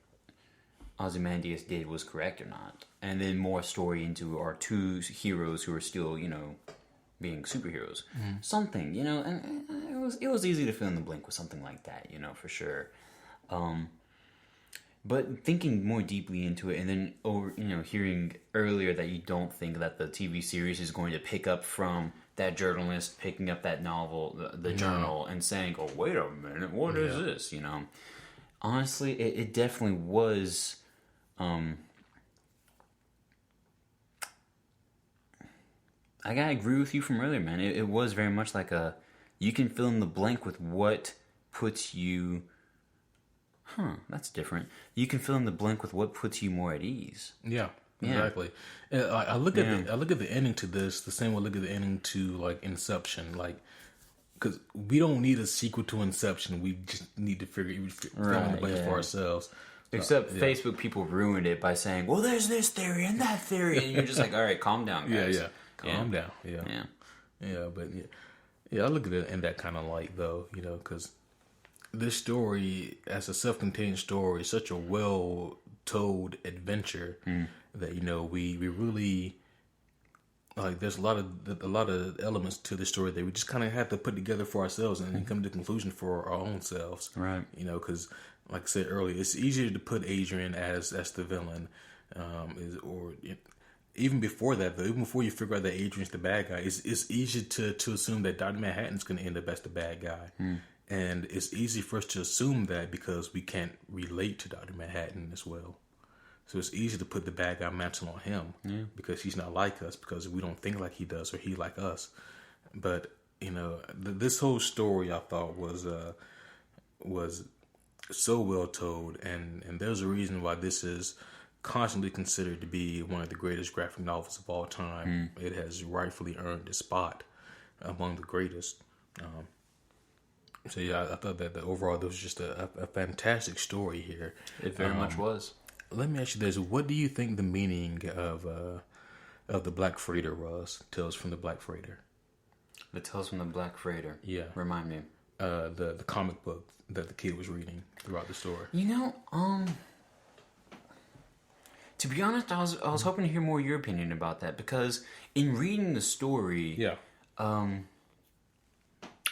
Ozymandias did was correct or not. And then more story into our two heroes who are still, being superheroes. Something, and it was easy to fill in the blank with something like that, for sure. But thinking more deeply into it, and then hearing earlier that you don't think that the TV series is going to pick up from that journalist picking up that novel, the journal, and saying, "Oh, wait a minute, what is this?" Honestly, it definitely was. I gotta agree with you from earlier, man. It was very much like you can fill in the blank with what puts you... that's different. You can fill in the blank with what puts you more at ease. Yeah, exactly. I look at the ending to this the same way I look at the ending to like Inception, like because we don't need a sequel to Inception. We just need to fill in the blanks for ourselves. Except Facebook people ruined it by saying, "Well, there's this theory and that theory," and you're just like, "All right, calm down, guys." Calm down. But I look at it in that kind of light, though, because this story, as a self-contained story, is such a well-told adventure that we really like. There's a lot of elements to the story that we just kind of have to put together for ourselves and then come to the conclusion for our own selves, right? Because like I said earlier, it's easier to put Adrian as the villain, even before that, though, even before you figure out that Adrian's the bad guy, it's easy to assume that Dr. Manhattan's going to end up as the bad guy. And it's easy for us to assume that because we can't relate to Dr. Manhattan as well. So it's easy to put the bad guy mantle on him because he's not like us, because we don't think like he does or he like us. But, this whole story I thought was so well told, and there's a reason why this is constantly considered to be one of the greatest graphic novels of all time. It has rightfully earned its spot among the greatest. So I thought that overall there was just a fantastic story here. It very much was. Let me ask you this: what do you think the meaning of the Black Freighter was? Tales from the Black Freighter. The Tales from the Black Freighter. Yeah. Remind me. The comic book that the kid was reading throughout the story. To be honest, I was hoping to hear more your opinion about that, because in reading the story,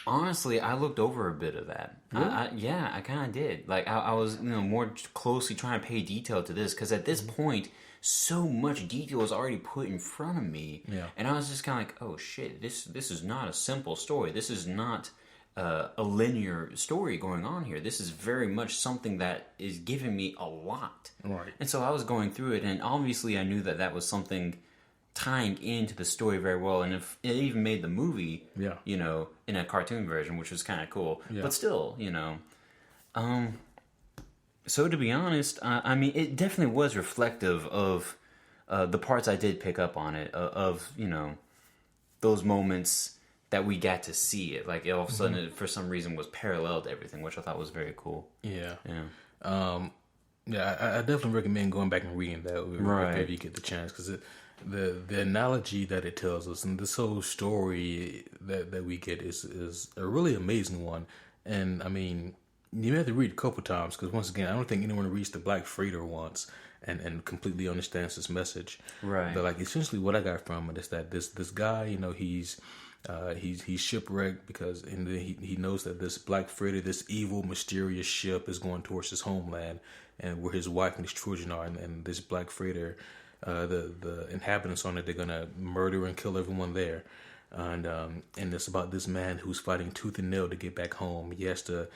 honestly, I looked over a bit of that. Really? I kind of did. Like I was, more closely trying to pay detail to this, because at this point, so much detail was already put in front of me, and I was just kind of like, oh shit, this is not a simple story. This is not a linear story going on here. This is very much something that is giving me a lot. Right. And so I was going through it, and obviously I knew that was something tying into the story very well. And if it even made the movie, in a cartoon version, which was kind of cool. Yeah. But still, so to be honest, I mean, it definitely was reflective of the parts I did pick up on it, of those moments that we got to see it. Like, all of a sudden, it, for some reason, was parallel to everything, which I thought was very cool. Yeah. I definitely recommend going back and reading that if you get the chance, because the analogy that it tells us and this whole story that we get is a really amazing one. And I mean, you have to read a couple times because once again, I don't think anyone reads the Black Freighter once and completely understands this message. Right. But like essentially, what I got from it is that this guy, you know, he's shipwrecked because he knows that this Black Freighter, this evil, mysterious ship, is going towards his homeland, and where his wife and his children are, and this Black Freighter, the inhabitants on it, they're gonna murder and kill everyone there. And it's about this man who's fighting tooth and nail to get back home. He has to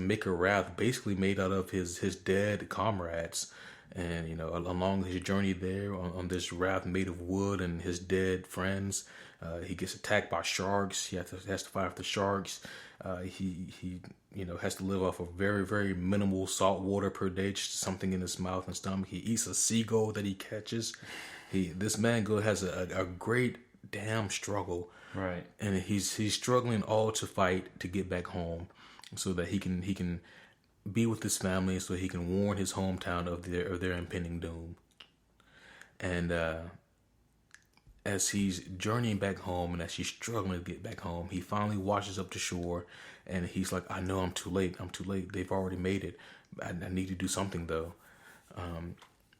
make a raft basically made out of his dead comrades. And, you know, along his journey there on this raft made of wood and his dead friends, he gets attacked by sharks. He has to fight off the sharks. He you know, has to live off of very, very minimal salt water per day, just something in his mouth and stomach. He eats a seagull that he catches. This man has a great damn struggle. Right. And he's struggling all to fight to get back home so that he can be with his family, so he can warn his hometown of their impending doom. And as he's journeying back home and as he's struggling to get back home, he finally washes up to shore, and he's like, I know I'm too late. They've already made it. I need to do something though.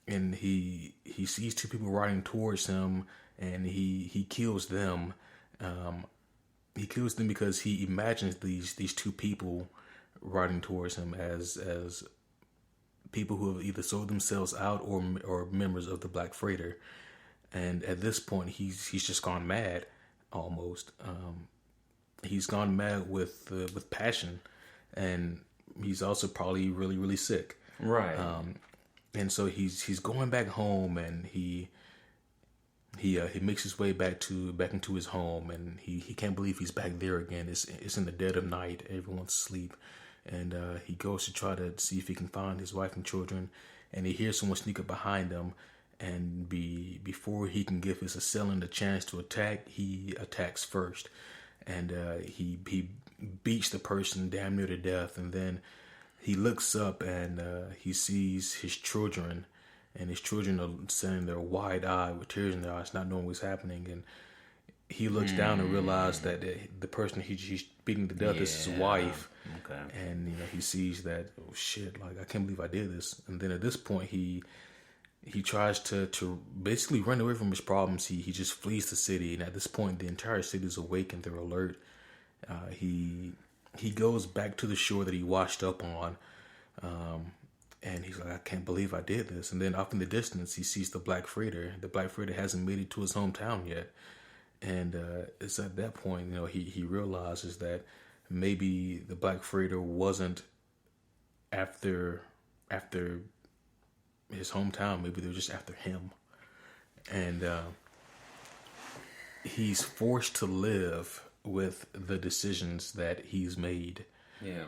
And he sees two people riding towards him, and he kills them. He kills them because he imagines these two people riding towards him as people who have either sold themselves out or members of the Black Freighter. And at this point, he's just gone mad, almost. He's gone mad with passion, and he's also probably really, really sick. Right. And so he's going back home, and he makes his way back into his home, and he can't believe he's back there again. It's in the dead of night. Everyone's asleep. And he goes to try to see if he can find his wife and children, and he hears someone sneak up behind him, and before he can give his assailant a chance to attack, he attacks first, and he beats the person damn near to death, and then he looks up and he sees his children, and his children are standing there wide-eyed with tears in their eyes, not knowing what's happening, and he looks down and realizes that the person he's beating to death is his wife. Okay. And, you know, he sees that, oh shit, like, I can't believe I did this. And then at this point, he tries to basically run away from his problems. He just flees the city. And at this point, the entire city is awake and they're alert. He goes back to the shore that he washed up on. And he's like, I can't believe I did this. And then off in the distance, he sees the Black Freighter. The Black Freighter hasn't made it to his hometown yet. And it's at that point, you know, he realizes that maybe the Black Freighter wasn't after his hometown. Maybe they were just after him. And he's forced to live with the decisions that he's made. Yeah.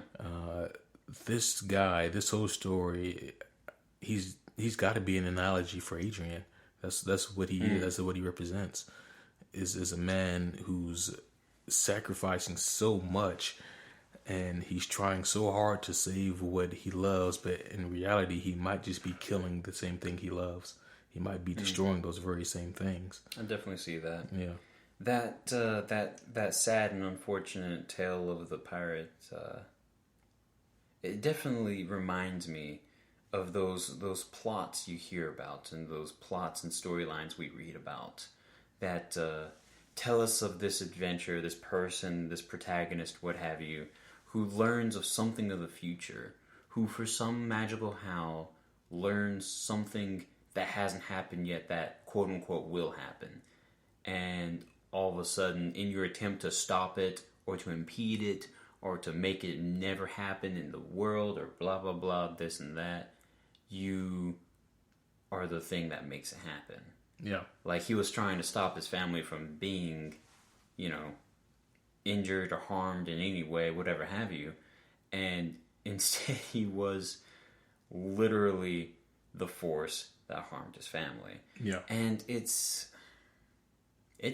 This guy, this whole story, he's got to be an analogy for Adrian. That's what he is. That's what he represents. Is a man who's sacrificing so much, and he's trying so hard to save what he loves, but in reality, he might just be killing the same thing he loves. He might be destroying those very same things. I definitely see that. Yeah. That sad and unfortunate tale of the pirate, it definitely reminds me of those plots you hear about, and those plots and storylines we read about that tell us of this adventure, this person, this protagonist, what have you, who learns of something of the future, who for some magical how learns something that hasn't happened yet that quote unquote will happen. And all of a sudden, in your attempt to stop it or to impede it or to make it never happen in the world or blah, blah, blah, this and that, you are the thing that makes it happen. Yeah. Like he was trying to stop his family from being, you know, injured or harmed in any way, whatever have you. And instead he was literally the force that harmed his family. Yeah. And it's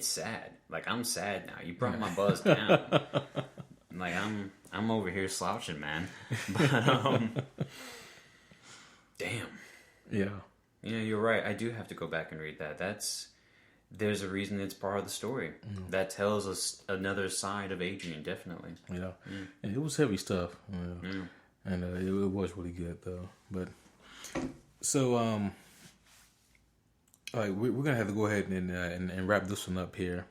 sad. Like, I'm sad now. You brought my buzz down. Like, I'm over here slouching, man. But, damn. Yeah. You know, you're right. I do have to go back and read that. there's a reason it's part of the story. That tells us another side of Adrian, definitely. Yeah. And it was heavy stuff. And it was really good, though. But, so, all right, we're going to have to go ahead and wrap this one up here.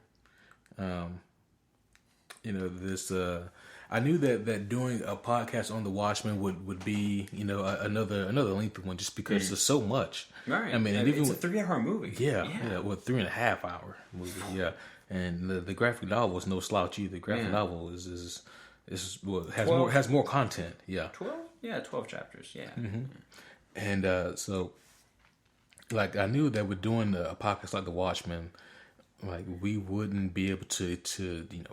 This, I knew that doing a podcast on The Watchmen would be, another lengthy one just because there's so much. Right. I mean, and it's a 3-hour movie. Yeah. 3.5 hour movie. Yeah. And the graphic novel is no slouch either. The graphic novel has more content. Yeah. 12? Yeah, 12 chapters. Yeah. Mm-hmm. And so, like, I knew that with doing a podcast like The Watchmen, like, we wouldn't be able to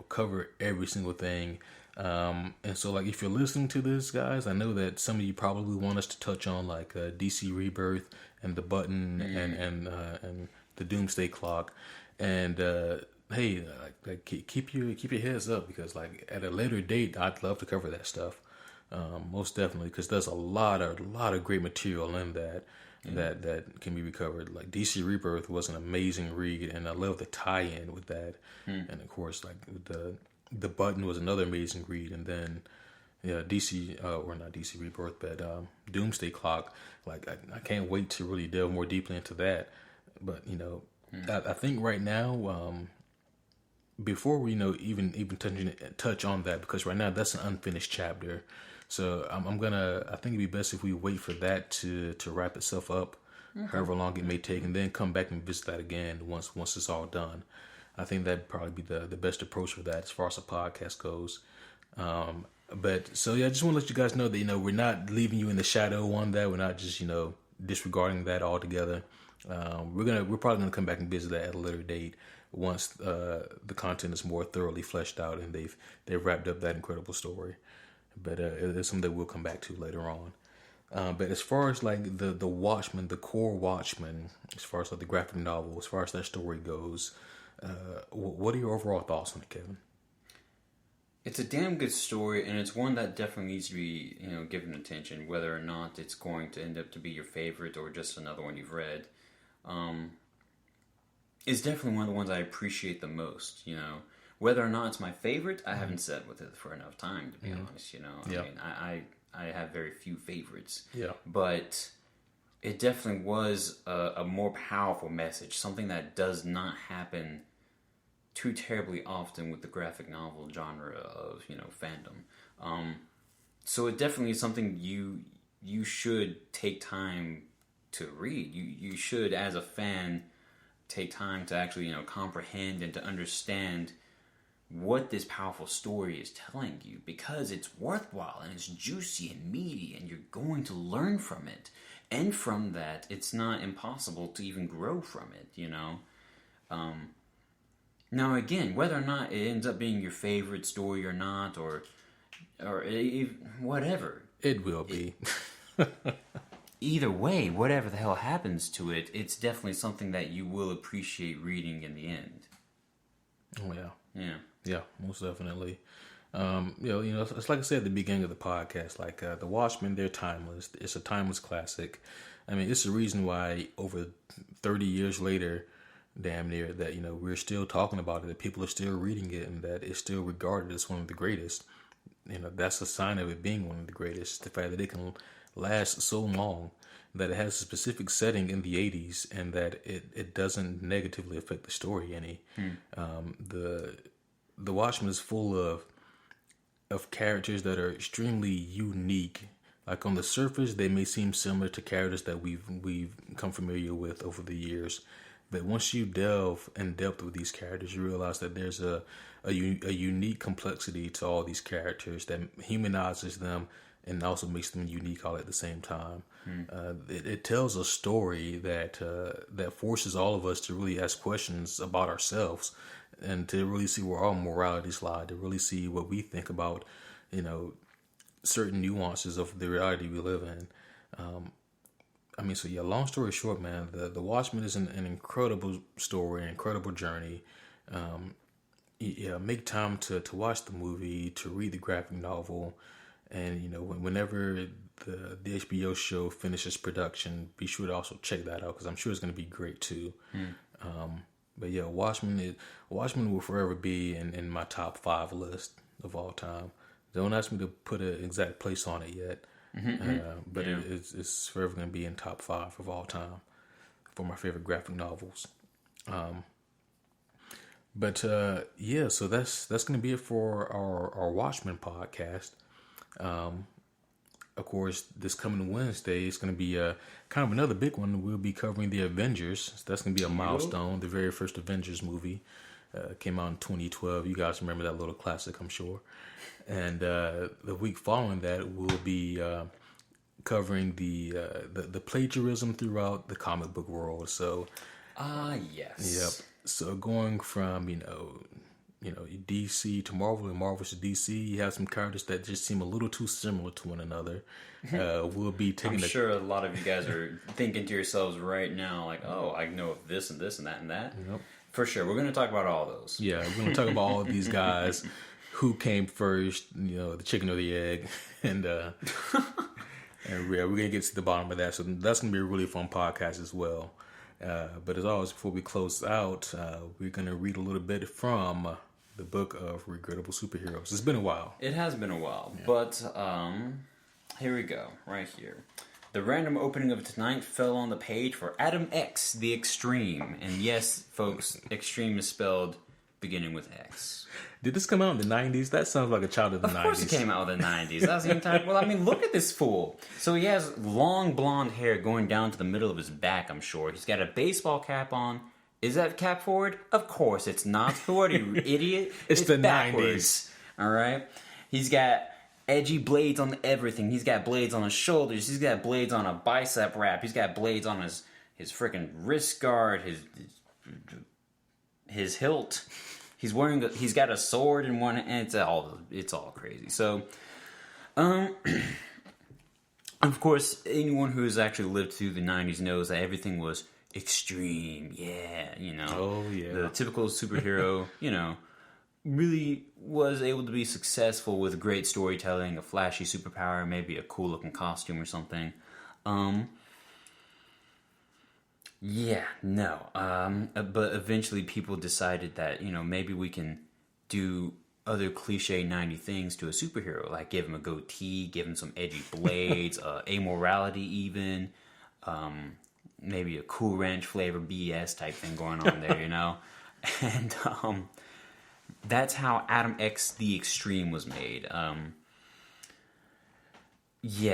cover every single thing. And so, like, if you're listening to this, guys, I know that some of you probably want us to touch on, like, DC Rebirth and the Button and the Doomsday Clock. And hey, like keep your heads up, because, like, at a later date, I'd love to cover that stuff. Most definitely, because there's a lot of great material in that. That can be recovered. Like, DC Rebirth was an amazing read, and I love the tie-in with that. And of course, like, the Button was another amazing read, and then DC or not DC Rebirth, but Doomsday Clock. Like, I can't wait to really delve more deeply into that. But I think right now, before we even touch on that, because right now that's an unfinished chapter. So I think it'd be best if we wait for that to wrap itself up, however long it may take, and then come back and visit that again once it's all done. I think that'd probably be the best approach for that as far as the podcast goes. But so yeah, I just want to let you guys know that we're not leaving you in the shadow on that. We're not just disregarding that altogether. We're probably gonna come back and visit that at a later date once the content is more thoroughly fleshed out and they've wrapped up that incredible story. But it's something that we'll come back to later on. But as far as like the Watchmen, the core Watchmen, as far as like the graphic novel, as far as that story goes, what are your overall thoughts on it, Kevin? It's a damn good story, and it's one that definitely needs to be given attention, whether or not it's going to end up to be your favorite or just another one you've read. It's definitely one of the ones I appreciate the most. Whether or not it's my favorite, I haven't sat with it for enough time to be honest. I mean, I have very few favorites. Yeah. But it definitely was a more powerful message, something that does not happen too terribly often with the graphic novel genre of fandom. So it definitely is something you should take time to read. You should, as a fan, take time to actually comprehend and to understand what this powerful story is telling you, because it's worthwhile and it's juicy and meaty and you're going to learn from it. And from that, it's not impossible to even grow from it, Now again, whether or not it ends up being your favorite story or not, or whatever. It will be. Either way, whatever the hell happens to it, it's definitely something that you will appreciate reading in the end. Oh, yeah. Yeah. Yeah, most definitely. It's like I said at the beginning of the podcast, like The Watchmen, they're timeless. It's a timeless classic. I mean, it's the reason why over 30 years later, damn near, that, we're still talking about it, that people are still reading it, and that it's still regarded as one of the greatest. That's a sign of it being one of the greatest. The fact that it can last so long, that it has a specific setting in the 80s, and that it doesn't negatively affect the story any. The Watchmen is full of characters that are extremely unique. Like, on the surface, they may seem similar to characters that we've come familiar with over the years. But once you delve in depth with these characters, you realize that there's a unique complexity to all these characters that humanizes them and also makes them unique all at the same time. It tells a story that forces all of us to really ask questions about ourselves, and to really see where our moralities lie, to really see what we think about, certain nuances of the reality we live in. Long story short, man, the Watchmen is an incredible story, an incredible journey. Make time to watch the movie, to read the graphic novel, and whenever the HBO show finishes production, be sure to also check that out, because I'm sure it's going to be great too. But yeah, Watchmen will forever be in my top 5 list of all time. Don't ask me to put an exact place on it yet, but it's forever going to be in top 5 of all time for my favorite graphic novels. So that's going to be it for our Watchmen podcast. Of course, this coming Wednesday is going to be kind of another big one. We'll be covering the Avengers. So that's going to be a milestone. The very first Avengers movie came out in 2012. You guys remember that little classic, I'm sure. And the week following that, we'll be covering the plagiarism throughout the comic book world. So, yes. Yep. So going from DC to Marvel and Marvel to DC, you have some characters that just seem a little too similar to one another. We'll be taking. I'm sure a lot of you guys are thinking to yourselves right now, like, "Oh, I know of this and this and that and that." Yep. For sure, we're going to talk about all those. Yeah, we're going to talk about all of these guys, who came first, the chicken or the egg, and we're going to get to the bottom of that. So that's going to be a really fun podcast as well. But as always, before we close out, we're going to read a little bit from the book of Regrettable Superheroes. It's been a while. It has been a while, but here we go, right here. The random opening of tonight fell on the page for Adam X, the Extreme. And yes, folks, Extreme is spelled beginning with X. Did this come out in the 90s? That sounds like a child of the 90s. Of course it came out in the 90s. That's the entire... Well, I mean, look at this fool. So he has long blonde hair going down to the middle of his back, I'm sure. He's got a baseball cap on. Is that cap forward? Of course it's not. Who are you, idiot? It's the backwards. 90s. All right? He's got edgy blades on everything. He's got blades on his shoulders. He's got blades on a bicep wrap. He's got blades on his freaking wrist guard, his hilt. He's got a sword in one, and it's all crazy. So, of course, anyone who has actually lived through the 90s knows that everything was extreme. Yeah, Oh, yeah. The typical superhero, really was able to be successful with great storytelling, a flashy superpower, maybe a cool looking costume or something. But eventually people decided that, maybe we can do other cliche 90 things to a superhero, like give him a goatee, give him some edgy blades, amorality even, maybe a Cool Ranch flavor BS type thing going on there, And that's how Adam X the Extreme was made. He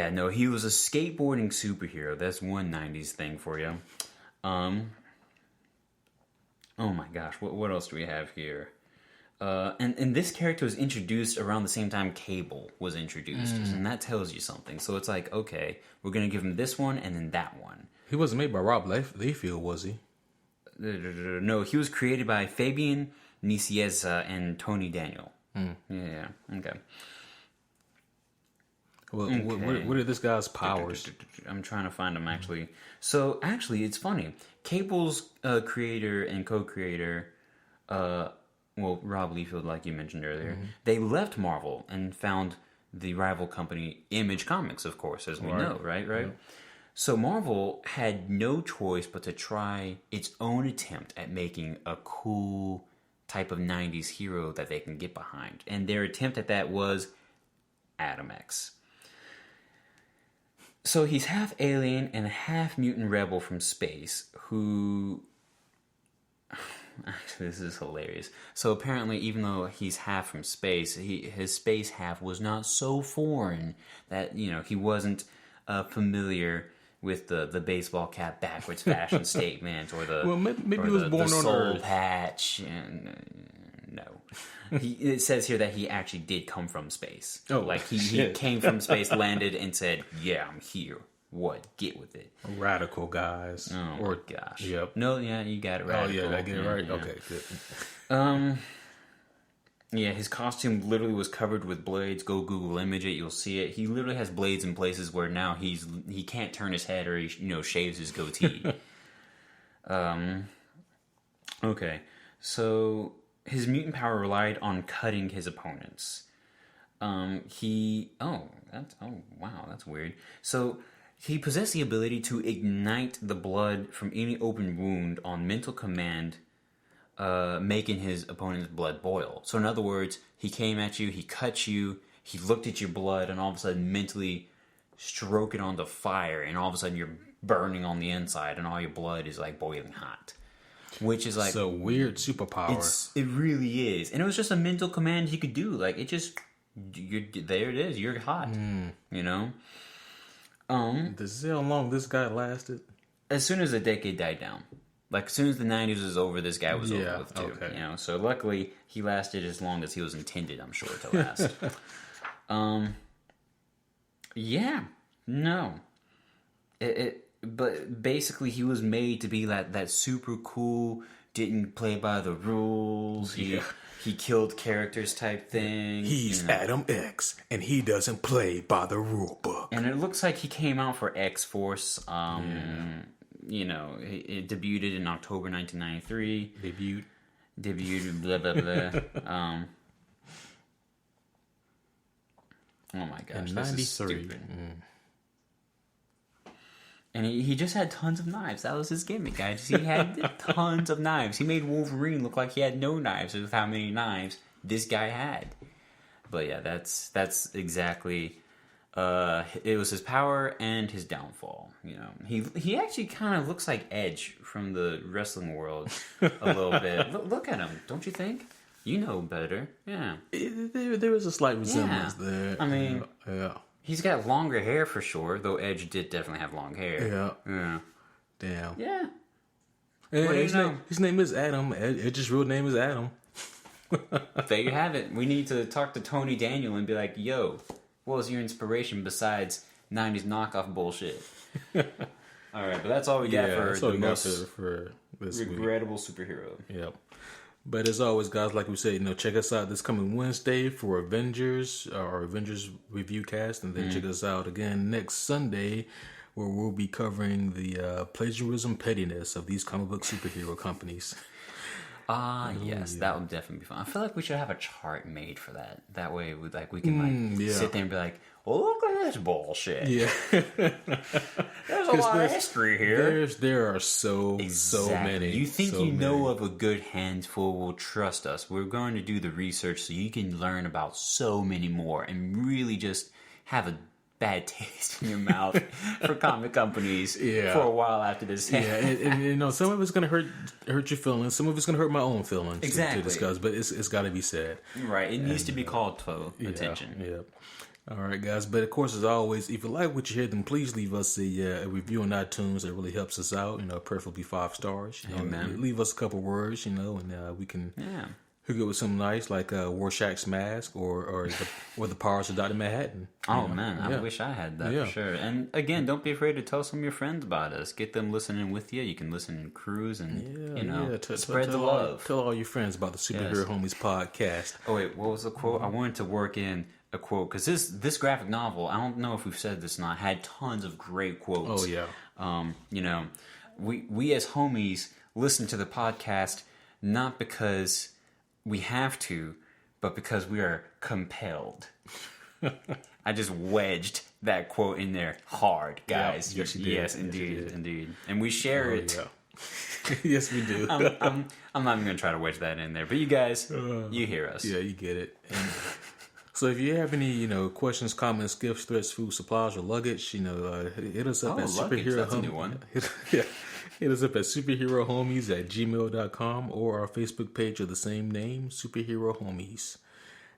was a skateboarding superhero. That's one 90s thing for you. Oh my gosh, what else do we have here? And this character was introduced around the same time Cable was introduced, and that tells you something. So it's like, okay, we're going to give him this one and then that one. He wasn't made by Rob Liefeld, was he? No, he was created by Fabian Nicieza and Tony Daniel. Yeah, okay. Well, okay. What are this guy's powers? I'm trying to find them, actually. So, actually, it's funny. Cable's creator and co-creator, Rob Liefeld, like you mentioned earlier, they left Marvel and found the rival company Image Comics, of course, as we know, right? Yeah. So Marvel had no choice but to try its own attempt at making a cool type of 90s hero that they can get behind. And their attempt at that was Adam X. So he's half alien and half mutant rebel from space who... Actually, this is hilarious. So apparently, even though he's half from space, his space half was not so foreign that, he wasn't familiar with the baseball cap backwards fashion statement or the maybe he was born the on soul Earth. patch. No, it says here that he actually did come from space. Oh, like he came from space, landed, and said, "Yeah, I'm here. What? Get with it." Radical guys. Oh my gosh. Yep. No, yeah, you got it right. Oh yeah, I get it right. Yeah. Okay, good. Yeah, his costume literally was covered with blades. Go Google image it, you'll see it. He literally has blades in places where now he can't turn his head or he shaves his goatee. Okay, so his mutant power relied on cutting his opponents. That's weird. So he possessed the ability to ignite the blood from any open wound on mental command making his opponent's blood boil. So in other words, he came at you, he cut you, he looked at your blood, and all of a sudden mentally stroke it onto fire, and all of a sudden you're burning on the inside, and all your blood is like boiling hot. Which is like... It's a weird superpower. It really is. And it was just a mental command he could do. Like, it just... there it is. You're hot. You know? Does it say how long this guy lasted? As soon as the decade died down. Like, as soon as the 90s was over, this guy was over with, too. Okay. You know? So, luckily, he lasted as long as he was intended, I'm sure, to last. Yeah. No. But basically, he was made to be that super cool, didn't play by the rules. He killed characters type thing. He's Adam X, and he doesn't play by the rule book. And it looks like he came out for X-Force. You know, it debuted in October 1993. Debuted, blah, blah, blah. Oh my gosh, in this 93. is stupid. And he just had tons of knives. That was his gimmick, guys. He had tons of knives. He made Wolverine look like he had no knives with how many knives this guy had. But yeah, that's exactly... it was his power and his downfall. You know, he actually kind of looks like Edge from the wrestling world a little bit. Look at him, don't you think? You know better, yeah. There was a slight resemblance there. I mean, yeah. He's got longer hair for sure, though Edge did definitely have long hair. Yeah. Damn. Yeah. And his name is Adam. Edge's real name is Adam. There you have it. We need to talk to Tony Daniel and be like, yo, what was your inspiration besides 90s knockoff bullshit? All right, but that's all we got for the most for this regrettable superhero. Yep. But as always, guys, like we said, check us out this coming Wednesday for Avengers, our Avengers review cast, and then check us out again next Sunday, where we'll be covering the plagiarism pettiness of these comic book superhero companies. Yes, that would definitely be fun. I feel like we should have a chart made for that. That way, we can sit there and be like, "Well, look at this bullshit." Yeah, there's a lot of history here. There are so many. You think you know of a good handful? Well, trust us. We're going to do the research so you can learn about so many more and really just have a bad taste in your mouth for comic companies for a while after this. Yeah, and some of it's going to hurt your feelings. Some of it's going to hurt my own feelings to discuss, but it's got to be said. Right. It needs to be called to attention. Yeah. All right, guys. But of course, as always, if you like what you hear, then please leave us a review on iTunes. It really helps us out. Preferably 5 stars. Leave us a couple words. And we can hook it with something nice like Rorschach's mask or the powers of Dr. Manhattan. Oh man, I wish I had that for sure. And again, don't be afraid to tell some of your friends about us. Get them listening with you. You can listen in cruise and spread the love. Tell all your friends about the Superhero Homies podcast. Oh wait, what was the quote? I wanted to work in a quote because this graphic novel, I don't know if we've said this or not, had tons of great quotes. Oh yeah. We as homies listen to the podcast not because we have to, but because we are compelled. I just wedged that quote in there hard, guys. Yes, you did. Yes, indeed. And we share it. Yeah. Yes, we do. I'm not even going to try to wedge that in there. But you guys, you hear us. Yeah, you get it. And so if you have any, questions, comments, gifts, threats, food, supplies, or luggage, hit us up at Superhero That's a new one. Hit us up at superherohomies@gmail.com or our Facebook page of the same name, Superhero Homies.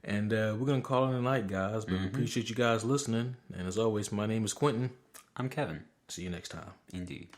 And we're going to call it a night, guys. But we appreciate you guys listening. And as always, my name is Quentin. I'm Kevin. See you next time. Indeed.